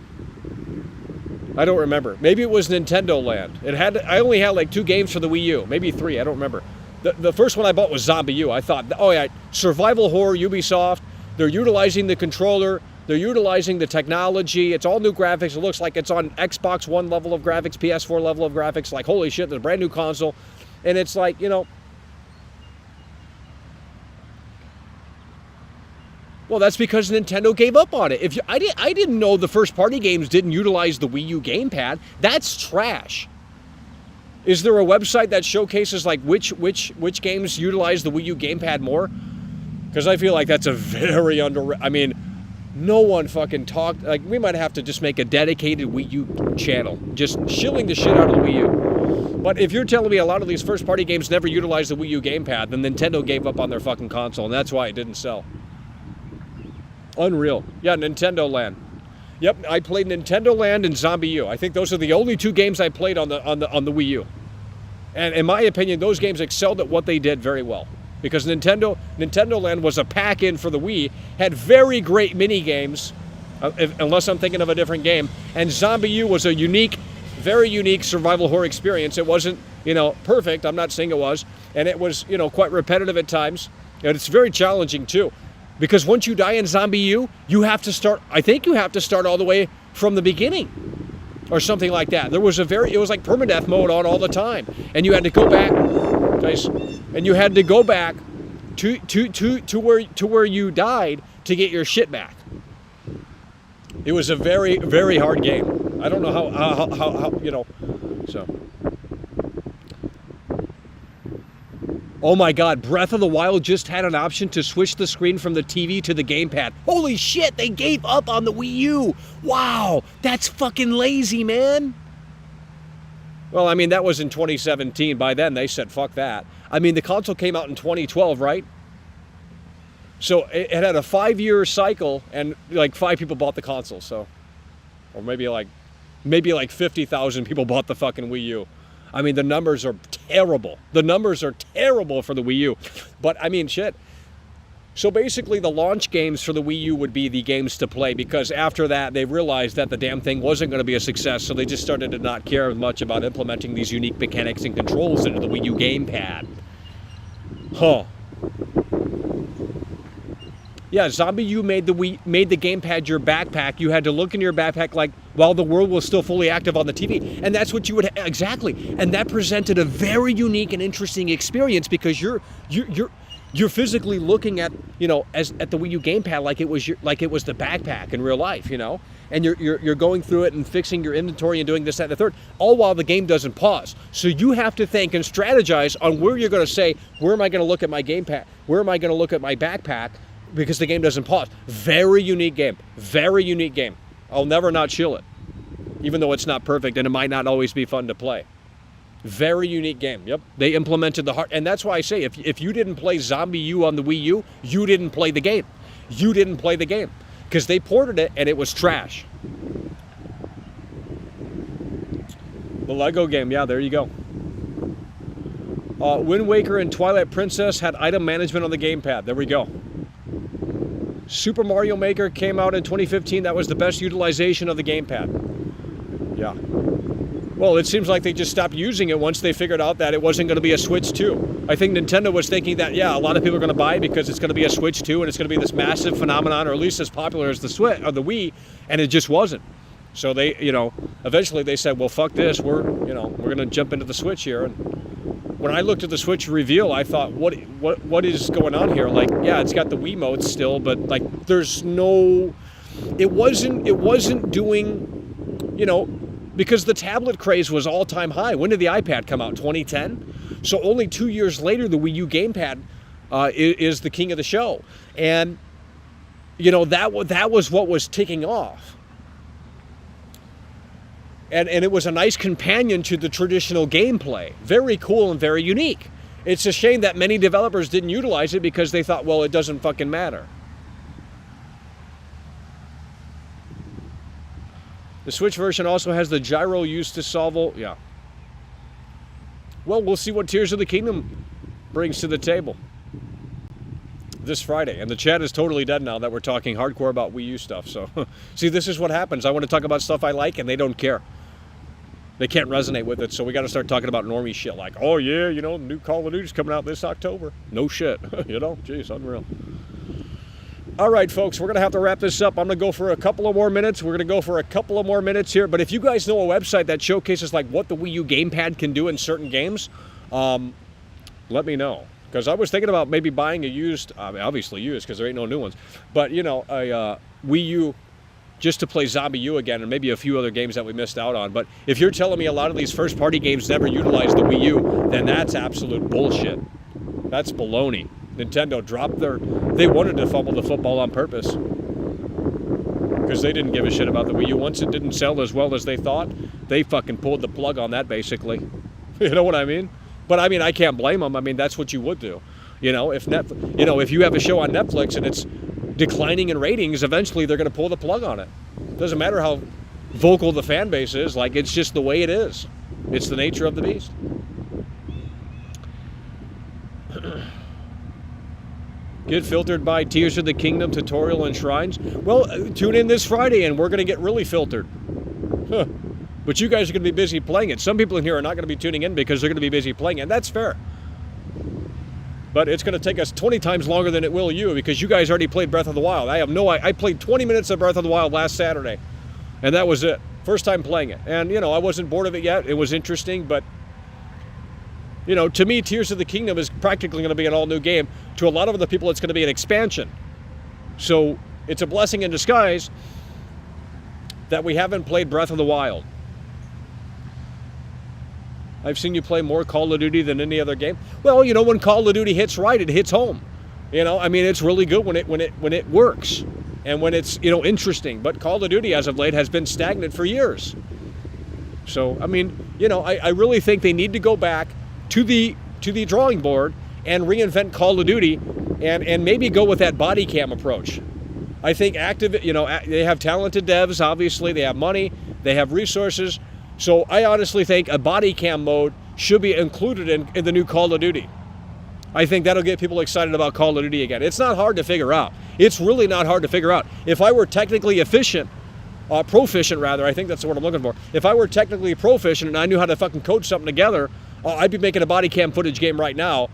I don't remember. Maybe it was Nintendo Land. I only had like 2 games for the Wii U. Maybe 3, I don't remember. The first one I bought was Zombie U. I thought, oh yeah, survival horror, Ubisoft. They're utilizing the controller. They're utilizing the technology. It's all new graphics. It looks like it's on Xbox One level of graphics, PS4 level of graphics. Like, holy shit, there's a brand new console. And it's like, well, that's because Nintendo gave up on it. I didn't know the first-party games didn't utilize the Wii U gamepad. That's trash. Is there a website that showcases like which games utilize the Wii U gamepad more? Because I feel like that's a very I mean, no one fucking talked. Like, we might have to just make a dedicated Wii U channel, just shilling the shit out of the Wii U. But if you're telling me a lot of these first-party games never utilize the Wii U gamepad, then Nintendo gave up on their fucking console, and that's why it didn't sell. Unreal. Yeah, Nintendo Land. Yep, I played Nintendo Land and Zombie U. I think those are the only 2 games I played on the Wii U. And in my opinion, those games excelled at what they did very well. Because Nintendo Land was a pack-in for the Wii, had very great mini games, unless I'm thinking of a different game. And Zombie U was a very unique survival horror experience. It wasn't, perfect. I'm not saying it was. And it was, quite repetitive at times. And it's very challenging too. Because once you die in Zombie U, I think you have to start all the way from the beginning. Or something like that. It was like permadeath mode on all the time. And you had to go back, guys, and you had to go back to where you died to get your shit back. It was a very, very hard game. I don't know how so. Oh my God, Breath of the Wild just had an option to switch the screen from the TV to the gamepad. Holy shit, they gave up on the Wii U. Wow, that's fucking lazy, man. Well, I mean, that was in 2017. By then, they said, fuck that. I mean, the console came out in 2012, right? So it had a 5-year cycle, and like 5 people bought the console, so. Or maybe like 50,000 people bought the fucking Wii U. I mean, the numbers are terrible. The numbers are terrible for the Wii U. But, I mean, shit. So basically, the launch games for the Wii U would be the games to play, because after that, they realized that the damn thing wasn't going to be a success, so they just started to not care much about implementing these unique mechanics and controls into the Wii U gamepad. Huh. Yeah, Zombie U made the gamepad your backpack. You had to look in your backpack like while the world was still fully active on the TV, and that's what you would exactly. And that presented a very unique and interesting experience, because you're physically looking at, you know, at the Wii U gamepad like it was the backpack in real life, you know, and you're going through it and fixing your inventory and doing this, that, and the third, all while the game doesn't pause. So you have to think and strategize on where you're going to say, where am I going to look at my gamepad? Where am I going to look at my backpack? Because the game doesn't pause. Very unique game. Very unique game. I'll never not chill it, even though it's not perfect and it might not always be fun to play. Very unique game. Yep. They implemented the heart. And that's why I say, if you didn't play Zombie U on the Wii U, you didn't play the game. You didn't play the game. Because they ported it and it was trash. The Lego game. Yeah, there you go. Wind Waker and Twilight Princess had item management on the gamepad. There we go. Super Mario Maker came out in 2015. That was the best utilization of the gamepad. Yeah. Well, it seems like they just stopped using it once they figured out that it wasn't going to be a Switch 2. I think Nintendo was thinking that, yeah, a lot of people are going to buy it because it's going to be a Switch 2 and it's going to be this massive phenomenon, or at least as popular as the Switch or the Wii, and it just wasn't. So they, you know, eventually they said, well, fuck this. We're going to jump into the Switch here. And when I looked at the Switch reveal, I thought, what is going on here? Like, yeah, it's got the Wiimotes still, but like, there's no, it wasn't doing, you know, because the tablet craze was all-time high. When did the iPad come out? 2010? So only 2 years later, the Wii U gamepad is the king of the show. And, you know, that was what was ticking off. And it was a nice companion to the traditional gameplay. Very cool and very unique. It's a shame that many developers didn't utilize it because they thought, well, it doesn't fucking matter. The Switch version also has the gyro used to solve... Yeah. Well, we'll see what Tears of the Kingdom brings to the table this Friday. And the chat is totally dead now that we're talking hardcore about Wii U stuff. So, see, this is what happens. I want to talk about stuff I like, and they don't care. They can't resonate with it, so we got to start talking about normie shit like, oh, yeah, you know, new Call of Duty's coming out this October. No shit. You know, geez, unreal. All right, folks, we're going to have to wrap this up. I'm going to go for a couple of more minutes. We're going to go for a couple of more minutes here. But if you guys know a website that showcases like what the Wii U gamepad can do in certain games, let me know. Because I was thinking about maybe buying a used, obviously used because there ain't no new ones, but, you know, a Wii U just to play Zombie U again and maybe a few other games that we missed out on. But if you're telling me a lot of these first-party games never utilize the Wii U, then that's absolute bullshit. That's baloney. Nintendo dropped they wanted to fumble the football on purpose. Because they didn't give a shit about the Wii U. Once it didn't sell as well as they thought, they fucking pulled the plug on that, basically. You know what I mean? But I mean, I can't blame them. I mean, that's what you would do. You know, if you have a show on Netflix and it's declining in ratings, eventually they're going to pull the plug on it. Doesn't matter how vocal the fan base is. Like, it's just the way it is. It's the nature of the beast. Get filtered by Tears of the Kingdom tutorial and shrines. Well, tune in this Friday and we're going to get really filtered. Huh. But you guys are going to be busy playing it. Some people in here are not going to be tuning in because they're going to be busy playing it. And that's fair. But it's going to take us 20 times longer than it will you because you guys already played Breath of the Wild. I played 20 minutes of Breath of the Wild last Saturday. And that was it. First time playing it. And, you know, I wasn't bored of it yet. It was interesting, but... You know, to me, Tears of the Kingdom is practically going to be an all-new game. To a lot of the people, it's going to be an expansion. So, it's a blessing in disguise that we haven't played Breath of the Wild. I've seen you play more Call of Duty than any other game. Well, you know, when Call of Duty hits right, it hits home. You know, I mean, it's really good when it works and when it's, you know, interesting. But Call of Duty, as of late, has been stagnant for years. So, I mean, you know, I really think they need to go back to the drawing board and reinvent Call of Duty and maybe go with that body cam approach. I think they have talented devs, obviously, they have money, they have resources. So I honestly think a body cam mode should be included in the new Call of Duty. I think that'll get people excited about Call of Duty again. It's not hard to figure out. It's really not hard to figure out. If I were technically proficient rather, I think that's the word I'm looking for. If I were technically proficient and I knew how to fucking code something together, I'd be making a body cam footage game right now.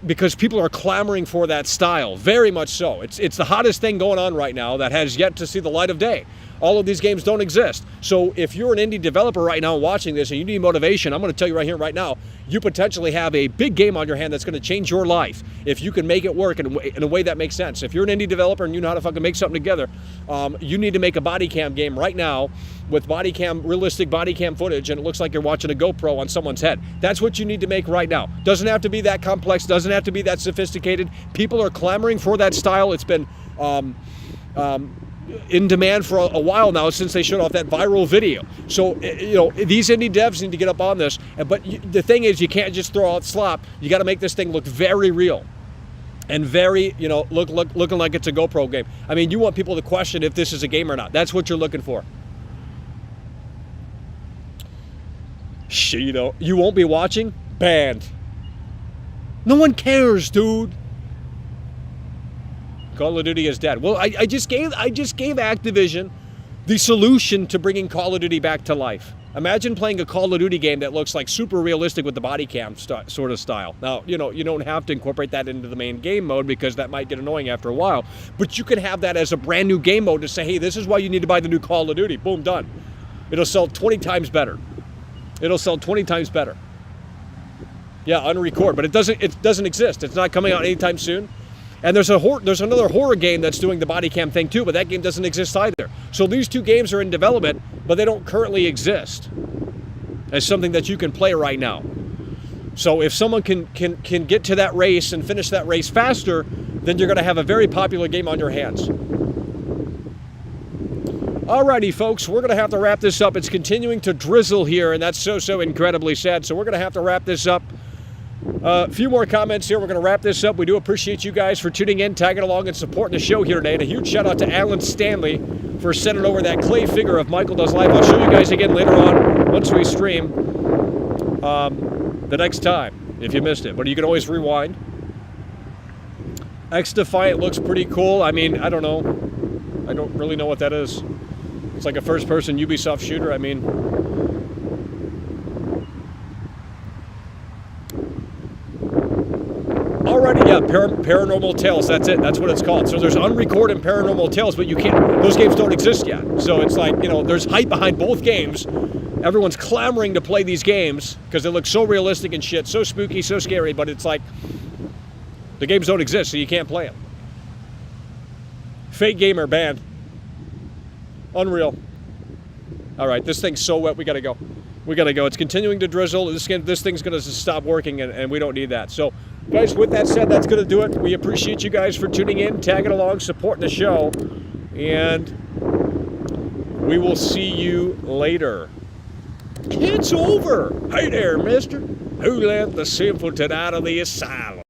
Because people are clamoring for that style, very much so. It's the hottest thing going on right now that has yet to see the light of day. All of these games don't exist. So if you're an indie developer right now watching this and you need motivation, I'm going to tell you right here, right now, you potentially have a big game on your hand that's going to change your life if you can make it work in a way that makes sense. If you're an indie developer and you know how to fucking make something together, you need to make a body cam game right now with realistic body cam footage, and it looks like you're watching a GoPro on someone's head. That's what you need to make right now. Doesn't have to be that complex, doesn't have to be that sophisticated. People are clamoring for that style. It's been in demand for a while now since they showed off that viral video. So, you know, these indie devs need to get up on this. But the thing is, you can't just throw out slop. You got to make this thing look very real and very, you know, looking like it's a GoPro game. I mean, you want people to question if this is a game or not. That's what you're looking for. You won't be watching? Banned. No one cares, dude. Call of Duty is dead. Well, I just gave Activision the solution to bringing Call of Duty back to life. Imagine playing a Call of Duty game that looks like super realistic with the body cam sort of style. Now, you know, you don't have to incorporate that into the main game mode because that might get annoying after a while. But you can have that as a brand new game mode to say, hey, this is why you need to buy the new Call of Duty. Boom, done. It'll sell 20 times better. It'll sell 20 times better. Yeah, unrecord, but it doesn't exist. It's not coming out anytime soon. And there's another horror game that's doing the body cam thing too, but that game doesn't exist either. So these two games are in development, but they don't currently exist as something that you can play right now. So if someone can get to that race and finish that race faster, then you're going to have a very popular game on your hands. Alrighty, folks, we're going to have to wrap this up. It's continuing to drizzle here, and that's so incredibly sad. So we're going to have to wrap this up. A few more comments here. We're going to wrap this up. We do appreciate you guys for tuning in, tagging along, and supporting the show here today. And a huge shout out to Alan Stanley for sending over that clay figure of Michael Does Live. I'll show you guys again later on once we stream the next time if you missed it. But you can always rewind. X-Defiant looks pretty cool. I mean, I don't know. I don't really know what that is. It's like a first-person Ubisoft shooter. I mean, alrighty, yeah, Paranormal Tales. That's it. That's what it's called. So there's Unrecorded and Paranormal Tales, but you can't. Those games don't exist yet. So it's like, you know, there's hype behind both games. Everyone's clamoring to play these games because they look so realistic and shit, so spooky, so scary. But it's like the games don't exist, so you can't play them. Fake Gamer banned. Unreal. All right, this thing's so wet, we gotta go. We gotta go. It's continuing to drizzle. This thing's gonna stop working, and we don't need that. So, guys, with that said, that's gonna do it. We appreciate you guys for tuning in, tagging along, supporting the show, and we will see you later. It's over. Hey there, mister. Who let the simpleton out of the asylum?